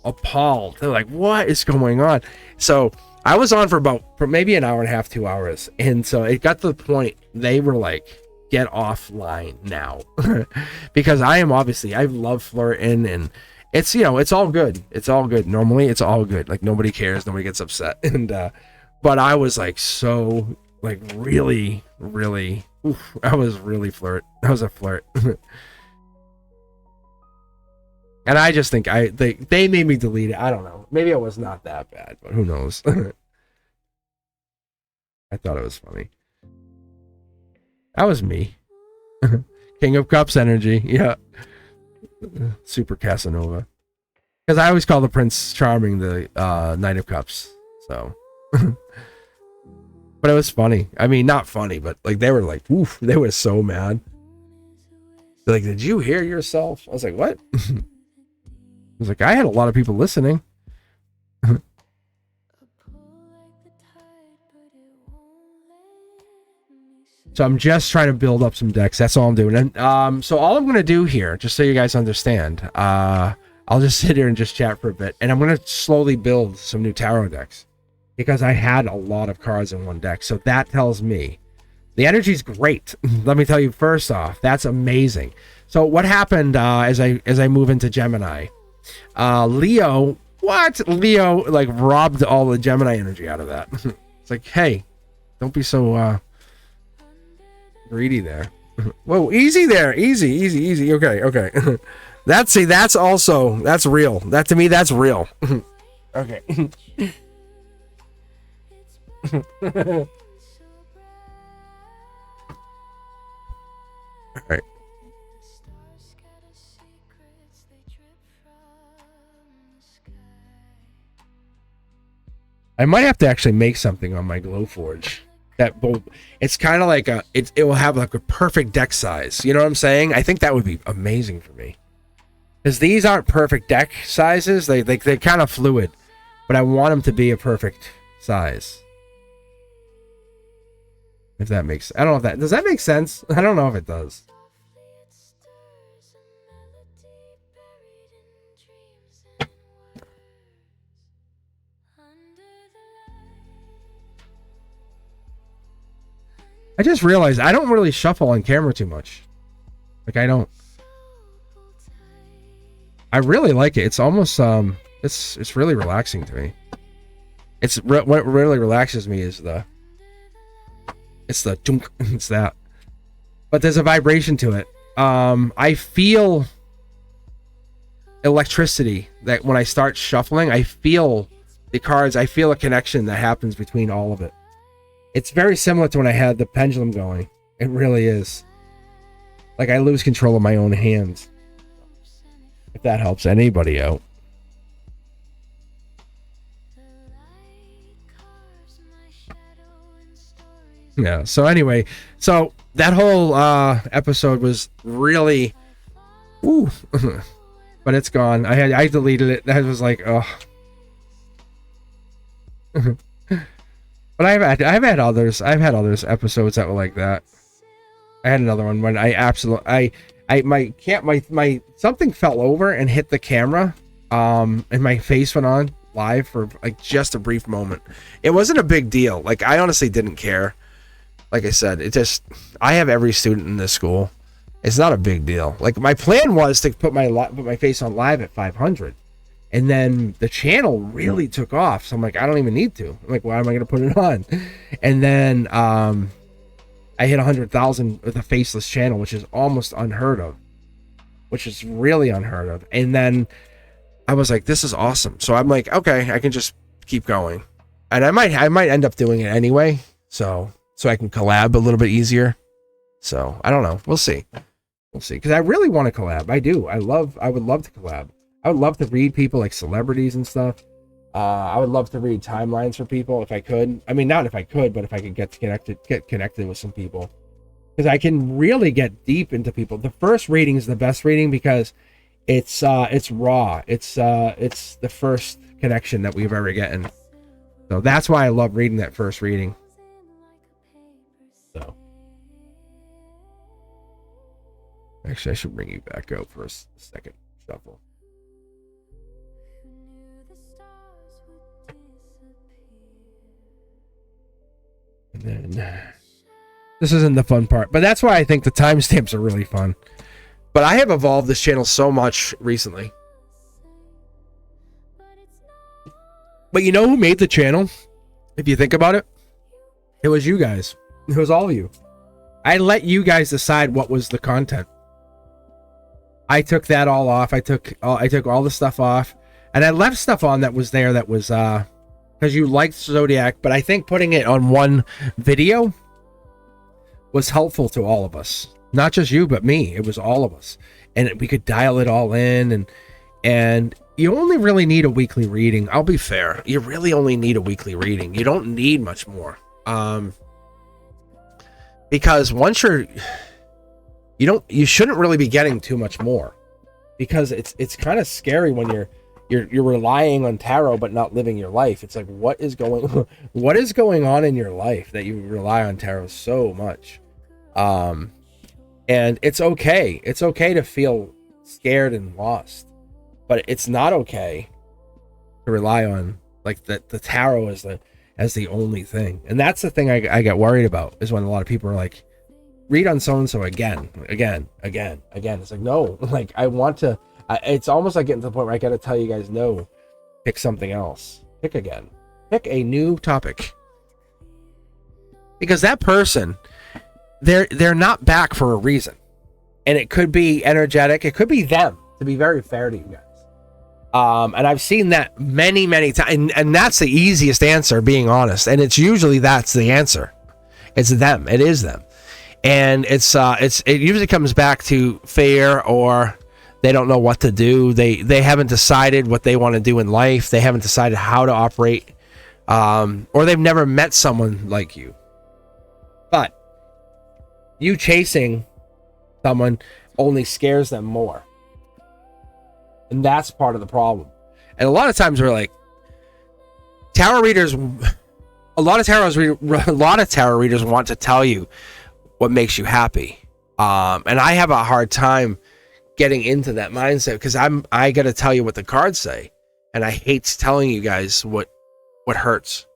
Speaker 1: appalled. They're like, what is going on? So I was on for maybe an hour and a half, 2 hours, and so it got to the point they were like, get offline now. Because I love flirting, and it's, it's all good. Normally it's all good, like, nobody cares, nobody gets upset. And but I was like, so, like, really I was a flirt. And I just think they made me delete it. I don't know. Maybe it was not that bad, but who knows? I thought it was funny. That was me. King of Cups energy. Yeah. Super Casanova. Because I always call the Prince Charming the Knight of Cups. So. But it was funny. I mean, not funny, but like, they were like, oof, they were so mad. They're like, did you hear yourself? I was like, what? I was like, I had a lot of people listening. So I'm just trying to build up some decks. That's all I'm doing. And so all I'm going to do here, just so you guys understand, I'll just sit here and just chat for a bit. And I'm going to slowly build some new tarot decks, because I had a lot of cards in one deck. So that tells me the energy's great. Let me tell you, first off, that's amazing. So what happened as I move into Gemini? Leo like robbed all the Gemini energy out of that. It's like, hey, don't be so greedy there. Whoa, easy there. Easy. Okay. That's real. That, to me, that's real. Okay. All right. I might have to actually make something on my Glowforge. It's kind of like it will have like a perfect deck size. You know what I'm saying? I think that would be amazing for me. Because these aren't perfect deck sizes. They're kind of fluid. But I want them to be a perfect size. If that makes... I don't know if does that make sense? I don't know if it does. I just realized I don't really shuffle on camera too much. Like, I don't. I really like it. It's almost it's really relaxing to me. What really relaxes me is it's that. But there's a vibration to it. I feel electricity that when I start shuffling, I feel the cards. I feel a connection that happens between all of it. It's very similar to when I had the pendulum going. It really is. Like, I lose control of my own hands. if that helps anybody out. Yeah, so anyway, so that whole episode was really ooh but it's gone. I deleted it. That was like, oh. But I've had others episodes that were like that. I had another one when I absolutely my something fell over and hit the camera, and my face went on live for like just a brief moment. It wasn't a big deal. Like, I honestly didn't care. Like I said, it just, I have every student in this school. It's not a big deal. Like, my plan was to put my face on live at 500, and then the channel really took off. So I'm like, I don't even need to. I'm like, why am I going to put it on? And then I hit 100,000 with a faceless channel, which is almost unheard of, which is really unheard of. And then I was like, this is awesome. So I'm like, okay, I can just keep going, and I might end up doing it anyway. So I can collab a little bit easier. So I don't know. We'll see. Because I really want to collab. I do. I would love to collab. I would love to read people like celebrities and stuff. I would love to read timelines for people if I could. I mean, not if I could, but if I could get connected with some people. Because I can really get deep into people. The first reading is the best reading because it's raw. It's the first connection that we've ever gotten. So that's why I love reading that first reading. So, actually, I should bring you back out for a second shuffle. And then this isn't the fun part, but that's why I think the timestamps are really fun. But I have evolved this channel so much recently. But you know who made the channel? If you think about it, it was you guys. It was all of you. I let you guys decide what was the content. I took that all off. I took all the stuff off, and I left stuff on that was there that was because you liked Zodiac, but I think putting it on one video was helpful to all of us. Not just you, but me. It was all of us, and we could dial it all in. And you only really need a weekly reading. I'll be fair. You really only need a weekly reading. You don't need much more. Because once you shouldn't really be getting too much more, because it's kind of scary when you're relying on tarot but not living your life. It's like, what is going on in your life that you rely on tarot so much? And it's okay. It's okay to feel scared and lost, but it's not okay to rely on like the tarot as the only thing. And that's the thing I get worried about, is when a lot of people are like, read on so-and-so again. It's like, no, like, I want to, it's almost like getting to the point where I got to tell you guys, no, pick something else. Pick again. Pick a new topic. Because that person, they're not back for a reason. And it could be energetic. It could be them, to be very fair to you guys. And I've seen that many times, and that's the easiest answer, being honest. And it's usually that's the answer. It's them. It is them. And it usually comes back to fear, or they don't know what to do. They haven't decided what they want to do in life. They haven't decided how to operate, or they've never met someone like you. But you chasing someone only scares them more. And that's part of the problem. And a lot of times we're like, tarot readers, a lot of tarot readers want to tell you what makes you happy. And I have a hard time getting into that mindset, because I got to tell you what the cards say. And I hate telling you guys what hurts.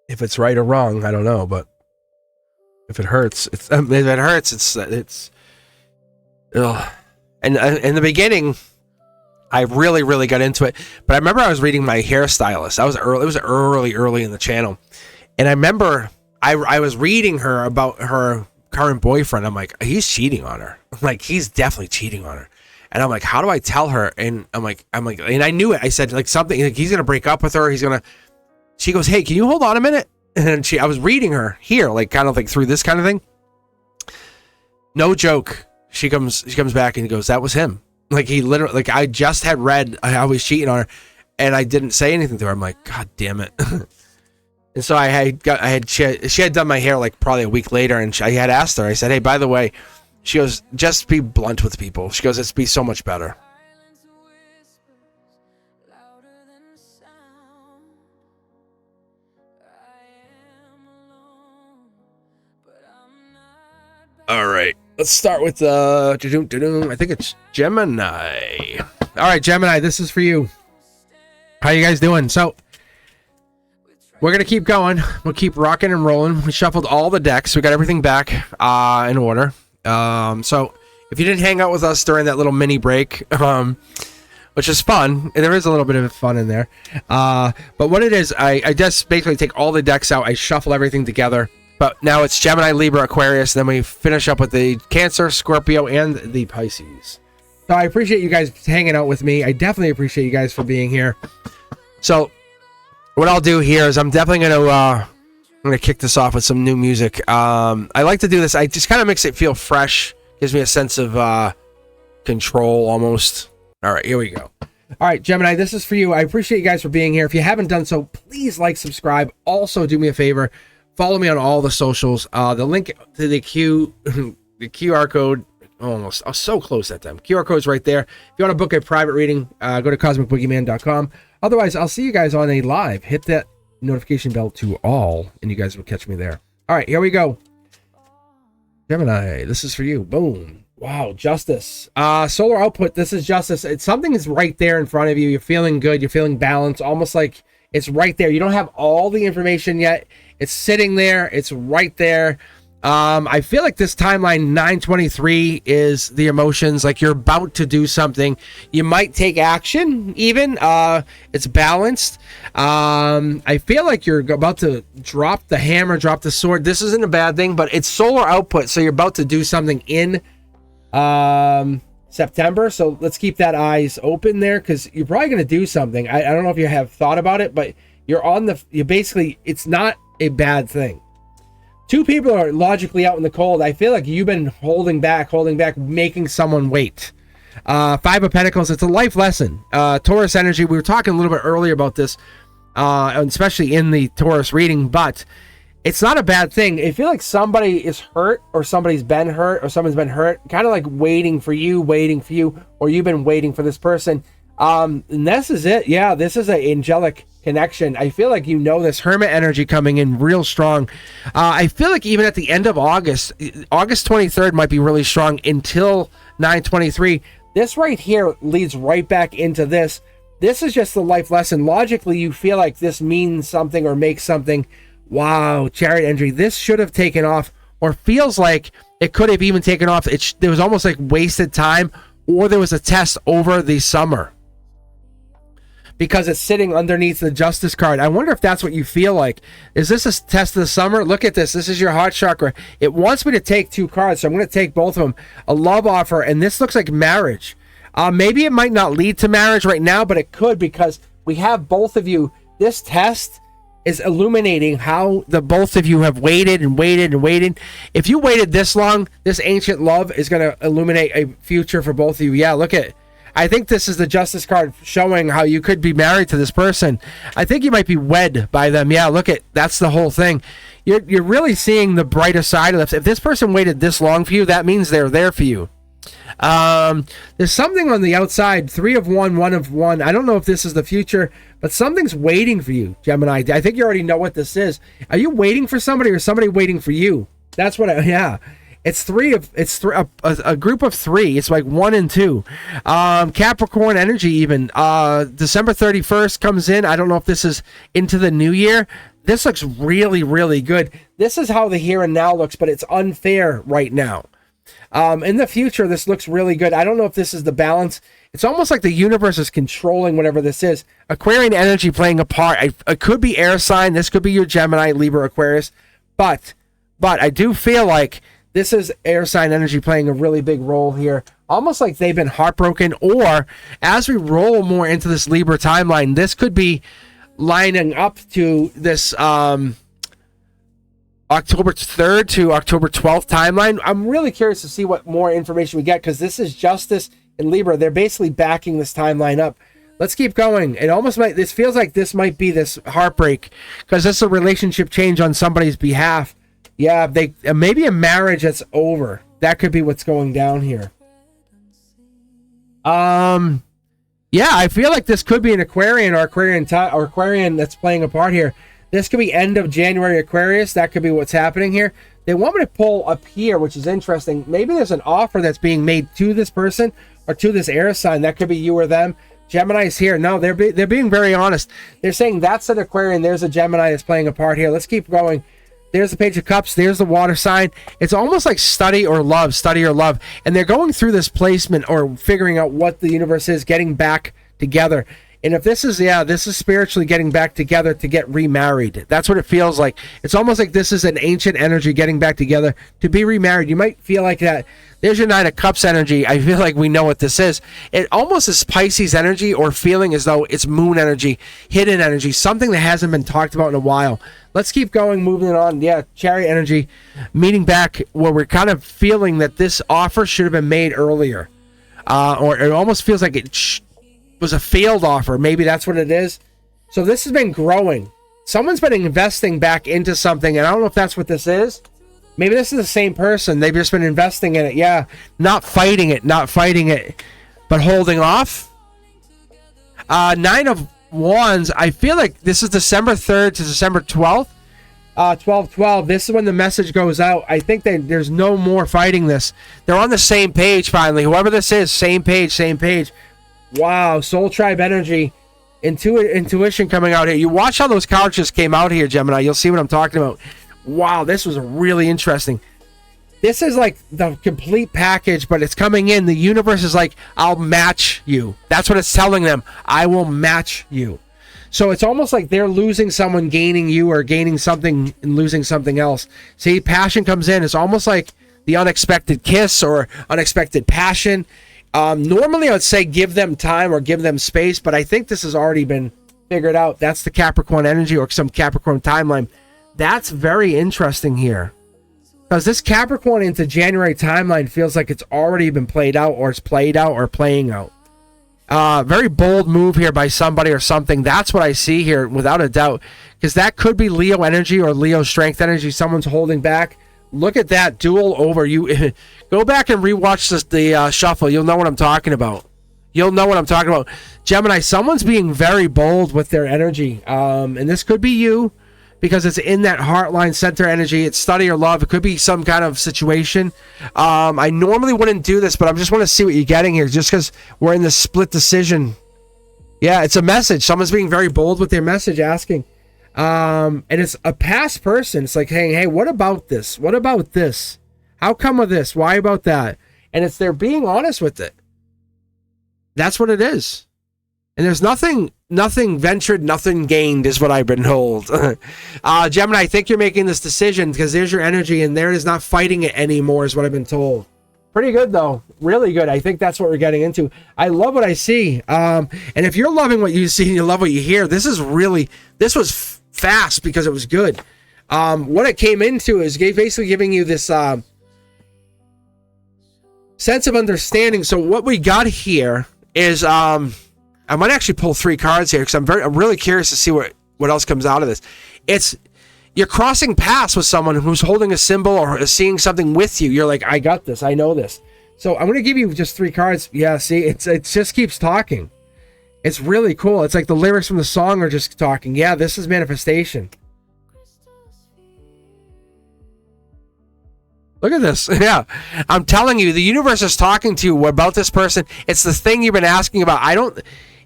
Speaker 1: If it's right or wrong, I don't know, but if it hurts, it's ugh. And in the beginning, I really got into it. But I remember I was reading my hairstylist. It was early in the channel. And I remember I was reading her about her current boyfriend. I'm like, he's cheating on her. Like, he's definitely cheating on her. And I'm like, how do I tell her? And I'm like, and I knew it. I said, like, something, like, he's going to break up with her. She goes, hey, can you hold on a minute? And I was reading her here, like, kind of like through this kind of thing. No joke. she comes back and goes, that was him. Like, he literally, like, I just had read how he's cheating on her, and I didn't say anything to her. I'm like, God damn it. And so she had done my hair like probably a week later, and I had asked her, I said, hey, by the way, she goes, just be blunt with people. She goes, it's be so much better. All right, let's start with I think it's Gemini. All right, Gemini, this is for you. How you guys doing? So we're gonna keep going. We'll keep rocking and rolling. We shuffled all the decks. We got everything back in order. So if you didn't hang out with us during that little mini break, which is fun, and there is a little bit of fun in there. But what it is, I just basically take all the decks out. I shuffle everything together. But now it's Gemini, Libra, Aquarius, and then we finish up with the Cancer, Scorpio, and the Pisces. So I appreciate you guys hanging out with me. I definitely appreciate you guys for being here. So what I'll do here is I'm definitely I'm gonna kick this off with some new music. I like to do this. I just kind of makes it feel fresh. Gives me a sense of control almost. All right, here we go. All right, Gemini, this is for you. I appreciate you guys for being here. If you haven't done so, please like, subscribe. Also, do me a favor. Follow me on all the socials. The link to the QR code, almost, I was so close that time. QR code's right there. If you want to book a private reading, go to cosmicboogeyman.com. Otherwise, I'll see you guys on a live. Hit that notification bell to all, and you guys will catch me there. All right, here we go. Gemini, this is for you. Boom. Wow, justice. Solar output, this is justice. Something is right there in front of you. You're feeling good. You're feeling balanced, almost like it's right there. You don't have all the information yet. It's sitting there. It's right there. I feel like this timeline 923 is the emotions, like you're about to do something. You might take action even. It's balanced. I feel like you're about to drop the hammer, drop the sword. This isn't a bad thing, but it's solar output. So you're about to do something in September. So let's keep that eyes open there, because you're probably going to do something. I don't know if you have thought about it, but you basically, it's not a bad thing. Two people are logically out in the cold. I feel like you've been holding back, making someone wait. Five of Pentacles, it's a life lesson. Taurus energy, we were talking a little bit earlier about this, especially in the Taurus reading, but it's not a bad thing. I feel like somebody is hurt, or somebody's been hurt, or someone's been hurt, kind of like waiting for you, or you've been waiting for this person. And this is it. Yeah, this is an angelic connection. I feel like this Hermit energy coming in real strong. I feel like even at the end of August 23rd might be really strong until 9/23. This right here leads right back into this. This is just the life lesson. Logically, you feel like this means something or makes something. Wow, Chariot energy. This should have taken off, or feels like it could have even taken off. There was almost like wasted time, or there was a test over the summer, because it's sitting underneath the Justice card. I wonder if that's what you feel like. Is this a test of the summer? Look at this. This is your heart chakra. It wants me to take two cards, so I'm going to take both of them. A love offer, and this looks like marriage. Maybe it might not lead to marriage right now, but it could, because we have both of you. This test is illuminating how the both of you have waited and waited and waited. If you waited this long, this ancient love is going to illuminate a future for both of you. Yeah, look at it. I think this is the Justice card showing how you could be married to this person. I think you might be wed by them. Yeah, look at, that's the whole thing. You're really seeing the brighter side of this. If this person waited this long for you, that means they're there for you. There's something on the outside. 3 of 1, 1 of 1. I don't know if this is the future, but something's waiting for you, Gemini. I think you already know what this is. Are you waiting for somebody, or somebody waiting for you? That's what yeah. It's a group of 3. It's like 1 and 2. Capricorn energy even. December 31st comes in. I don't know if this is into the new year. This looks really, really good. This is how the here and now looks, but it's unfair right now. In the future, this looks really good. I don't know if this is the balance. It's almost like the universe is controlling whatever this is. Aquarian energy playing a part. It could be air sign. This could be your Gemini, Libra, Aquarius. But I do feel like this is air sign energy playing a really big role here. Almost like they've been heartbroken, or as we roll more into this Libra timeline, this could be lining up to this October 3rd to October 12th timeline. I'm really curious to see what more information we get, because this is Justice in Libra. They're basically backing this timeline up. Let's keep going. It almost might, this feels like this might be this heartbreak, because this is a relationship change on somebody's behalf. Yeah, they maybe a marriage that's over. That could be what's going down here. Yeah, I feel like this could be an Aquarian or Aquarian that's playing a part here. This could be end of January Aquarius. That could be what's happening here. They want me to pull up here, which is interesting. Maybe there's an offer that's being made to this person or to this air sign. That could be you or them. Gemini's here. No, they're being very honest. They're saying that's an Aquarian. There's a Gemini that's playing a part here. Let's keep going. There's the Page of Cups. There's the water sign. It's almost like study or love. And they're going through this placement or figuring out what the universe is, getting back together. And if this is, this is spiritually getting back together to get remarried. That's what it feels like. It's almost like this is an ancient energy getting back together to be remarried. You might feel like that. There's your Nine of Cups energy. I feel like we know what this is. It almost is Pisces energy, or feeling as though it's moon energy, hidden energy, something that hasn't been talked about in a while. Let's keep going, moving on. Yeah, Chariot energy, meeting back where we're kind of feeling that this offer should have been made earlier. Or it almost feels like it was a failed offer. Maybe that's what it is. So this has been growing. Someone's been investing back into something, and I don't know if that's what this is. Maybe this is the same person. They've just been investing in it. Yeah, not fighting it, but holding off. Nine of Wands. I feel like this is December 3rd to December 12th. 12/12. This is when the message goes out. I think there's no more fighting this. They're on the same page finally. Whoever this is, same page. Wow, Soul Tribe energy, intuition coming out here. You watch how those cards just came out here, Gemini. You'll see what I'm talking about. Wow, this was really interesting. This is like the complete package, but it's coming in. The universe is like, I'll match you. That's what it's telling them. I will match you. So it's almost like they're losing someone, gaining you, or gaining something and losing something else. See, passion comes in. It's almost like the unexpected kiss or unexpected passion. Normally, I would say give them time or give them space, but I think this has already been figured out. That's the Capricorn energy or some Capricorn timeline. That's very interesting here, because this Capricorn into January timeline feels like it's already been played out, or it's played out or playing out. Very bold move here by somebody or something. That's what I see here, without a doubt, because that could be Leo energy or Leo strength energy. Someone's holding back. Look at that duel over. You go back and rewatch the shuffle. You'll know what I'm talking about. Gemini, someone's being very bold with their energy. And this could be you, because it's in that heartline center energy. It's study or love. It could be some kind of situation. I normally wouldn't do this, but I just want to see what you're getting here, just because we're in this split decision. Yeah, it's a message. Someone's being very bold with their message, asking. And it's a past person. It's like, hey, what about this? What about this? How come with this? Why about that? And they're being honest with it. That's what it is. And there's nothing ventured, nothing gained, is what I've been told. Gemini, I think you're making this decision because there's your energy, and there is not fighting it anymore, is what I've been told. Pretty good, though. Really good. I think that's what we're getting into. I love what I see. And if you're loving what you see and you love what you hear, this was fast because it was good. What it came into is basically giving you this sense of understanding. So what we got here is... I might actually pull 3 cards here because I'm really curious to see what else comes out of this. It's you're crossing paths with someone who's holding a symbol or is seeing something with you. You're like, I got this. I know this. So I'm going to give you just 3 cards. Yeah, see, it just keeps talking. It's really cool. It's like the lyrics from the song are just talking. Yeah, this is manifestation. Look at this. Yeah, I'm telling you, the universe is talking to you about this person. It's the thing you've been asking about.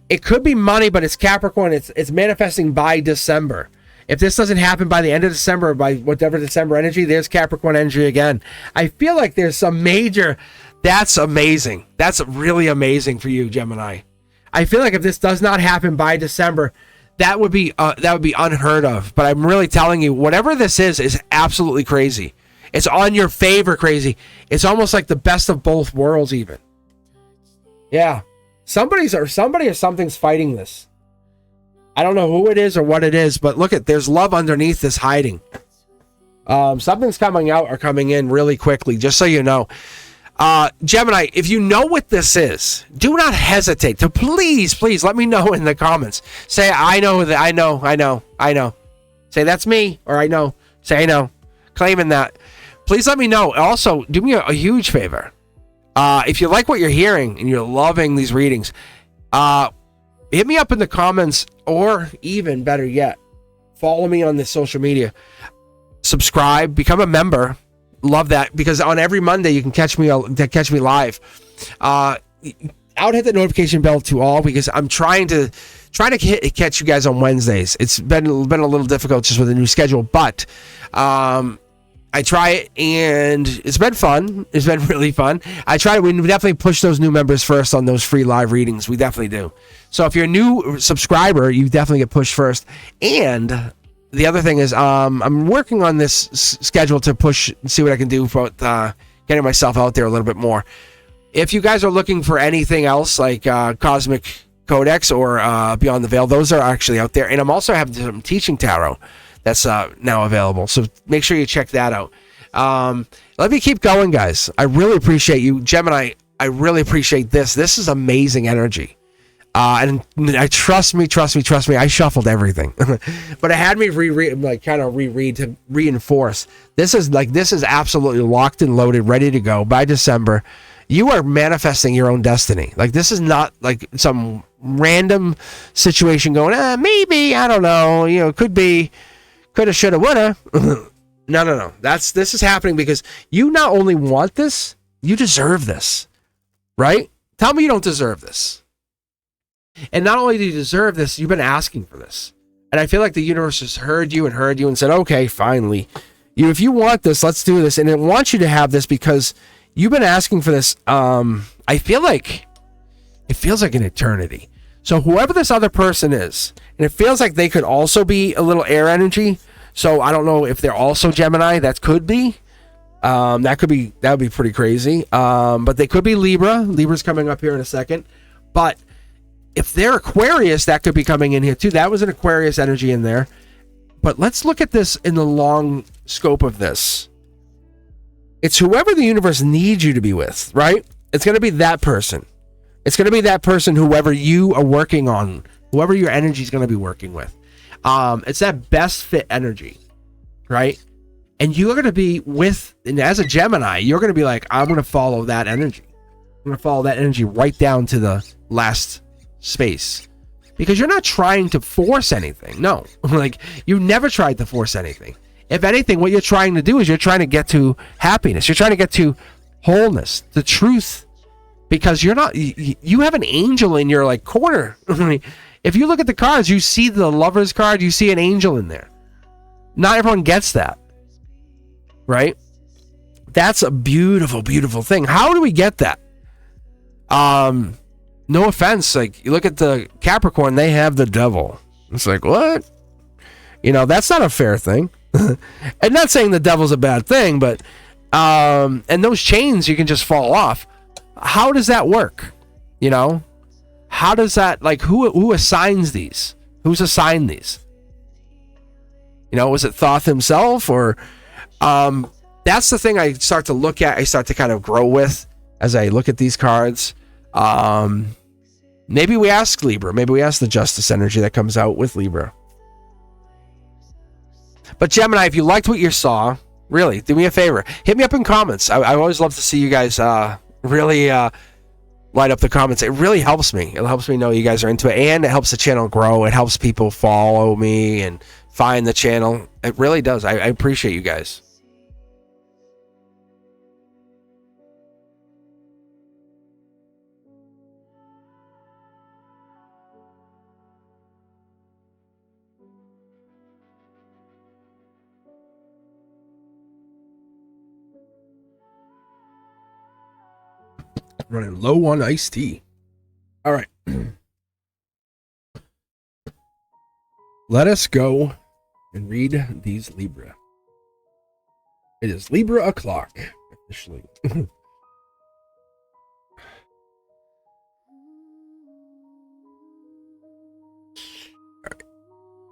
Speaker 1: It could be money, but it's Capricorn. It's manifesting by December. If this doesn't happen by the end of December, or by whatever December energy, there's Capricorn energy again. I feel like there's some major... That's amazing. That's really amazing for you, Gemini. I feel like if this does not happen by December, that would be unheard of. But I'm really telling you, whatever this is absolutely crazy. It's on your favor crazy. It's almost like the best of both worlds even. Yeah. Somebody or something's fighting this. I don't know who it is or what it is, but look there's love underneath this hiding. Something's coming out or coming in really quickly, just so you know. Gemini, if you know what this is, do not hesitate to please let me know in the comments. Say, I know that, I know. Say, that's me, or I know. Say, I know. Claiming that. Please let me know. Also, do me a huge favor. If you like what you're hearing and you're loving these readings, hit me up in the comments, or even better yet, follow me on the social media. Subscribe, become a member. Love that, because on every Monday you can catch me live. I'll hit the notification bell to all, because I'm trying to catch you guys on Wednesdays. It's been a little difficult just with the new schedule, but I try it, and it's been fun. It's been really fun. We definitely push those new members first on those free live readings. We definitely do. So if you're a new subscriber, you definitely get pushed first. And the other thing is, I'm working on this schedule to push and see what I can do about getting myself out there a little bit more. If you guys are looking for anything else like Cosmic Codex or Beyond the Veil, those are actually out there. And I'm also having some teaching tarot that's now available. So make sure you check that out. Let me keep going, guys. I really appreciate you. Gemini, I really appreciate this. This is amazing energy. And trust me, I shuffled everything. But it had me reread to reinforce. This is absolutely locked and loaded, ready to go by December. You are manifesting your own destiny. Like, this is not like some random situation going, maybe, I don't know, could be, coulda, shoulda, woulda. No. This is happening because you not only want this, you deserve this, right? Tell me you don't deserve this. And not only do you deserve this, you've been asking for this. And I feel like the universe has heard you and said, okay, finally. If you want this, let's do this. And it wants you to have this because you've been asking for this. I feel like it feels like an eternity. So whoever this other person is, and it feels like they could also be a little air energy. So I don't know if they're also Gemini. That could be. That would be pretty crazy. But they could be Libra. Libra's coming up here in a second. But if they're Aquarius, that could be coming in here too. That was an Aquarius energy in there. But let's look at this in the long scope of this. It's whoever the universe needs you to be with, right? It's going to be that person. It's going to be that person, whoever you are working on, whoever your energy is going to be working with. It's that best fit energy, right? And you're going to be and as a Gemini, you're going to be like, I'm going to follow that energy. I'm going to follow that energy right down to the last space, because you're not trying to force anything. No, like, you never tried to force anything. If anything, what you're trying to do is you're trying to get to happiness. You're trying to get to wholeness, the truth, because you're not, you have an angel in your corner. If you look at the cards, you see the Lover's card, you see an angel in there. Not everyone gets that, right? That's a beautiful, beautiful thing. How do we get that? No offense, you look at the Capricorn, they have the devil. It's like, what? That's not a fair thing. And not saying the devil's a bad thing, but and those chains you can just fall off. How does that work? How does that, who assigns these? Who's assigned these? Was it Thoth himself? Or that's the thing I start to look at, I start to kind of grow with as I look at these cards. Maybe we ask Libra. Maybe we ask the justice energy that comes out with Libra. But Gemini, if you liked what you saw, really, do me a favor. Hit me up in comments. I always love to see you guys really light up the comments. It really helps me. It helps me know you guys are into it. And it helps the channel grow. It helps people follow me and find the channel. It really does. I appreciate you guys. Running low on iced tea. All right. Let us go and read these Libra. It is Libra o'clock, officially.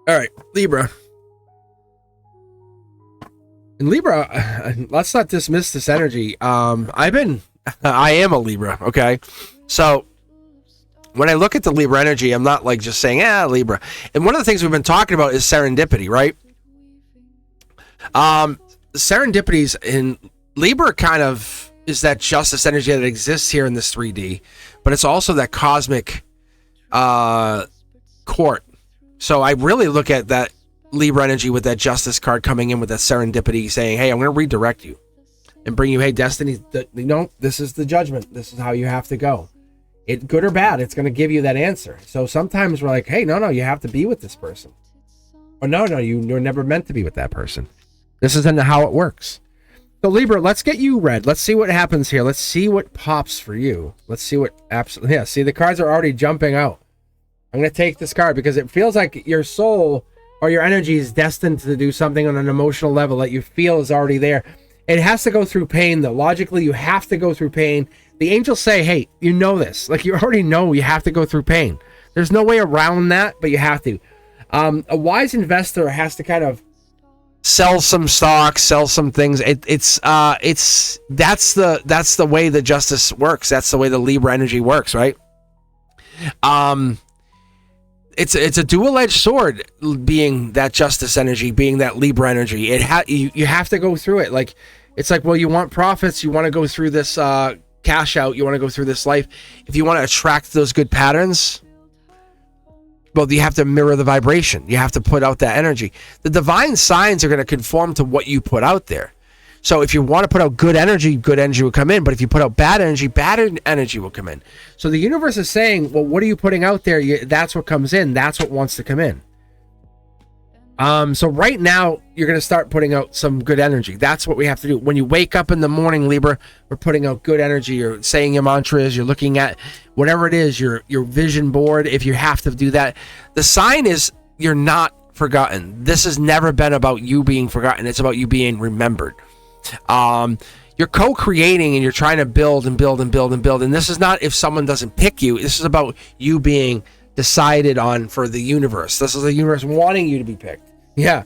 Speaker 1: All right, Libra. And Libra, let's not dismiss this energy. I am a Libra, okay? So when I look at the Libra energy, I'm not like just saying, Libra. And one of the things we've been talking about is serendipity, right? Serendipities in Libra kind of is that justice energy that exists here in this 3D, but it's also that cosmic court. So I really look at that Libra energy with that justice card coming in with that serendipity saying, hey, I'm going to redirect you and bring you, hey, destiny, this is the judgment. This is how you have to go. It good or bad, it's going to give you that answer. So sometimes we're like, hey, no, you have to be with this person. Or no, you're never meant to be with that person. This isn't how it works. So Libra, let's get you read. Let's see what happens here. Let's see what pops for you. Let's see what absolutely, see, the cards are already jumping out. I'm going to take this card because it feels like your soul or your energy is destined to do something on an emotional level that you feel is already there. It has to go through pain, though. Logically, you have to go through pain. The angels say, hey, you know this. Like, you already know you have to go through pain. There's no way around that, but you have to. A wise investor has to kind of sell some stocks, sell some things. That's the way the justice works. That's the way the Libra energy works, right? It's a dual-edged sword, being that justice energy, being that Libra energy. You have to go through it. Like, it's like, well, you want profits, you want to go through this cash out, you want to go through this life. If you want to attract those good patterns, well, you have to mirror the vibration. You have to put out that energy. The divine signs are going to conform to what you put out there. So if you want to put out good energy will come in. But if you put out bad energy will come in. So the universe is saying, well, what are you putting out there? That's what comes in. That's what wants to come in. So right now, you're going to start putting out some good energy. That's what we have to do. When you wake up in the morning, Libra, we're putting out good energy. You're saying your mantras. You're looking at whatever it is, your vision board, if you have to do that. The sign is you're not forgotten. This has never been about you being forgotten. It's about you being remembered. You're co-creating and you're trying to build and build and build and build. And this is not if someone doesn't pick you. This is about you being decided on for the universe. This is the universe wanting you to be picked. Yeah.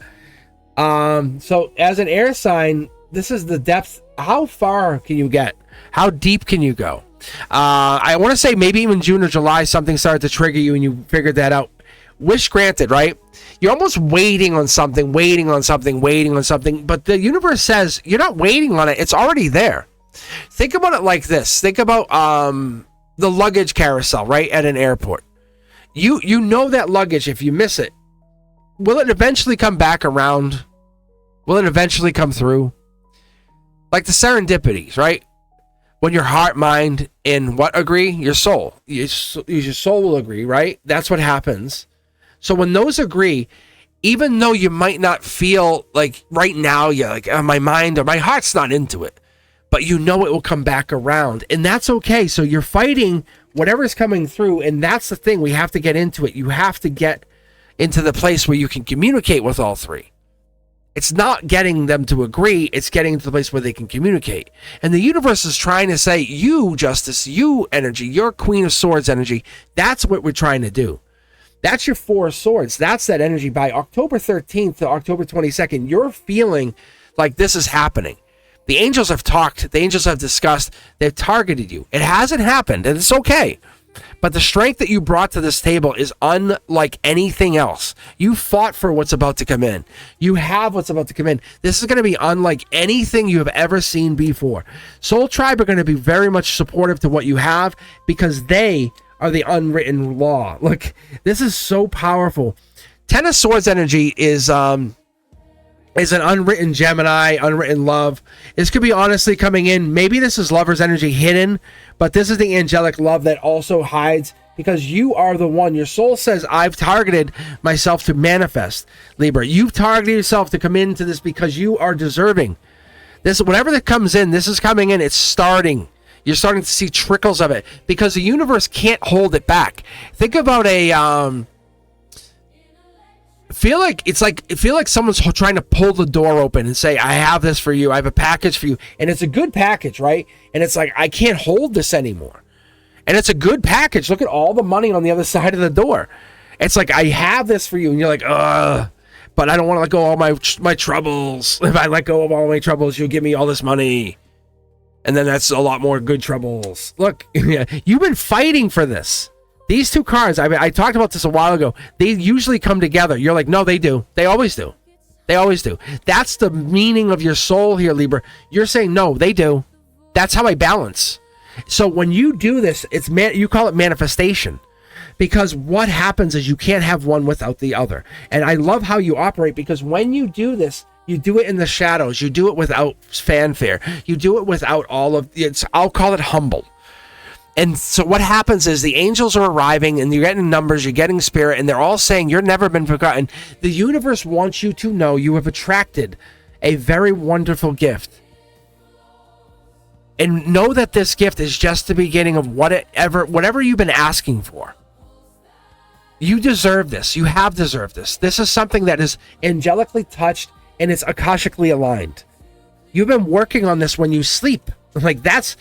Speaker 1: So as an air sign, this is the depth. How far can you get? How deep can you go? I want to say maybe even June or July, something started to trigger you and you figured that out. Wish granted, right? You're almost waiting on something, but the universe says you're not waiting on it. It's already there. Think about it like this. Think about the luggage carousel, right, at an airport. You know that luggage, if you miss it, will it eventually come back around? Will it eventually come through? Like the serendipities, right? When your heart, mind, and what agree? Your soul. Your soul will agree, right? That's what happens. So when those agree, even though you might not feel like right now, you're like, my mind or my heart's not into it, but you know it will come back around, and that's okay. So you're fighting whatever's coming through, and that's the thing. We have to get into it. You have to get into the place where you can communicate with all three. It's not getting them to agree. It's getting to the place where they can communicate. And the universe is trying to say, you, justice, you, energy, your Queen of Swords energy, that's what we're trying to do. That's your Four of Swords. That's that energy. By October 13th to October 22nd, you're feeling like this is happening. The angels have talked. The angels have discussed. They've targeted you. It hasn't happened, and it's okay. But the strength that you brought to this table is unlike anything else. You fought for what's about to come in. You have what's about to come in. This is going to be unlike anything you have ever seen before. Soul Tribe are going to be very much supportive to what you have because they are the unwritten law. Look, this is so powerful. Ten of Swords energy is an unwritten Gemini, unwritten love. This could be honestly coming in. Maybe this is lover's energy hidden, but this is the angelic love that also hides because you are the one. Your soul says, I've targeted myself to manifest, Libra. You've targeted yourself to come into this because you are deserving. This, whatever that comes in, this is coming in. It's starting. You're starting to see trickles of it because the universe can't hold it back. Think about feel like someone's trying to pull the door open and say, I have this for you. I have a package for you. And it's a good package, right? And it's like, I can't hold this anymore. And it's a good package. Look at all the money on the other side of the door. It's like, I have this for you. And you're like, ugh. but I don't want to let go of all my troubles. If I let go of all my troubles, you'll give me all this money. And then that's a lot more good troubles. Look, you've been fighting for this. These two cards, I talked about this a while ago. They usually come together. You're like, no, they do. They always do. They always do. That's the meaning of your soul here, Libra. You're saying, no, they do. That's how I balance. So when you do this, you call it manifestation. Because what happens is you can't have one without the other. And I love how you operate, because when you do this, you do it in the shadows. You do it without fanfare. You do it without all of it. I'll call it humble. And so what happens is the angels are arriving, and you're getting numbers, you're getting spirit, and they're all saying you're never been forgotten. The universe wants you to know you have attracted a very wonderful gift. And know that this gift is just the beginning of whatever you've been asking for. You deserve this. You have deserved this. This is something that is angelically touched, and it's akashically aligned. You've been working on this when you sleep. Like, that's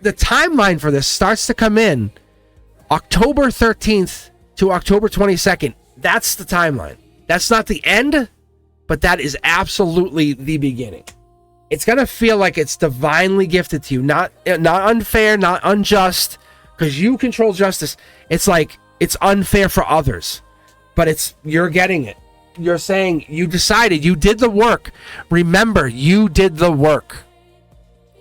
Speaker 1: the timeline for this starts to come in October 13th to October 22nd. That's the timeline. That's not the end, but that is absolutely the beginning. It's going to feel like it's divinely gifted to you, not unfair, not unjust, because you control justice. It's like it's unfair for others, but you're getting it. You're saying you decided, you did the work. Remember, you did the work.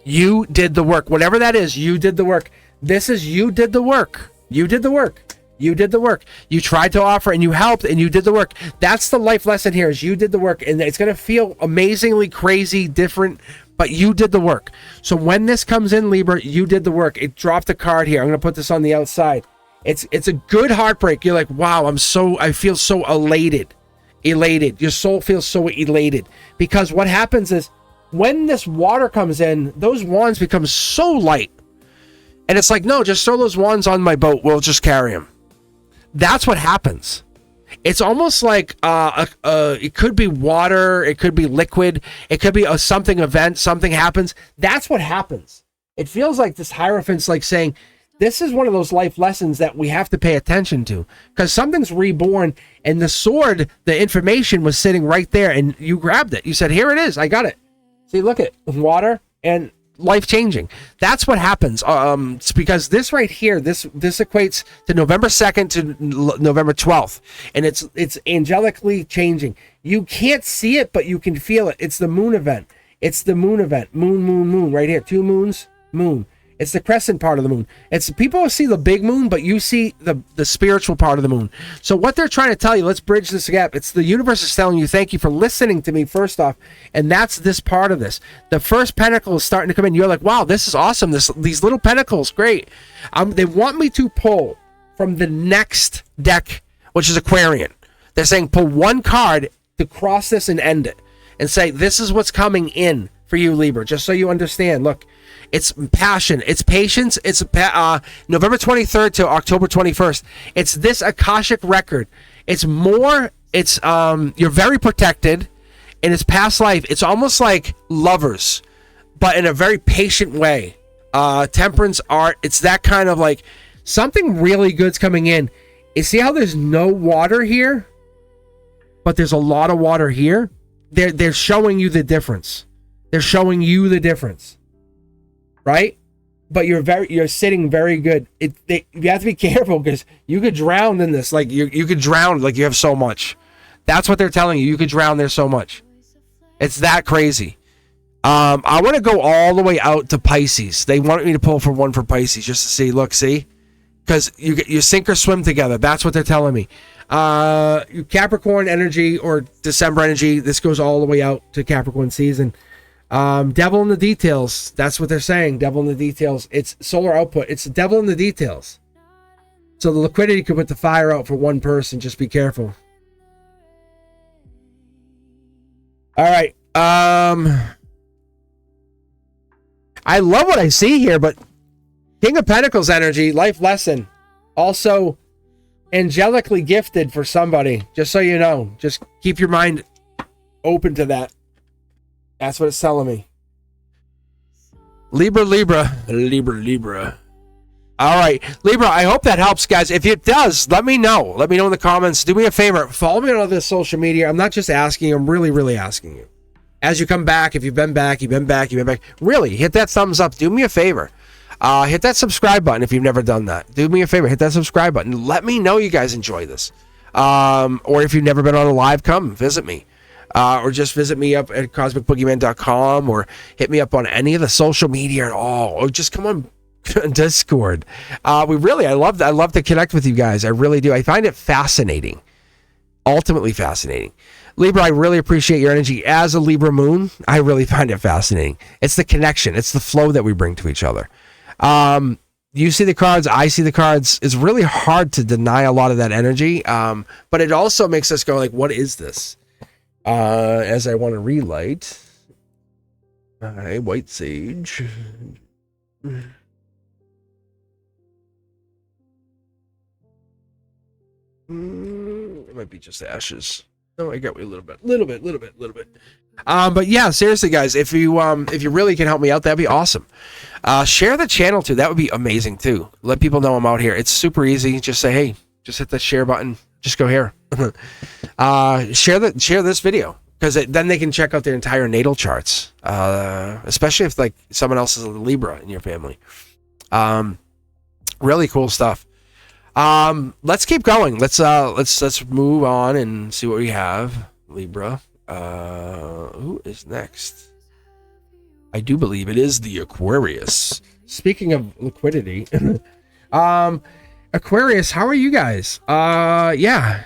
Speaker 1: You did the work. Whatever that is, you did the work. This is you did the work. You did the work. You did the work. You tried to offer and you helped and you did the work. That's the life lesson here, is you did the work. And it's going to feel amazingly crazy, different, but you did the work. So when this comes in, Libra, you did the work. It dropped a card here. I'm going to put this on the outside. It's a good heartbreak. You're like, wow, I feel so elated. Your soul feels so elated, because what happens is when this water comes in, those wands become so light, and it's like, no, just throw those wands on my boat, we'll just carry them. That's what happens. It's almost like it could be water, it could be liquid, it could be something happens. That's what happens. It feels like this Hierophant's like saying, this is one of those life lessons that we have to pay attention to, because something's reborn, and the sword, the information was sitting right there, and you grabbed it. You said, here it is. I got it. See, look at water and life changing. That's what happens. It's because this right here, this equates to November 2nd to November 12th, and it's angelically changing. You can't see it, but you can feel it. It's the moon event. It's the moon event. Moon right here. 2 moons, moon. It's the crescent part of the moon. It's people see the big moon, but you see the spiritual part of the moon. So what they're trying to tell you, let's bridge this gap. It's the universe is telling you, thank you for listening to me first off. And that's this part of this. The first pentacle is starting to come in. You're like, wow, this is awesome. These little pentacles, great. They want me to pull from the next deck, which is Aquarian. They're saying pull one card to cross this and end it. And say, this is what's coming in for you, Libra. Just so you understand. Look. It's passion. It's patience. It's November 23rd to October 21st. It's this Akashic record. It's more. It's you're very protected, in its past life. It's almost like lovers, but in a very patient way. Temperance, art. It's that kind of like something really good's coming in. You see how there's no water here, but there's a lot of water here. They're showing you the difference. They're showing you the difference. Right? But you're sitting very good. You have to be careful, because you could drown in this. Like you could drown, like you have so much. That's what they're telling you. You could drown there so much. It's that crazy. I want to go all the way out to Pisces. They want me to pull for one for Pisces just to see. Look, see? Because you sink or swim together. That's what they're telling me. Capricorn energy or December energy. This goes all the way out to Capricorn season. Devil in the details. That's what they're saying. Devil in the details. It's solar output. It's the devil in the details. So the liquidity could put the fire out for one person. Just be careful. All right. I love what I see here, but King of Pentacles energy, life lesson. Also angelically gifted for somebody. Just so you know. Just keep your mind open to that. That's what it's telling me. Libra. All right, Libra, I hope that helps, guys. If it does, let me know. Let me know in the comments. Do me a favor. Follow me on other social media. I'm not just asking. I'm really, really asking you. As you come back, if you've been back, really, hit that thumbs up. Do me a favor. Hit that subscribe button if you've never done that. Do me a favor. Hit that subscribe button. Let me know you guys enjoy this. Or if you've never been on a live, come visit me. Or just visit me up at cosmicboogeyman.com, or hit me up on any of the social media at all. Or just come on Discord. I love to connect with you guys. I really do. I find it fascinating. Ultimately fascinating. Libra, I really appreciate your energy. As a Libra moon, I really find it fascinating. It's the connection. It's the flow that we bring to each other. You see the cards. I see the cards. It's really hard to deny a lot of that energy. But it also makes us go like, what is this? As I want to relight. All right, white sage. It might be just ashes. No, I got a little bit. But yeah, seriously, guys, if you really can help me out, that'd be awesome. Share the channel too. That would be amazing too. Let people know I'm out here. It's super easy. Just say, hey, just hit the share button. Just go here. Share this video, because then they can check out their entire natal charts. Especially if like someone else is a Libra in your family. Really cool stuff. Let's keep going. Let's move on and see what we have. Libra. Who is next? I do believe it is the Aquarius. Speaking of liquidity, Aquarius, how are you guys? Yeah.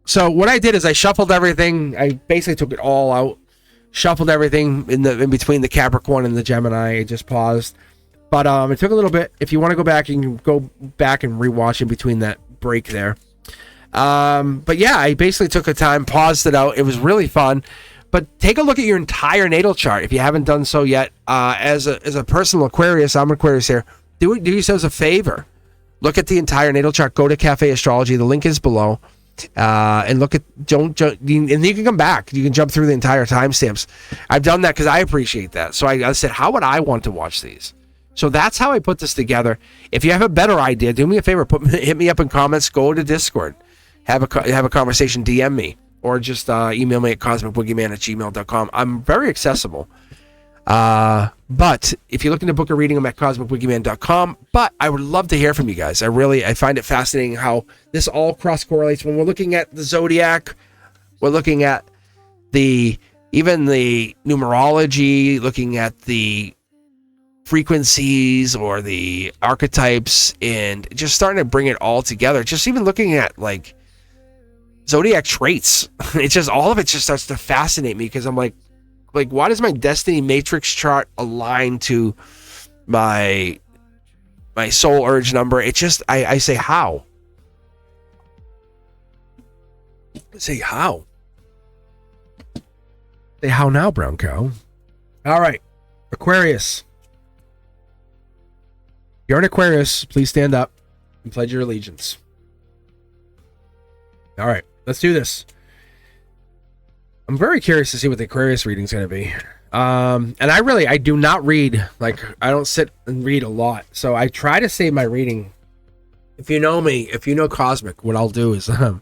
Speaker 1: So what I did is I shuffled everything. I basically took it all out, shuffled everything in between the Capricorn and the Gemini. I just paused. But it took a little bit. If you want to go back, you can go back and rewatch in between that break there. But yeah, I basically took a time, paused it out. It was really fun. But take a look at your entire natal chart if you haven't done so yet. As a personal Aquarius, I'm an Aquarius here. Do yourselves a favor. Look at the entire natal chart. Go to Cafe Astrology. The link is below. And look at and you can come back. You can jump through the entire timestamps. I've done that because I appreciate that. So I said, how would I want to watch these? So that's how I put this together. If you have a better idea, do me a favor. Hit me up in comments. Go to Discord. Have a conversation. DM me. Or just email me at cosmicboogeyman@gmail.com. I'm very accessible. But if you're looking to book a reading, I'm at cosmicboogeyman.com. But I would love to hear from you guys. I find it fascinating how this all cross-correlates. When we're looking at the Zodiac, we're looking at even the numerology, looking at the frequencies or the archetypes, and just starting to bring it all together. Just even looking at like Zodiac traits. It's just, all of it just starts to fascinate me, because I'm like, why does my destiny matrix chart align to my soul urge number? It just, I say how? Say how? Say how now, brown cow? All right, Aquarius. If you're an Aquarius, please stand up and pledge your allegiance. All right, let's do this. I'm very curious to see what the Aquarius reading is going to be. And I do not read. Like, I don't sit and read a lot. So I try to save my reading. If you know me, if you know Cosmic, what I'll do is I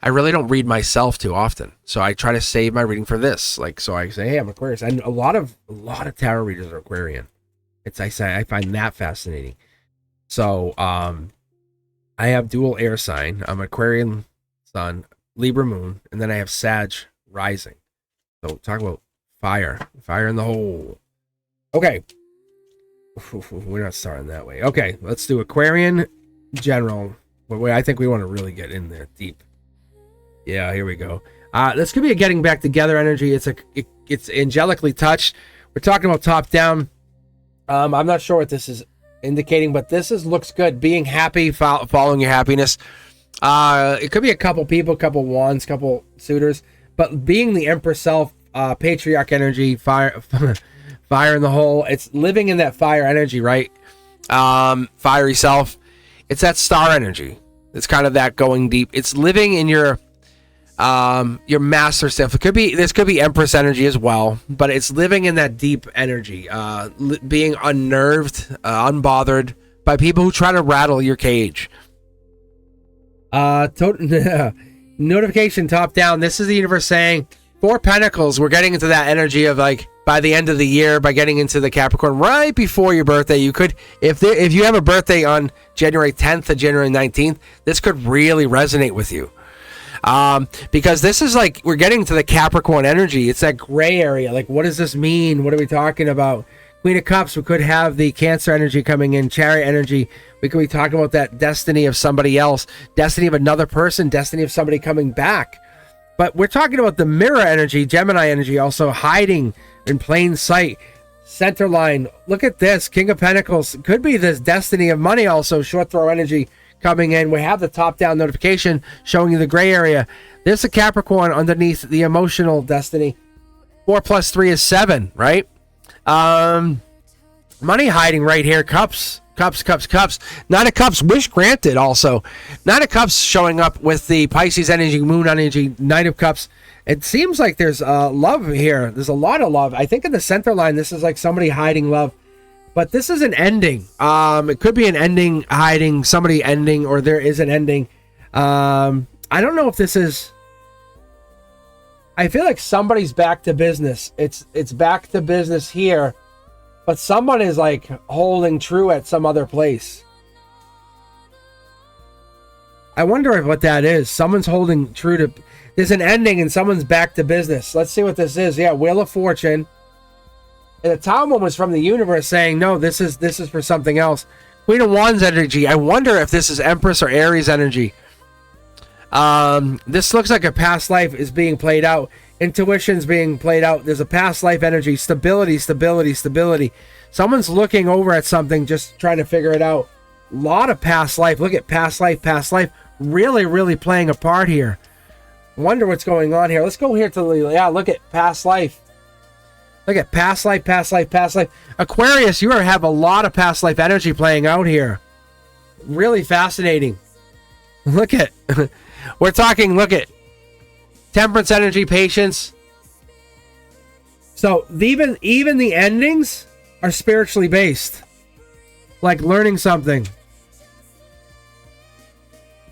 Speaker 1: really don't read myself too often. So I try to save my reading for this. Like, so I say, hey, I'm Aquarius. And a lot of tarot readers are Aquarian. I find that fascinating. So I have dual air sign. I'm Aquarian Sun, Libra Moon, and then I have Sag rising. So talk about fire in the hole. Okay, we're not starting that way. Okay, let's do Aquarian general. But I think we want to really get in there deep. Yeah, here we go. This could be a getting back together energy. It's angelically touched. We're talking about top down. I'm not sure what this is indicating, but looks good. Being happy, following your happiness. It could be a couple people, couple wands, couple suitors, but being the Empress self, patriarch energy, fire in the hole. It's living in that fire energy, right? Fiery self. It's that star energy. It's kind of that going deep. It's living in your master self. This could be Empress energy as well, but it's living in that deep energy, being unnerved, unbothered by people who try to rattle your cage. Notification top down. This is the universe saying 4 Pentacles. We're getting into that energy of like by the end of the year, by getting into the Capricorn right before your birthday. You could, if you have a birthday on January 10th to January 19th, this could really resonate with you. Because this is like, we're getting to the Capricorn energy. It's that gray area. Like, what does this mean? What are we talking about? Queen of Cups, we could have the Cancer energy coming in, Chariot energy. We could be talking about that destiny of somebody else, destiny of another person, destiny of somebody coming back. But we're talking about the mirror energy, Gemini energy, also hiding in plain sight. Center line, look at this, King of Pentacles. Could be this destiny of money also, short throw energy coming in. We have the top-down notification showing you the gray area. There's a Capricorn underneath the emotional destiny. 4 + 3 is 7, right? Money hiding right here. Cups. Nine of Cups, wish granted also. Nine of Cups showing up with the Pisces energy, Moon energy, Knight of Cups. It seems like there's love here. There's a lot of love. I think in the center line, this is like somebody hiding love. But this is an ending. It could be an ending hiding, somebody ending, or there is an ending. I don't know if this is... I feel like somebody's back to business. It's back to business here, but someone is like holding true at some other place. I wonder what that is. Someone's holding true to... There's an ending and someone's back to business. Let's see what this is. Yeah, Wheel of Fortune. And the Tower Woman was from the universe saying, no, this is for something else. Queen of Wands energy. I wonder if this is Empress or Aries energy. This looks like a past life is being played out. Intuition's being played out. There's a past life energy. Stability. Someone's looking over at something, just trying to figure it out. A lot of past life. Look at past life. Really playing a part here. Wonder what's going on here. Let's go here to the... look at past life. Look at past life. Aquarius, you have a lot of past life energy playing out here. Really fascinating. Look at... We're talking, look at Temperance energy, Patience. So even the endings are spiritually based. Like learning something.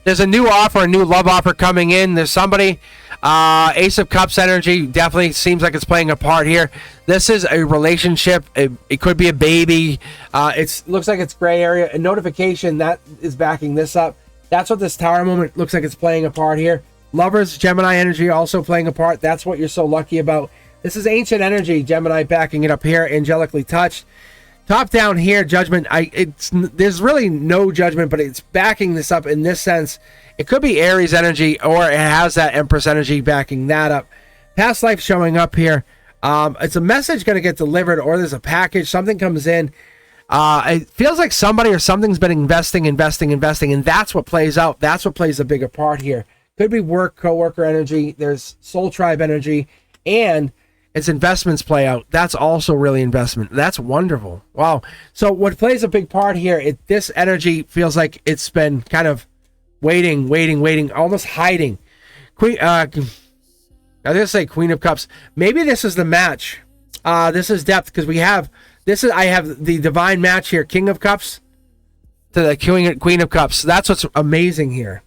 Speaker 1: There's a new offer, a new love offer coming in. There's somebody, Ace of Cups energy definitely seems like it's playing a part here. This is a relationship. It could be a baby. It looks like it's gray area. A notification that is backing this up. That's what this Tower moment looks like it's playing a part here. Lovers, Gemini energy also playing a part. That's what you're so lucky about. This is ancient energy, Gemini backing it up here, angelically touched. Top down here, Judgment. There's really no judgment, but it's backing this up in this sense. It could be Aries energy, or it has that Empress energy backing that up. Past life showing up here. It's a message going to get delivered, or there's a package. Something comes in. It feels like somebody or something's been investing, and that's what plays out. That's what plays a bigger part here. Could be work, co-worker energy. There's soul tribe energy, and its investments play out. That's also really investment. That's wonderful. Wow. So what plays a big part here, this energy feels like it's been kind of waiting, almost hiding. I was going to say Queen of Cups. Maybe this is the match. This is depth, because I have the divine match here, King of Cups to the Queen of Cups. That's what's amazing here.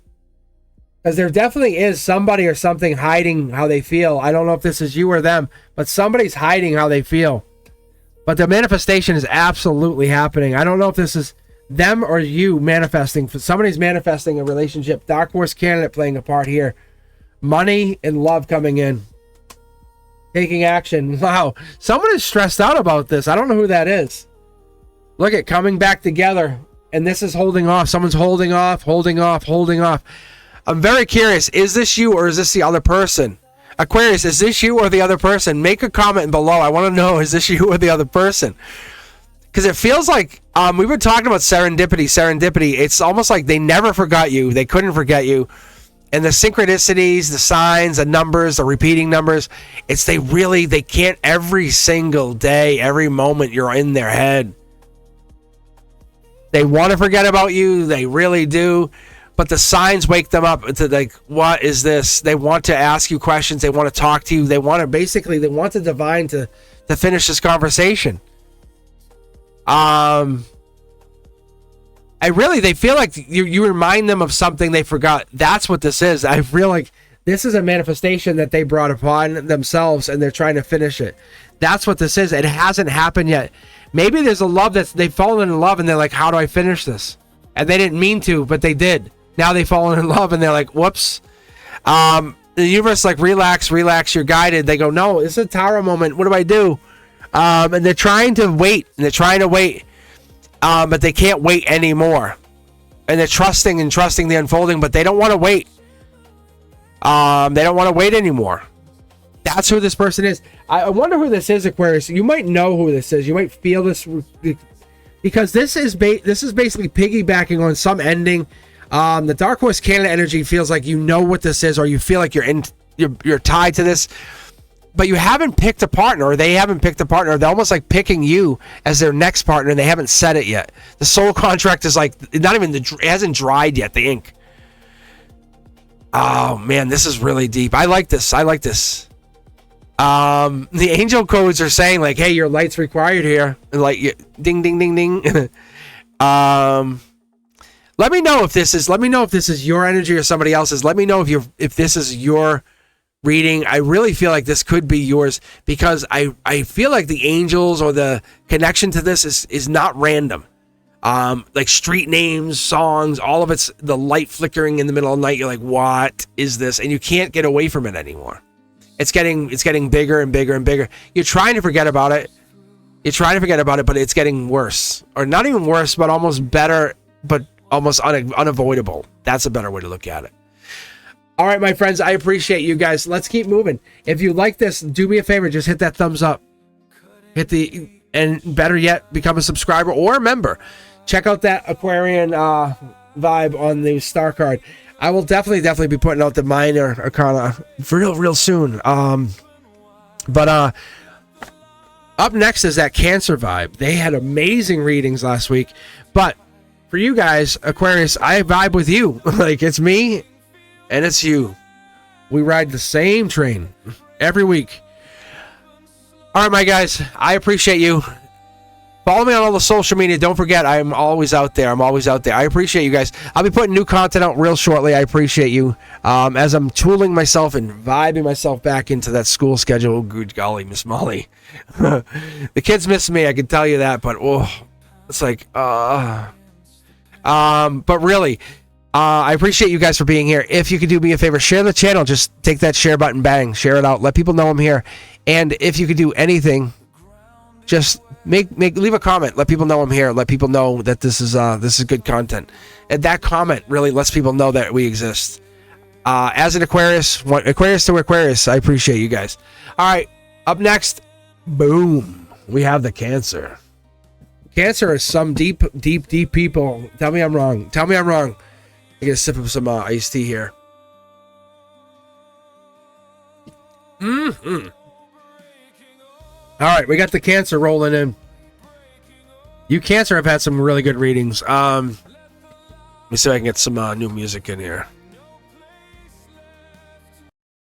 Speaker 1: Because there definitely is somebody or something hiding how they feel. I don't know if this is you or them, but somebody's hiding how they feel. But the manifestation is absolutely happening. I don't know if this is them or you manifesting. Somebody's manifesting a relationship. Dark Horse candidate playing a part here. Money and love coming in. Taking action. Wow. Someone is stressed out about this. I don't know who that is. Look at coming back together. And this is holding off. Someone's holding off. I'm very curious. Is this you or is this the other person? Aquarius, is this you or the other person? Make a comment below. I want to know, is this you or the other person? Because it feels like we've been talking about serendipity. It's almost like they never forgot you. They couldn't forget you. And the synchronicities, the signs, the numbers, the repeating numbers, they can't every single day, every moment you're in their head. They want to forget about you. They really do. But the signs wake them up to like, what is this? They want to ask you questions. They want to talk to you. They want the divine to finish this conversation. they feel like you remind them of something they forgot. That's what this is. I feel like this is a manifestation that they brought upon themselves and they're trying to finish it. That's what this is. It hasn't happened yet. Maybe there's a love they've fallen in love and they're like, how do I finish this? And they didn't mean to, but they did. Now they've fallen in love and they're like, whoops. The universe like, relax, you're guided. They go, no, it's a Taurus moment. What do I do? And they're trying to wait. But they can't wait anymore. And they're trusting the unfolding, but they don't want to wait. They don't want to wait anymore. That's who this person is. I wonder who this is, Aquarius. You might know who this is. You might feel this because this is basically piggybacking on some ending. The Dark Horse Canada energy feels like you know what this is, or you feel like you're tied to this, but you haven't picked a partner, or they haven't picked a partner. They're almost like picking you as their next partner, and they haven't said it yet. The soul contract is like it hasn't dried yet. The ink. Oh man, this is really deep. I like this. The angel codes are saying like, hey, your light's required here. And like, ding, ding, ding, ding. Let me know if this is your energy or somebody else's. Let me know if this is your reading. I really feel like this could be yours because I feel like the angels or the connection to this is not random. Like street names, songs, all of it's the light flickering in the middle of the night. You're like, what is this? And you can't get away from it anymore. It's getting bigger and bigger and bigger. You're trying to forget about it. But it's getting worse. Or not even worse, but almost better, but almost unavoidable. That's a better way to look at it. All right, my friends, I appreciate you guys. Let's keep moving. If you like this, do me a favor. Just hit that thumbs up. And better yet, become a subscriber or a member. Check out that Aquarian vibe on the star card. I will definitely be putting out the minor arcana real soon. But up next is that Cancer vibe. They had amazing readings last week. But for you guys, Aquarius, I vibe with you. Like, it's me and it's you. We ride the same train every week. All right, my guys, I appreciate you. Follow me on all the social media. Don't forget, I'm always out there. I appreciate you guys. I'll be putting new content out real shortly. I appreciate you. As I'm tooling myself and vibing myself back into that school schedule. Oh, good golly, Miss Molly. The kids miss me, I can tell you that. But, it's like, but really, I appreciate you guys for being here. If you could do me a favor, share the channel. Just take that share button, bang, share it out. Let people know I'm here. And if you could do anything, just leave a comment. Let people know I'm here. Let people know that this is good content. And that comment really lets people know that we exist. As an Aquarius to Aquarius, I appreciate you guys. All right, up next, boom, we have the Cancer. Cancer is some deep people. Tell me I'm wrong. I get a sip of some iced tea here. All right, we got the Cancer rolling in. You Cancer have had some really good readings. Let me see if I can get some new music in here.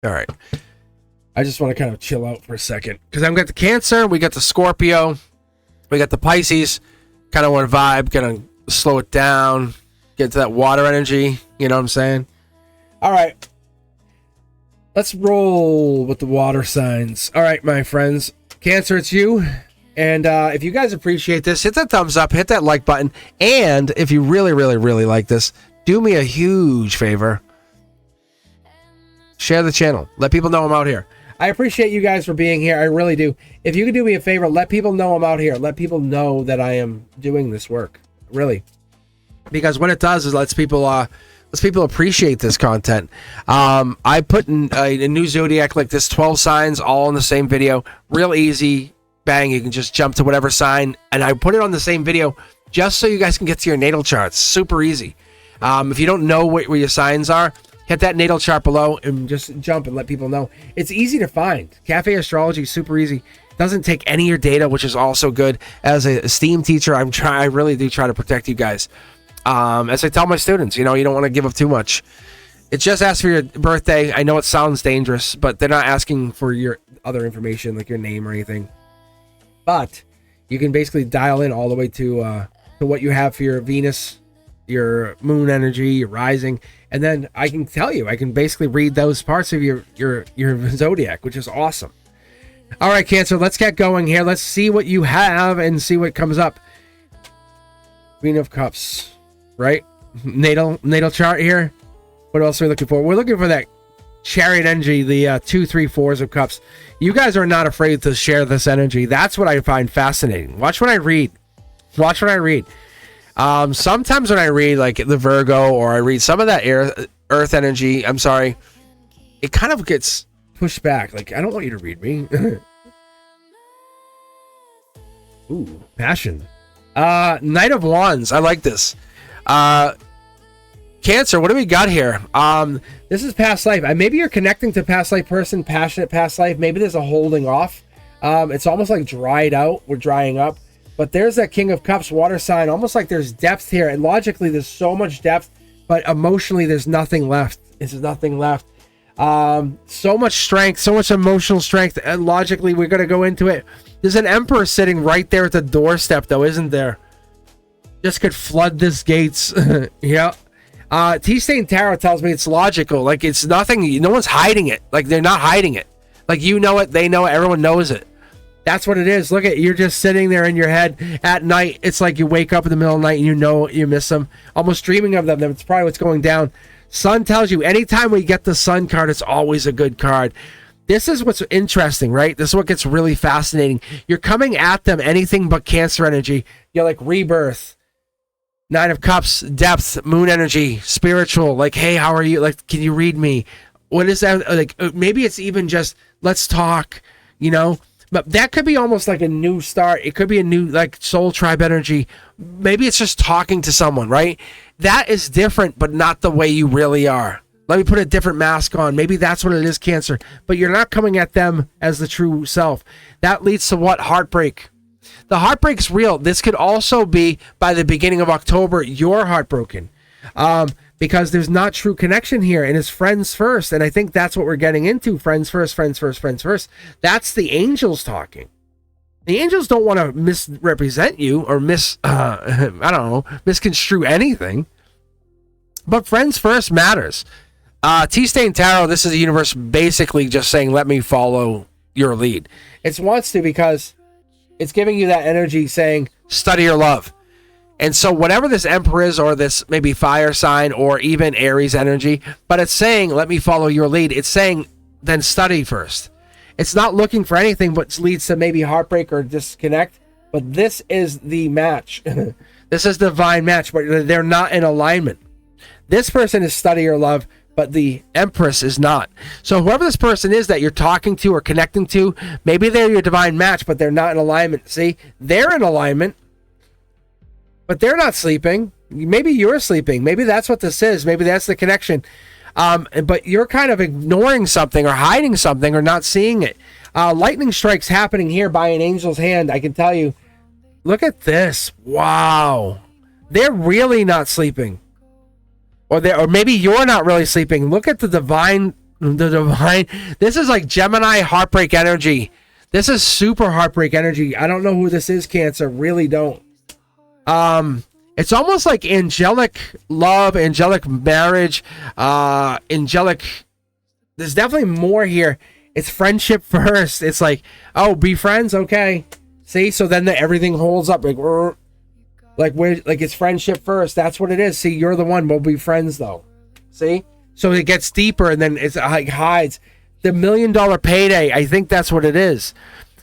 Speaker 1: All right. I just want to kind of chill out for a second. Because I've got the Cancer, we got the Scorpio, we got the Pisces. Kind of want to vibe, kind of slow it down, get to that water energy. You know what I'm saying? All right. Let's roll with the water signs. All right, my friends. Cancer, it's you. And if you guys appreciate this, hit that thumbs up, hit that like button. And if you really like this, do me a huge favor. Share the channel. Let people know I'm out here. I appreciate you guys for being here. I really do. If you could do me a favor, let people know I'm out here. Let people know that I am doing this work. Really. Because what it does is lets people appreciate this content. I put in a new zodiac like this, 12 signs all in the same video. Real easy. Bang, you can just jump to whatever sign. And I put it on the same video just so you guys can get to your natal charts. Super easy. If you don't know where your signs are, hit that natal chart below and just jump and let people know. It's easy to find. Cafe Astrology is super easy. Doesn't take any of your data, which is also good. As a STEAM teacher, I really do try to protect you guys. As I tell my students, you don't want to give up too much. It just asks for your birthday. I know it sounds dangerous, but they're not asking for your other information, like your name or anything. But you can basically dial in all the way to what you have for your Venus your moon energy, your rising, and then I can tell you, I can basically read those parts of your zodiac, which is awesome. All right, Cancer, let's get going here. Let's see what you have and see what comes up. Queen of Cups, right? Natal chart here. What else are we looking for? We're looking for that Chariot energy, the 2, 3, 4s of Cups. You guys are not afraid to share this energy. That's what I find fascinating. Watch what I read. Watch what I read. Sometimes when I read like the Virgo or I read some of that earth energy, I'm sorry, it kind of gets pushed back. Like, I don't want you to read me. Ooh, passion. Knight of Wands. I like this. Cancer, what do we got here? This is past life. Maybe you're connecting to past life person, passionate past life. Maybe there's a holding off. It's almost like dried out. We're drying up. But there's that King of Cups, water sign. Almost like there's depth here. And logically, there's so much depth. But emotionally, there's nothing left. There's nothing left. So much strength. So much emotional strength. And logically, we're going to go into it. There's an Emperor sitting right there at the doorstep, though, isn't there? Just could flood this gates. Yeah. T-Stain Tarot tells me it's logical. Like, it's nothing. No one's hiding it. Like, they're not hiding it. Like, you know it. They know it. Everyone knows it. That's what it is. Look at, you're just sitting there in your head at night. It's like you wake up in the middle of the night and you know you miss them. Almost dreaming of them. It's probably what's going down. Sun tells you anytime we get the Sun card, it's always a good card. This is what's interesting, right? This is what gets really fascinating. You're coming at them anything but Cancer energy. You're like rebirth. 9 of Cups, depth, moon energy, spiritual. Like, hey, how are you? Like, can you read me? What is that? Like, maybe it's even just, let's talk, you know? But that could be almost like a new start. It could be a new, like, soul tribe energy. Maybe it's just talking to someone, right? That is different, but not the way you really are. Let me put a different mask on. Maybe that's what it is, Cancer. But you're not coming at them as the true self. That leads to what? Heartbreak. The heartbreak's real. This could also be, by the beginning of October, you're heartbroken. Because there's not true connection here, and it's friends first. And I think that's what we're getting into. Friends first, friends first, friends first. That's the angels talking. The angels don't want to misrepresent you or misconstrue anything. But friends first matters. T-Stain Tarot, this is the universe basically just saying, let me follow your lead. It wants to, because it's giving you that energy saying, study your love. And so whatever this Emperor is, or this maybe fire sign, or even Aries energy, but it's saying, let me follow your lead. It's saying, then study first. It's not looking for anything but leads to maybe heartbreak or disconnect. But this is the match. This is the divine match, but they're not in alignment. This person is study your love, but the Empress is not. So whoever this person is that you're talking to or connecting to, maybe they're your divine match, but they're not in alignment. See, they're in alignment, but they're not sleeping. Maybe you're sleeping. Maybe that's what this is. Maybe that's the connection. But you're kind of ignoring something or hiding something or not seeing it. Lightning strikes happening here by an angel's hand. I can tell you. Look at this. Wow. They're really not sleeping. Or maybe you're not really sleeping. Look at the divine. This is like Gemini heartbreak energy. This is super heartbreak energy. I don't know who this is, Cancer. Really don't. It's almost like angelic love, angelic marriage, angelic. There's definitely more here. It's friendship first. It's like, oh, be friends, okay. See, so then everything holds up like it's friendship first. That's what it is. See, you're the one. We'll be friends though. See, so it gets deeper, and then it's like hides the $1 million payday. I think that's what it is.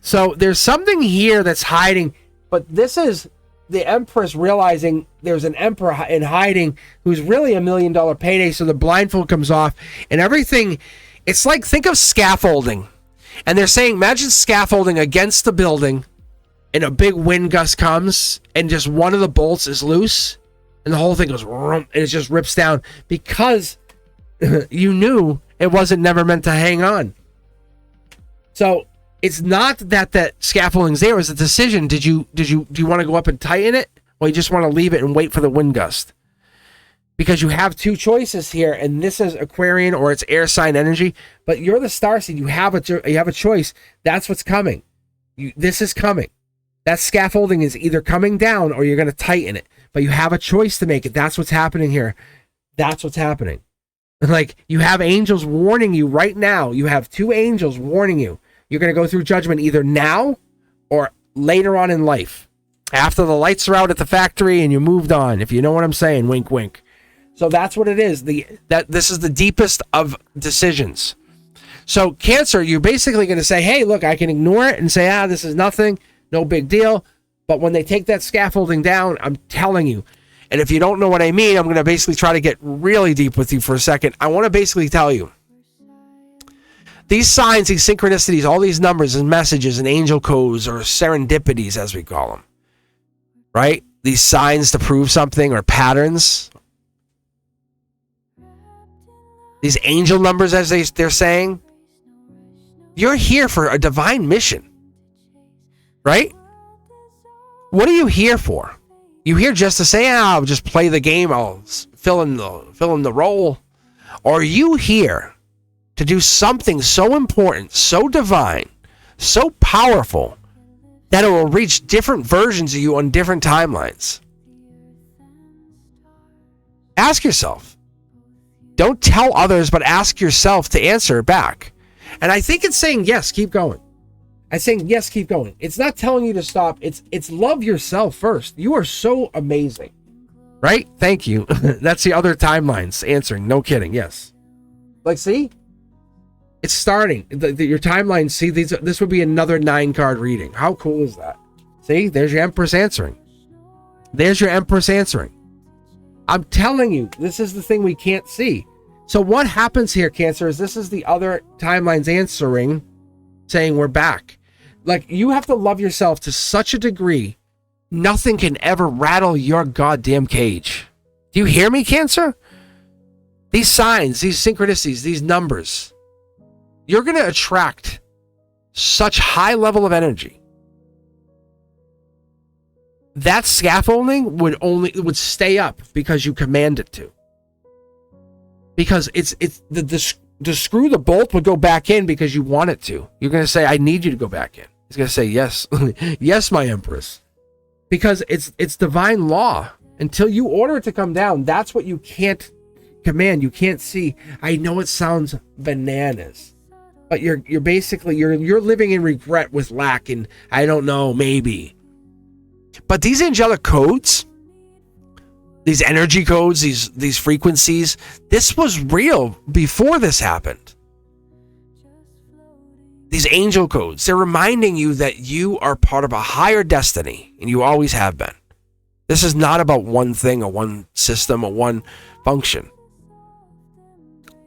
Speaker 1: So there's something here that's hiding, but this is the Empress realizing there's an Emperor in hiding who's really $1 million payday. So the blindfold comes off and everything. It's like, think of scaffolding, and they're saying, imagine scaffolding against the building, and a big wind gust comes, and just one of the bolts is loose, and the whole thing goes, and it just rips down because you knew it wasn't never meant to hang on. So it's not that scaffolding's there. It was a decision. Do you want to go up and tighten it, or you just want to leave it and wait for the wind gust? Because you have two choices here, and this is Aquarian or it's air sign energy, but you're the star seed. You have a choice. That's what's coming. This is coming. That scaffolding is either coming down or you're going to tighten it. but you have a choice to make it. That's what's happening here. That's what's happening. Like, you have angels warning you right now. You have 2 angels warning you. You're going to go through judgment either now or later on in life. After the lights are out at the factory and you moved on, if you know what I'm saying, wink, wink. So that's what it is. This is the deepest of decisions. So Cancer, you're basically going to say, hey, look, I can ignore it and say, this is nothing, no big deal. But when they take that scaffolding down, I'm telling you, and if you don't know what I mean, I'm going to basically try to get really deep with you for a second. I want to basically tell you, these signs, these synchronicities, all these numbers and messages and angel codes, or serendipities as we call them, right? These signs to prove something, or patterns. These angel numbers, as they're saying, you're here for a divine mission, right? What are you here for? You here just to say, I'll just play the game, I'll fill in the role? Or are you here to do something so important, so divine, so powerful, that it will reach different versions of you on different timelines? Ask yourself. Don't tell others, but ask yourself to answer back. And I think it's saying, yes, keep going. I'm saying, yes, keep going. It's not telling you to stop. It's love yourself first. You are so amazing. Right? Thank you. That's the other timelines answering. No kidding. Yes. Like, see? It's starting. Your timeline, see, this would be another 9-card reading. How cool is that? See? There's your Empress answering. There's your Empress answering. I'm telling you, this is the thing we can't see. So what happens here, Cancer, is this is the other timelines answering, saying we're back. Like, you have to love yourself to such a degree, nothing can ever rattle your goddamn cage. Do you hear me, Cancer? These signs, these synchronicities, these numbers, you're going to attract such high level of energy. That scaffolding would stay up because you command it to. Because it's the screw, the bolt would go back in because you want it to. You're going to say, I need you to go back in. He's going to say, yes. Yes, my Empress. Because it's divine law. Until you order it to come down, that's what you can't command. You can't see. I know it sounds bananas, but you're basically you're living in regret with lack and I don't know, maybe. But these angelic codes, these energy codes, these frequencies, this was real before this happened. These angel codes, they're reminding you that you are part of a higher destiny, and you always have been. This is not about one thing or one system or one function.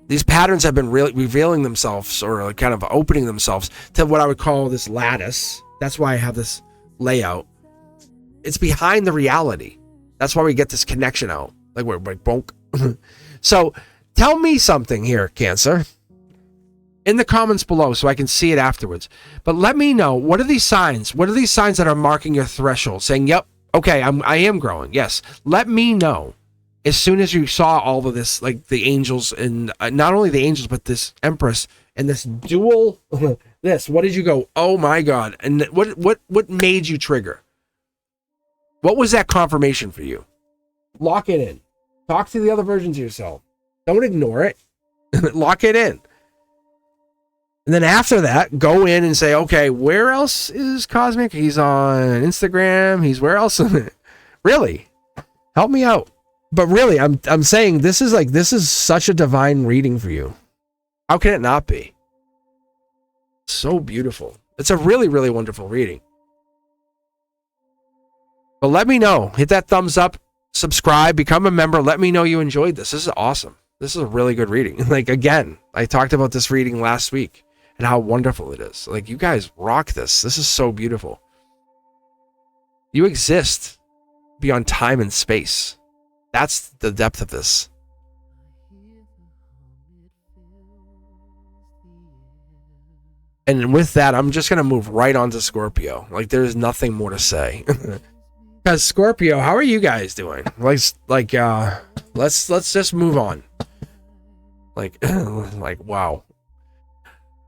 Speaker 1: These patterns have been really revealing themselves, or kind of opening themselves to what I would call this lattice. That's why I have this layout. It's behind the reality. That's why we get this connection out. Like we're like bonk. So tell me something here, Cancer, in the comments below so I can see it afterwards. But let me know, what are these signs? What are these signs that are marking your threshold? Saying, yep, okay, I am growing. Yes. Let me know as soon as you saw all of this, like the angels, and not only the angels, but this Empress and this dual, this, what did you go, oh my God. And what made you trigger? What was that confirmation for you? Lock it in. Talk to the other versions of yourself. Don't ignore it. Lock it in. And then after that, go in and say, okay, where else is Cosmic? He's on Instagram. He's where else? Really? Help me out. But really, I'm saying this is such a divine reading for you. How can it not be? So beautiful. It's a really, really wonderful reading. But let me know. Hit that thumbs up, subscribe, become a member. Let me know you enjoyed this. This is awesome. This is a really good reading. Like, again, I talked about this reading last week and how wonderful it is. Like, you guys rock this. This is so beautiful. You exist beyond time and space. That's the depth of this. And with that, I'm just going to move right on to Scorpio. Like, there's nothing more to say. Because Scorpio, how are you guys doing? Let's just move on. Like wow.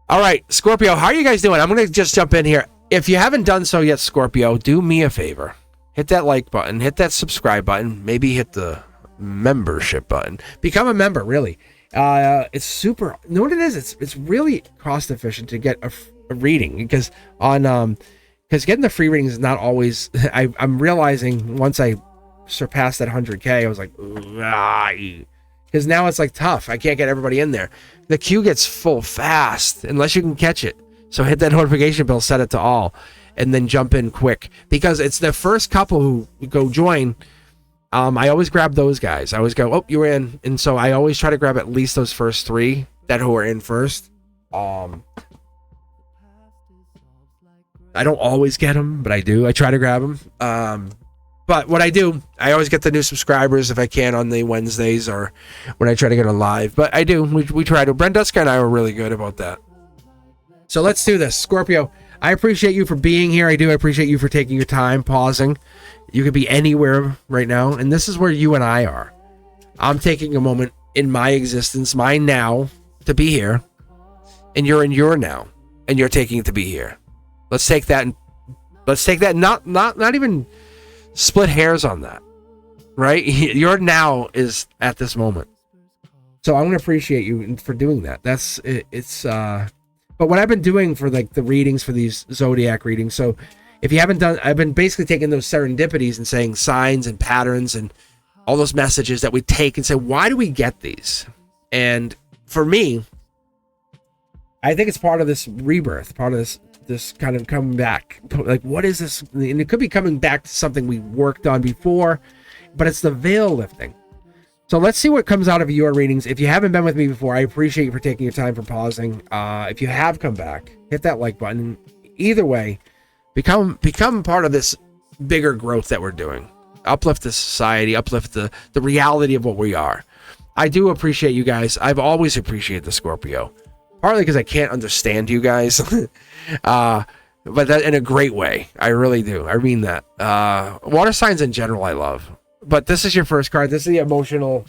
Speaker 1: All right, Scorpio, how are you guys doing? I'm gonna just jump in here. If you haven't done so yet, Scorpio, do me a favor. hit that like button, hit that subscribe button, maybe hit the membership button. Become a member, really. It's super. You know what it is? It's really cost efficient to get a reading because getting the free readings is not always. I'm realizing once I surpassed that 100K, I was like, because now it's like tough. I can't get everybody in there. The queue gets full fast unless you can catch it. So hit that notification bell, set it to all, and then jump in quick because it's the first couple who go join. I always grab those guys. I always go, oh, you're in. And so I always try to grab at least those first 3 who are in first. I don't always get them, but I do. I try to grab them. But what I do, I always get the new subscribers if I can on the Wednesdays or when I try to get on live. But I do. We try to. Brenduska and I are really good about that. So let's do this. Scorpio, I appreciate you for being here. I do. I appreciate you for taking your time, pausing. You could be anywhere right now, and this is where you and I are. I'm taking a moment in my existence, my now, to be here, and you're in your now, and you're taking it to be here. Let's take that, and let's take that. Not even split hairs on that, right? Your now is at this moment, so I'm gonna appreciate you for doing that. That's it. But what I've been doing for like the readings for these Zodiac readings, so. If you haven't done, I've been basically taking those serendipities and saying signs and patterns and all those messages that we take and say, why do we get these? And for me, I think it's part of this rebirth, part of this kind of coming back. Like, what is this? And it could be coming back to something we worked on before, but it's the veil lifting. So let's see what comes out of your readings. If you haven't been with me before, I appreciate you for taking your time for pausing. If you have come back, hit that like button. Either way, Become part of this bigger growth that we're doing. Uplift the society, uplift the reality of what we are. I do appreciate you guys. I've always appreciated the Scorpio. Partly because I can't understand you guys. But that in a great way. I really do. I mean that. Water signs in general I love. But this is your first card. This is the emotional.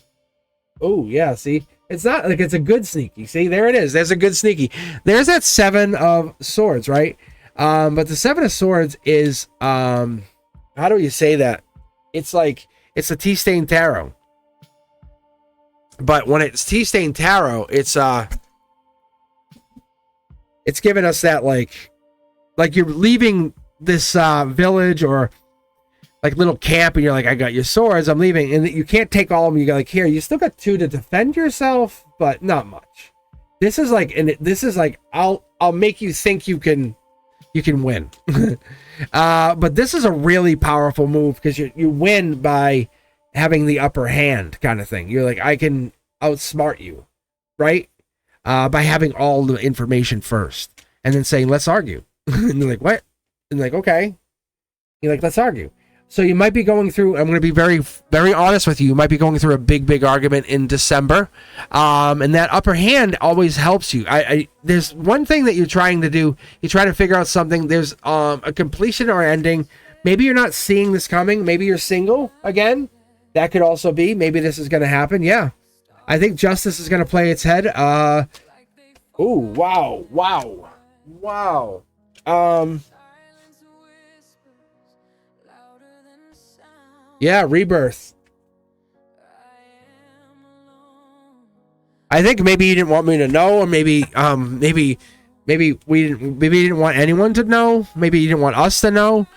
Speaker 1: Oh, yeah, see? It's not like it's a good sneaky. See, there it is. There's a good sneaky. There's that 7 of Swords, right? But the 7 of Swords is, how do you say that? It's like, it's a tea-stained tarot. But when it's tea-stained tarot, it's giving us that, like you're leaving this, village or, like, little camp, and you're like, I got your swords, I'm leaving, and you can't take all of them, you got, like, here, you still got 2 to defend yourself, but not much. This is like, I'll make you think you can win. But this is a really powerful move because you win by having the upper hand kind of thing. You're like, I can outsmart you, right? By having all the information first and then saying, let's argue. And you're like, what? And like, okay. You're like, let's argue. So you might be going through, I'm going to be very, very honest with you. You might be going through a big argument in December. And that upper hand always helps you. There's one thing that you're trying to do. You try to figure out something. There's a completion or ending. Maybe you're not seeing this coming. Maybe you're single again. That could also be. Maybe this is going to happen. Yeah. I think justice is going to play its head. Oh, wow. Yeah, rebirth. I think maybe you didn't want me to know, or maybe we didn't want anyone to know. Maybe you didn't want us to know.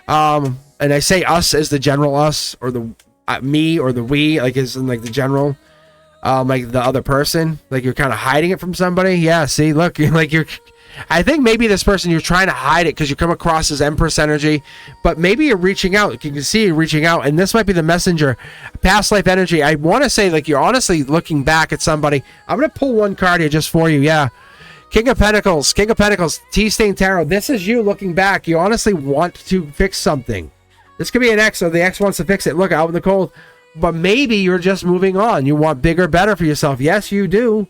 Speaker 1: And I say us as the general us, or the me, or the we, like as in like the general, like the other person. Like you're kind of hiding it from somebody. Yeah. See, look, you're. I think maybe this person, you're trying to hide it because you come across as Empress energy, but maybe you're reaching out. You can see you reaching out, and this might be the messenger. Past life energy. I want to say, like, you're honestly looking back at somebody. I'm going to pull one card here just for you. Yeah. King of Pentacles, Tea-Stained Tarot. This is you looking back. You honestly want to fix something. This could be an ex, or the ex wants to fix it. Look, out in the cold. But maybe you're just moving on. You want bigger, better for yourself. Yes, you do.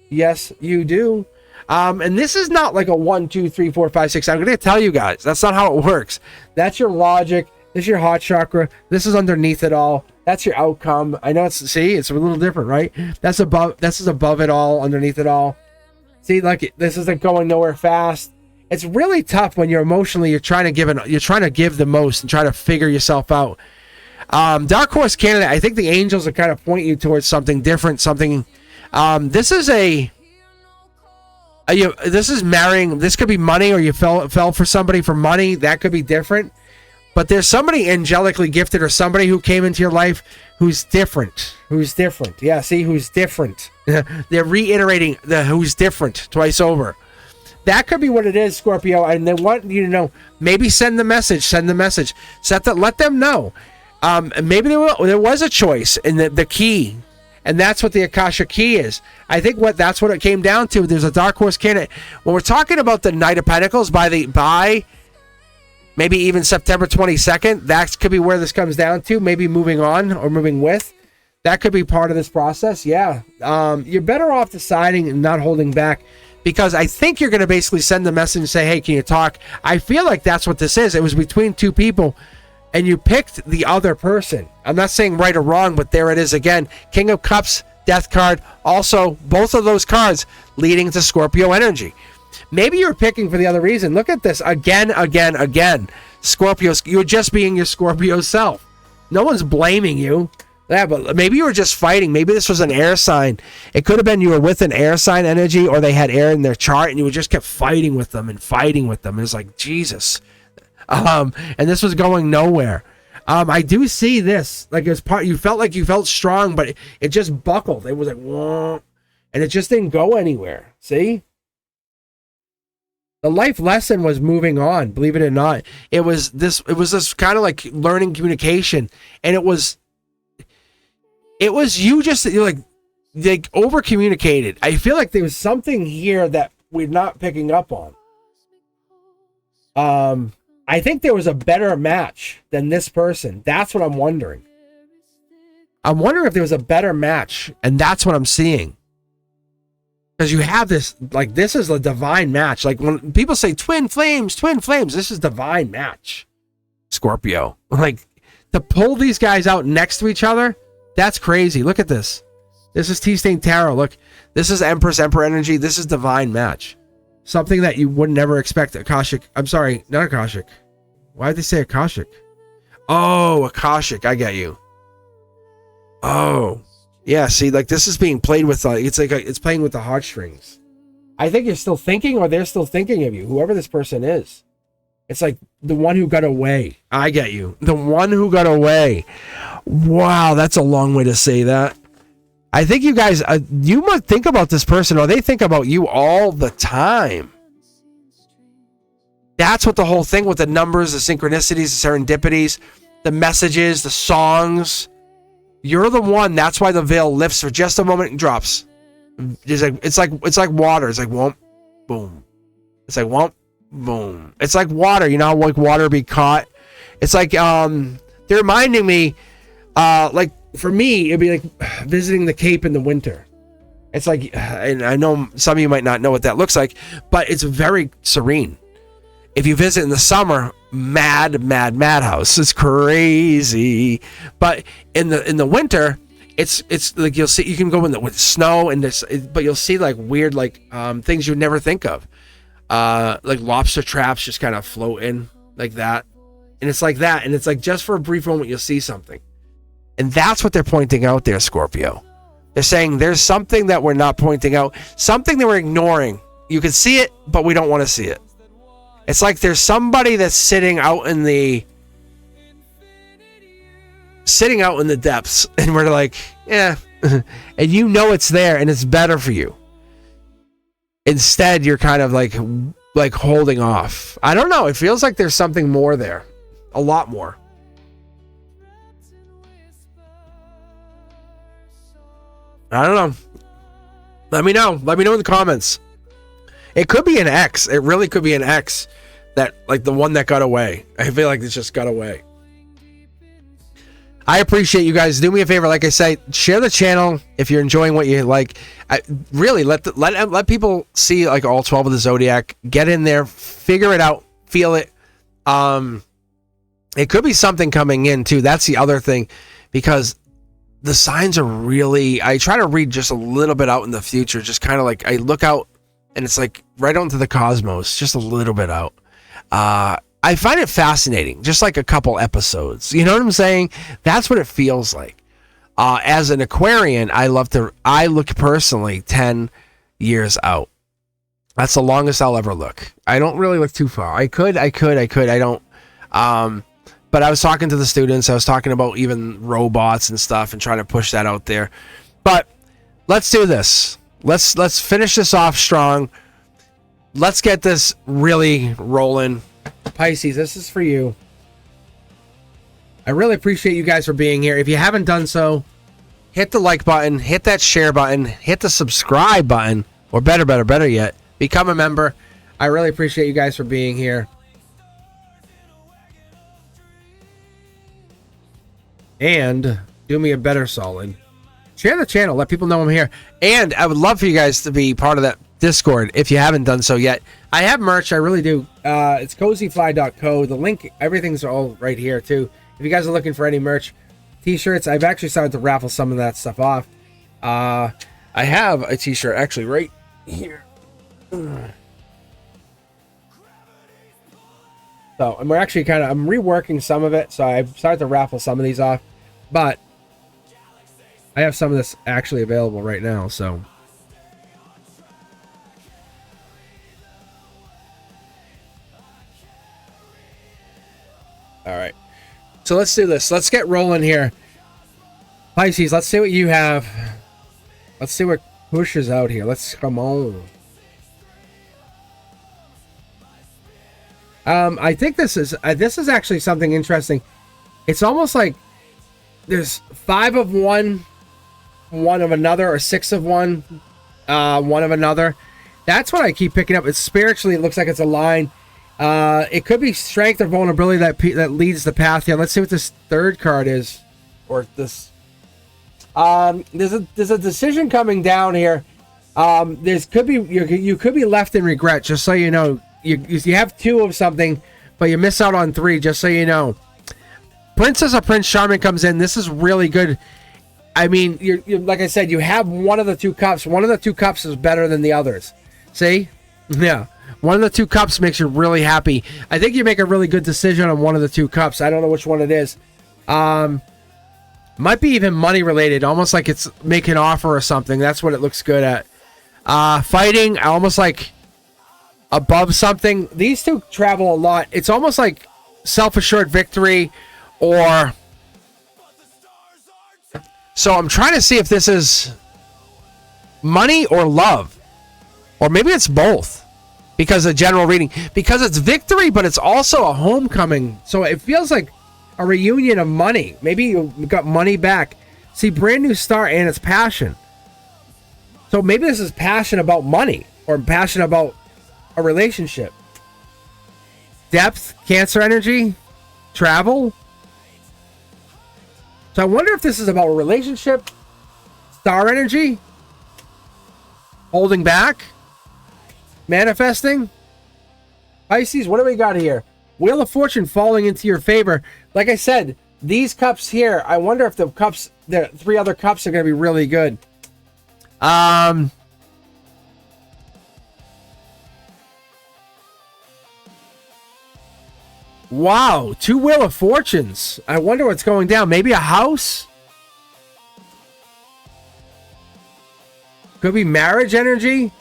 Speaker 1: Yes, you do. And this is not like a 1, 2, 3, 4, 5, 6. I'm going to tell you guys, that's not how it works. That's your logic. This is your heart chakra. This is underneath it all. That's your outcome. I know it's a little different, right? This is above it all, underneath it all. See, like this isn't going nowhere fast. It's really tough when you're emotionally, you're trying to give the most and try to figure yourself out. Dark horse candidate, I think the angels are kind of pointing you towards something different, something. This is this is marrying. This could be money, or you fell for somebody for money. That could be different. But there's somebody angelically gifted, or somebody who came into your life who's different. Who's different? Yeah, see, who's different. They're reiterating the who's different twice over. That could be what it is, Scorpio, and they want you to know. Maybe send the message. Let them know. Maybe there was a choice in the key, and that's what the Akasha key is. I think that's what it came down to. There's a dark horse candidate. When we're talking about the Knight of Pentacles by maybe even September 22nd, that could be where this comes down to. Maybe moving on or moving with. That could be part of this process. Yeah, you're better off deciding and not holding back. Because I think you're going to basically send the message and say, hey, can you talk? I feel like that's what this is. It was between two people, and you picked the other person. I'm not saying right or wrong, but there it is again. King of Cups, Death card. Also, both of those cards leading to Scorpio energy. Maybe you're picking for the other reason. Look at this. Again. Scorpios, you're just being your Scorpio self. No one's blaming you. Yeah, but maybe you were just fighting. Maybe this was an air sign. It could have been you were with an air sign energy, or they had air in their chart, and you just kept fighting with them. It was like, Jesus. And this was going nowhere. I do see this. Like, it was you felt strong, but it just buckled. It was like, whoa, and it just didn't go anywhere. See? The life lesson was moving on, believe it or not. It was this kind of like learning communication, and it was you're like over communicated. I feel like there was something here that we're not picking up on. I think there was a better match than this person. That's what I'm wondering. I'm wondering if there was a better match, and that's what I'm seeing. Because you have this, like, this is a divine match. Like, when people say twin flames, this is divine match. Scorpio. Like, to pull these guys out next to each other, that's crazy. Look at this. This is T-Stain Tarot. Look, this is Emperor energy. This is divine match. Something that you would never expect. Akashic. I'm sorry, not Akashic. Why did they say Akashic? Oh, Akashic. I get you. Oh, yeah. See, like, this is being played with. It's playing with the heartstrings. I think you're still thinking, or they're still thinking of you. Whoever this person is. It's like the one who got away. I get you. The one who got away. Wow, that's a long way to say that. I think you guys, you must think about this person, or they think about you all the time. That's what the whole thing with the numbers, the synchronicities, the serendipities, the messages, the songs. You're the one. That's why the veil lifts for just a moment and drops. It's like water. It's like whoomp, boom. It's like whoomp, boom. It's like water. You know how like water be caught. It's like they're reminding me, like for me, it'd be like visiting the Cape in the winter. It's like, and I know some of you might not know what that looks like, but it's very serene. If you visit in the summer, madhouse. It's crazy. But in the winter, it's like you'll see, you can go in with snow and this, but you'll see like weird like things you'd never think of, like lobster traps just kind of floating like that, and it's like that, and it's like just for a brief moment you'll see something, and that's what they're pointing out there, Scorpio. They're saying there's something that we're not pointing out, something that we're ignoring. You can see it, but we don't want to see it. It's like there's somebody that's sitting out in the depths, and we're like, yeah, and you know it's there, and it's better for you. Instead, you're kind of like holding off. I don't know. It feels like there's something more there, a lot more. I don't know. Let me know. Let me know in the comments. It could be an ex. It really could be an ex, that like the one that got away. I feel like it's just got away. I appreciate you guys. Do me a favor, like I say, share the channel if you're enjoying what you like. Really let people see like all 12 of the Zodiac. Get in there, figure it out, feel it. It could be something coming in too. That's the other thing, because the signs are really, I try to read just a little bit out in the future, just kind of like I look out and it's like right onto the cosmos, just a little bit out. I find it fascinating, just like a couple episodes. You know what I'm saying? That's what it feels like. As an Aquarian, I look personally 10 years out. That's the longest I'll ever look. I don't really look too far. I could. I don't. But I was talking to the students. I was talking about even robots and stuff and trying to push that out there. But let's do this. Let's finish this off strong. Let's get this really rolling. Pisces, this is for you. I really appreciate you guys for being here. If you haven't done so, hit the like button, hit that share button, hit the subscribe button, or better yet, become a member. I really appreciate you guys for being here. And do me a better solid. Share the channel. Let people know I'm here. And I would love for you guys to be part of that Discord if you haven't done so yet. I have merch. I really do. It's cozyfly.co. The link, everything's all right here too. If you guys are looking for any merch, t-shirts, I've actually started to raffle some of that stuff off. I have a t-shirt actually right here. So, and we're actually I'm reworking some of it, so I've started to raffle some of these off. But I have some of this actually available right now, so. All right. So let's do this. Let's get rolling here. Pisces, let's see what you have. Let's see what pushes out here. Let's come on. I think this is actually something interesting. It's almost like there's 5 of one of another, or 6 of one of another. That's what I keep picking up. It's spiritually, it looks like it's a line. It could be strength or vulnerability that leads the path here. Let's see what this third card is, or this. There's a decision coming down here. You could be left in regret. Just so you know, you have 2 of something, but you miss out on 3. Just so you know, Princess or Prince Charming comes in. This is really good. I mean, you're like I said, you have one of the 2 cups. One of the 2 cups is better than the others. See? Yeah. One of the 2 cups makes you really happy. I think you make a really good decision on one of the 2 cups. I don't know which one it is. Might be even money related. Almost like it's making an offer or something. That's what it looks good at. Fighting, almost like above something. These 2 travel a lot. It's almost like self-assured victory, or... So I'm trying to see if this is money or love. Or maybe it's both. Because of general reading. Because it's victory, but it's also a homecoming. So it feels like a reunion of money. Maybe you got money back. See, brand new start, and it's passion. So maybe this is passion about money. Or passion about a relationship. Depth, Cancer energy, travel. So I wonder if this is about a relationship, star energy, holding back, manifesting. Pisces, what do we got here? Wheel of Fortune falling into your favor. Like I said, these cups here, I wonder if the 3 other cups are going to be really good. Wow, 2 Wheel of Fortunes. I wonder what's going down. Maybe a house? Could be marriage energy.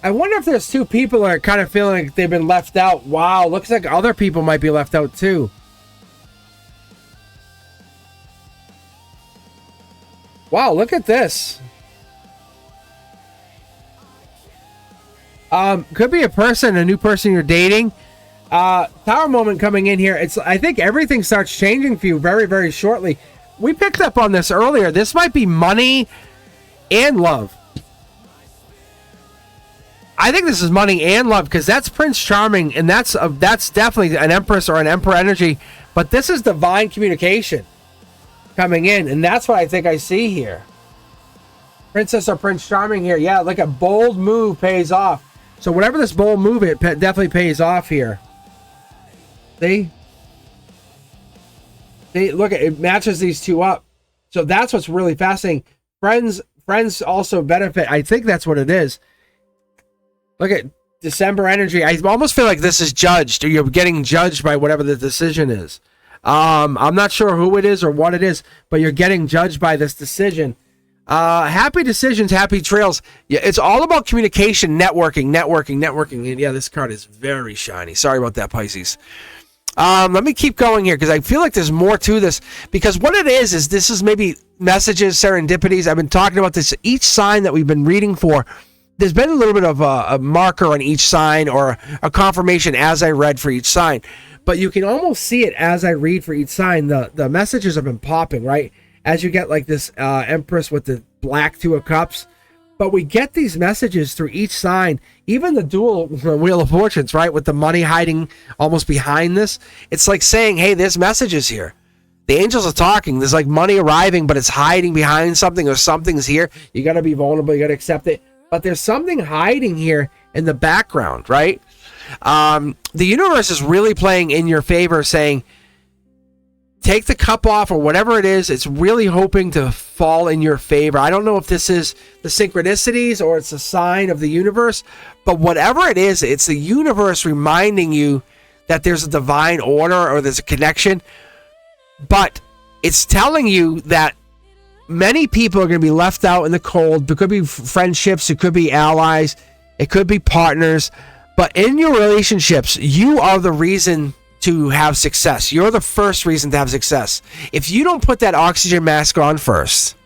Speaker 1: I wonder if there's 2 people that are kind of feeling like they've been left out. Wow, looks like other people might be left out too. Wow, look at this. Could be a new person you're dating. Tower moment coming in here. I think everything starts changing for you very, very shortly. We picked up on this earlier. This might be money and love. I think this is money and love, because that's Prince Charming, and that's definitely an Empress or an Emperor energy. But this is divine communication coming in, and that's what I think I see here. Princess or Prince Charming here. Yeah, like a bold move pays off. So whatever this bold move, it definitely pays off here. See? See, look, it matches these 2 up. So that's what's really fascinating. Friends friends also benefit. I think that's what it is. Look at December energy. I almost feel like this is judged, or you're getting judged by whatever the decision is. I'm not sure who it is or what it is, but you're getting judged by this decision. Happy decisions, happy trails. Yeah, it's all about communication, networking. And yeah, this card is very shiny. Sorry about that, Pisces. Let me keep going here because I feel like there's more to this. Because what it is this is maybe messages, serendipities. I've been talking about this. Each sign that we've been reading for, there's been a little bit of a marker on each sign or a confirmation as I read for each sign. But you can almost see it as I read for each sign. The messages have been popping, right? As you get like this Empress with the black Two of Cups. But we get these messages through each sign, even the dual Wheel of Fortunes, right? With the money hiding almost behind this. It's like saying, hey, there's messages here. The angels are talking. There's like money arriving, but it's hiding behind something, or something's here. You got to be vulnerable. You got to accept it. But there's something hiding here in the background, right? The universe is really playing in your favor, saying, take the cup off or whatever it is. It's really hoping to fall in your favor. I don't know if this is the synchronicities or it's a sign of the universe, but whatever it is, it's the universe reminding you that there's a divine order or there's a connection. But it's telling you that many people are going to be left out in the cold. There could be friendships, it could be allies, it could be partners. But in your relationships, you are the reason to have success. You're the first reason to have success. If you don't put that oxygen mask on first,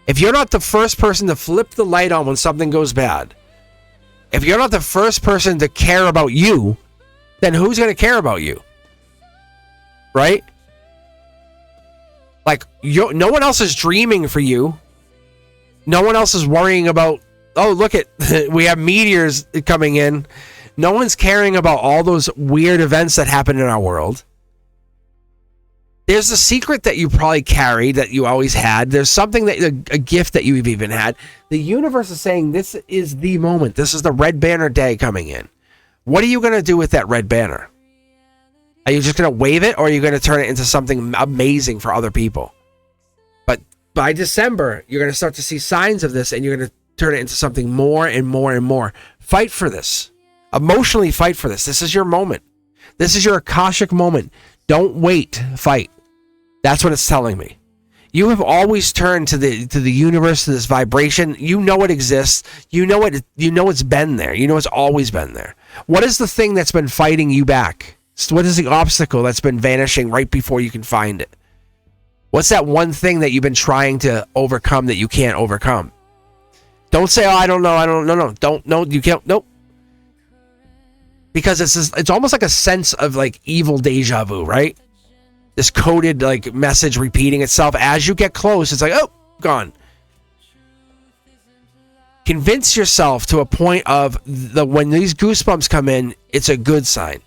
Speaker 1: if you're not the first person to flip the light on when something goes bad, if you're not the first person to care about you, then who's going to care about you? Right? Like, no one else is dreaming for you. No one else is worrying about, oh, look at, we have meteors coming in. No one's caring about all those weird events that happen in our world. There's a secret that you probably carried that you always had. There's something that a gift that you've even had. The universe is saying this is the moment. This is the red banner day coming in. What are you going to do with that red banner? Are you just going to wave it, or are you going to turn it into something amazing for other people? But by December, you're going to start to see signs of this, and you're going to turn it into something more and more and more. Fight for this. Emotionally fight for this. This is your moment. This is your Akashic moment. Don't wait. Fight. That's what it's telling me. You have always turned to the universe, to this vibration. You know it exists. You know it. You know it's been there. You know it's always been there. What is the thing that's been fighting you back? What is the obstacle that's been vanishing right before you can find it? What's that one thing that you've been trying to overcome that you can't overcome? Don't say, oh, I don't know. No. Don't, no, you can't. Nope. Because it's almost like a sense of like evil deja vu, right? This coded like message repeating itself as you get close. It's like, oh, gone. Convince yourself to a point of when these goosebumps come in, it's a good sign.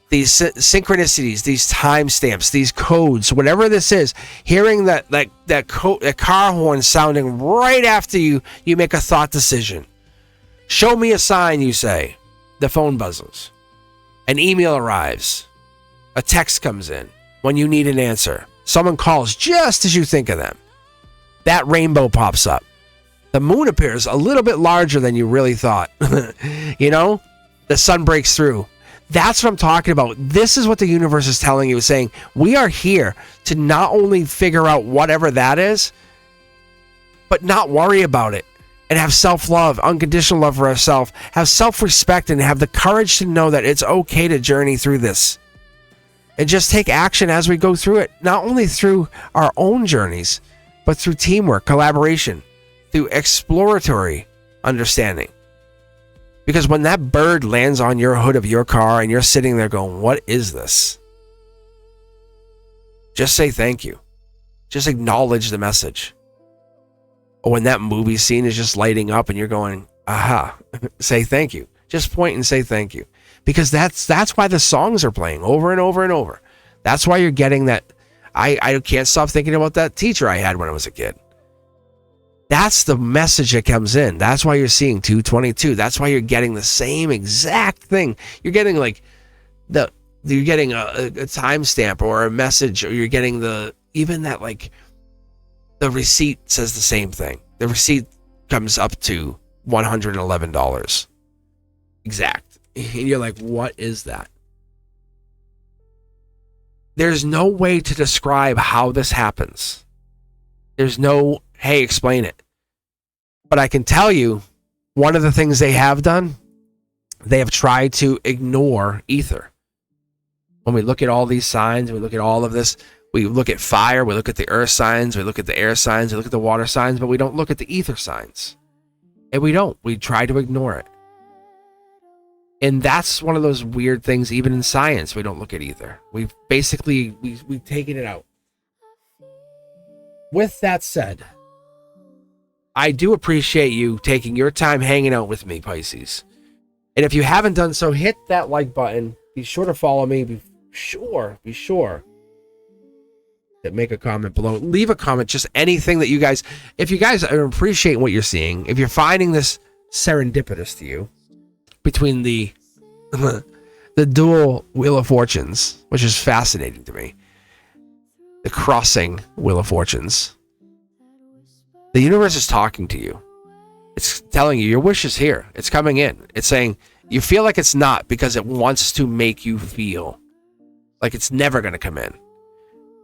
Speaker 1: These synchronicities, these timestamps, these codes, whatever this is, hearing that car horn sounding right after you make a thought decision. Show me a sign, you say. The phone buzzes. An email arrives. A text comes in when you need an answer. Someone calls just as you think of them. That rainbow pops up. The moon appears a little bit larger than you really thought. You know? The sun breaks through. That's what I'm talking about. This is what the universe is telling you, saying we are here to not only figure out whatever that is, but not worry about it. And have self-love, unconditional love for ourselves, have self-respect, and have the courage to know that it's okay to journey through this. And just take action as we go through it, not only through our own journeys, but through teamwork, collaboration, through exploratory understanding. Because when that bird lands on your hood of your car and you're sitting there going, what is this? Just say thank you. Just acknowledge the message. Or when that movie scene is just lighting up and you're going, aha, say thank you. Just point and say thank you. Because that's why the songs are playing over and over and over. That's why you're getting that. I can't stop thinking about that teacher I had when I was a kid. That's the message that comes in. That's why you're seeing 222. That's why you're getting the same exact thing. You're getting like you're getting a timestamp or a message, or you're getting even that like the receipt says the same thing. The receipt comes up to $111 exact. And you're like, what is that? There's no way to describe how this happens. There's no, hey, explain it. But I can tell you, one of the things they have done, they have tried to ignore ether. When we look at all these signs, we look at all of this, we look at fire, we look at the earth signs, we look at the air signs, we look at the water signs, but we don't look at the ether signs. And we don't. We try to ignore it. And that's one of those weird things, even in science, we don't look at ether. We've taken it out. With that said, I do appreciate you taking your time hanging out with me, Pisces. And if you haven't done so, hit that like button. Be sure to follow me. Be sure to make a comment below. Leave a comment, just anything that you guys, if you guys are appreciating what you're seeing, if you're finding this serendipitous to you, between the dual Wheel of Fortunes, which is fascinating to me, the crossing Wheel of Fortunes, the universe is talking to you. It's telling you your wish is here. It's coming in. It's saying you feel like it's not because it wants to make you feel like it's never going to come in.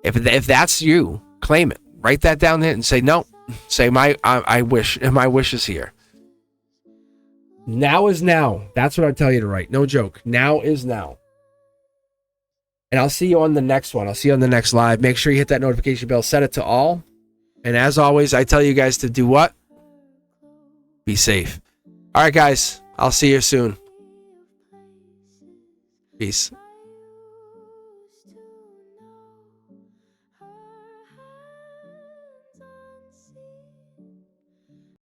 Speaker 1: If that's you, claim it. Write that down there and say no. Say my wish is here. Now is now. That's what I tell you to write. No joke. Now is now. And I'll see you on the next one. I'll see you on the next live. Make sure you hit that notification bell. Set it to all. And as always, I tell you guys to do what? Be safe. All right, guys. I'll see you soon. Peace.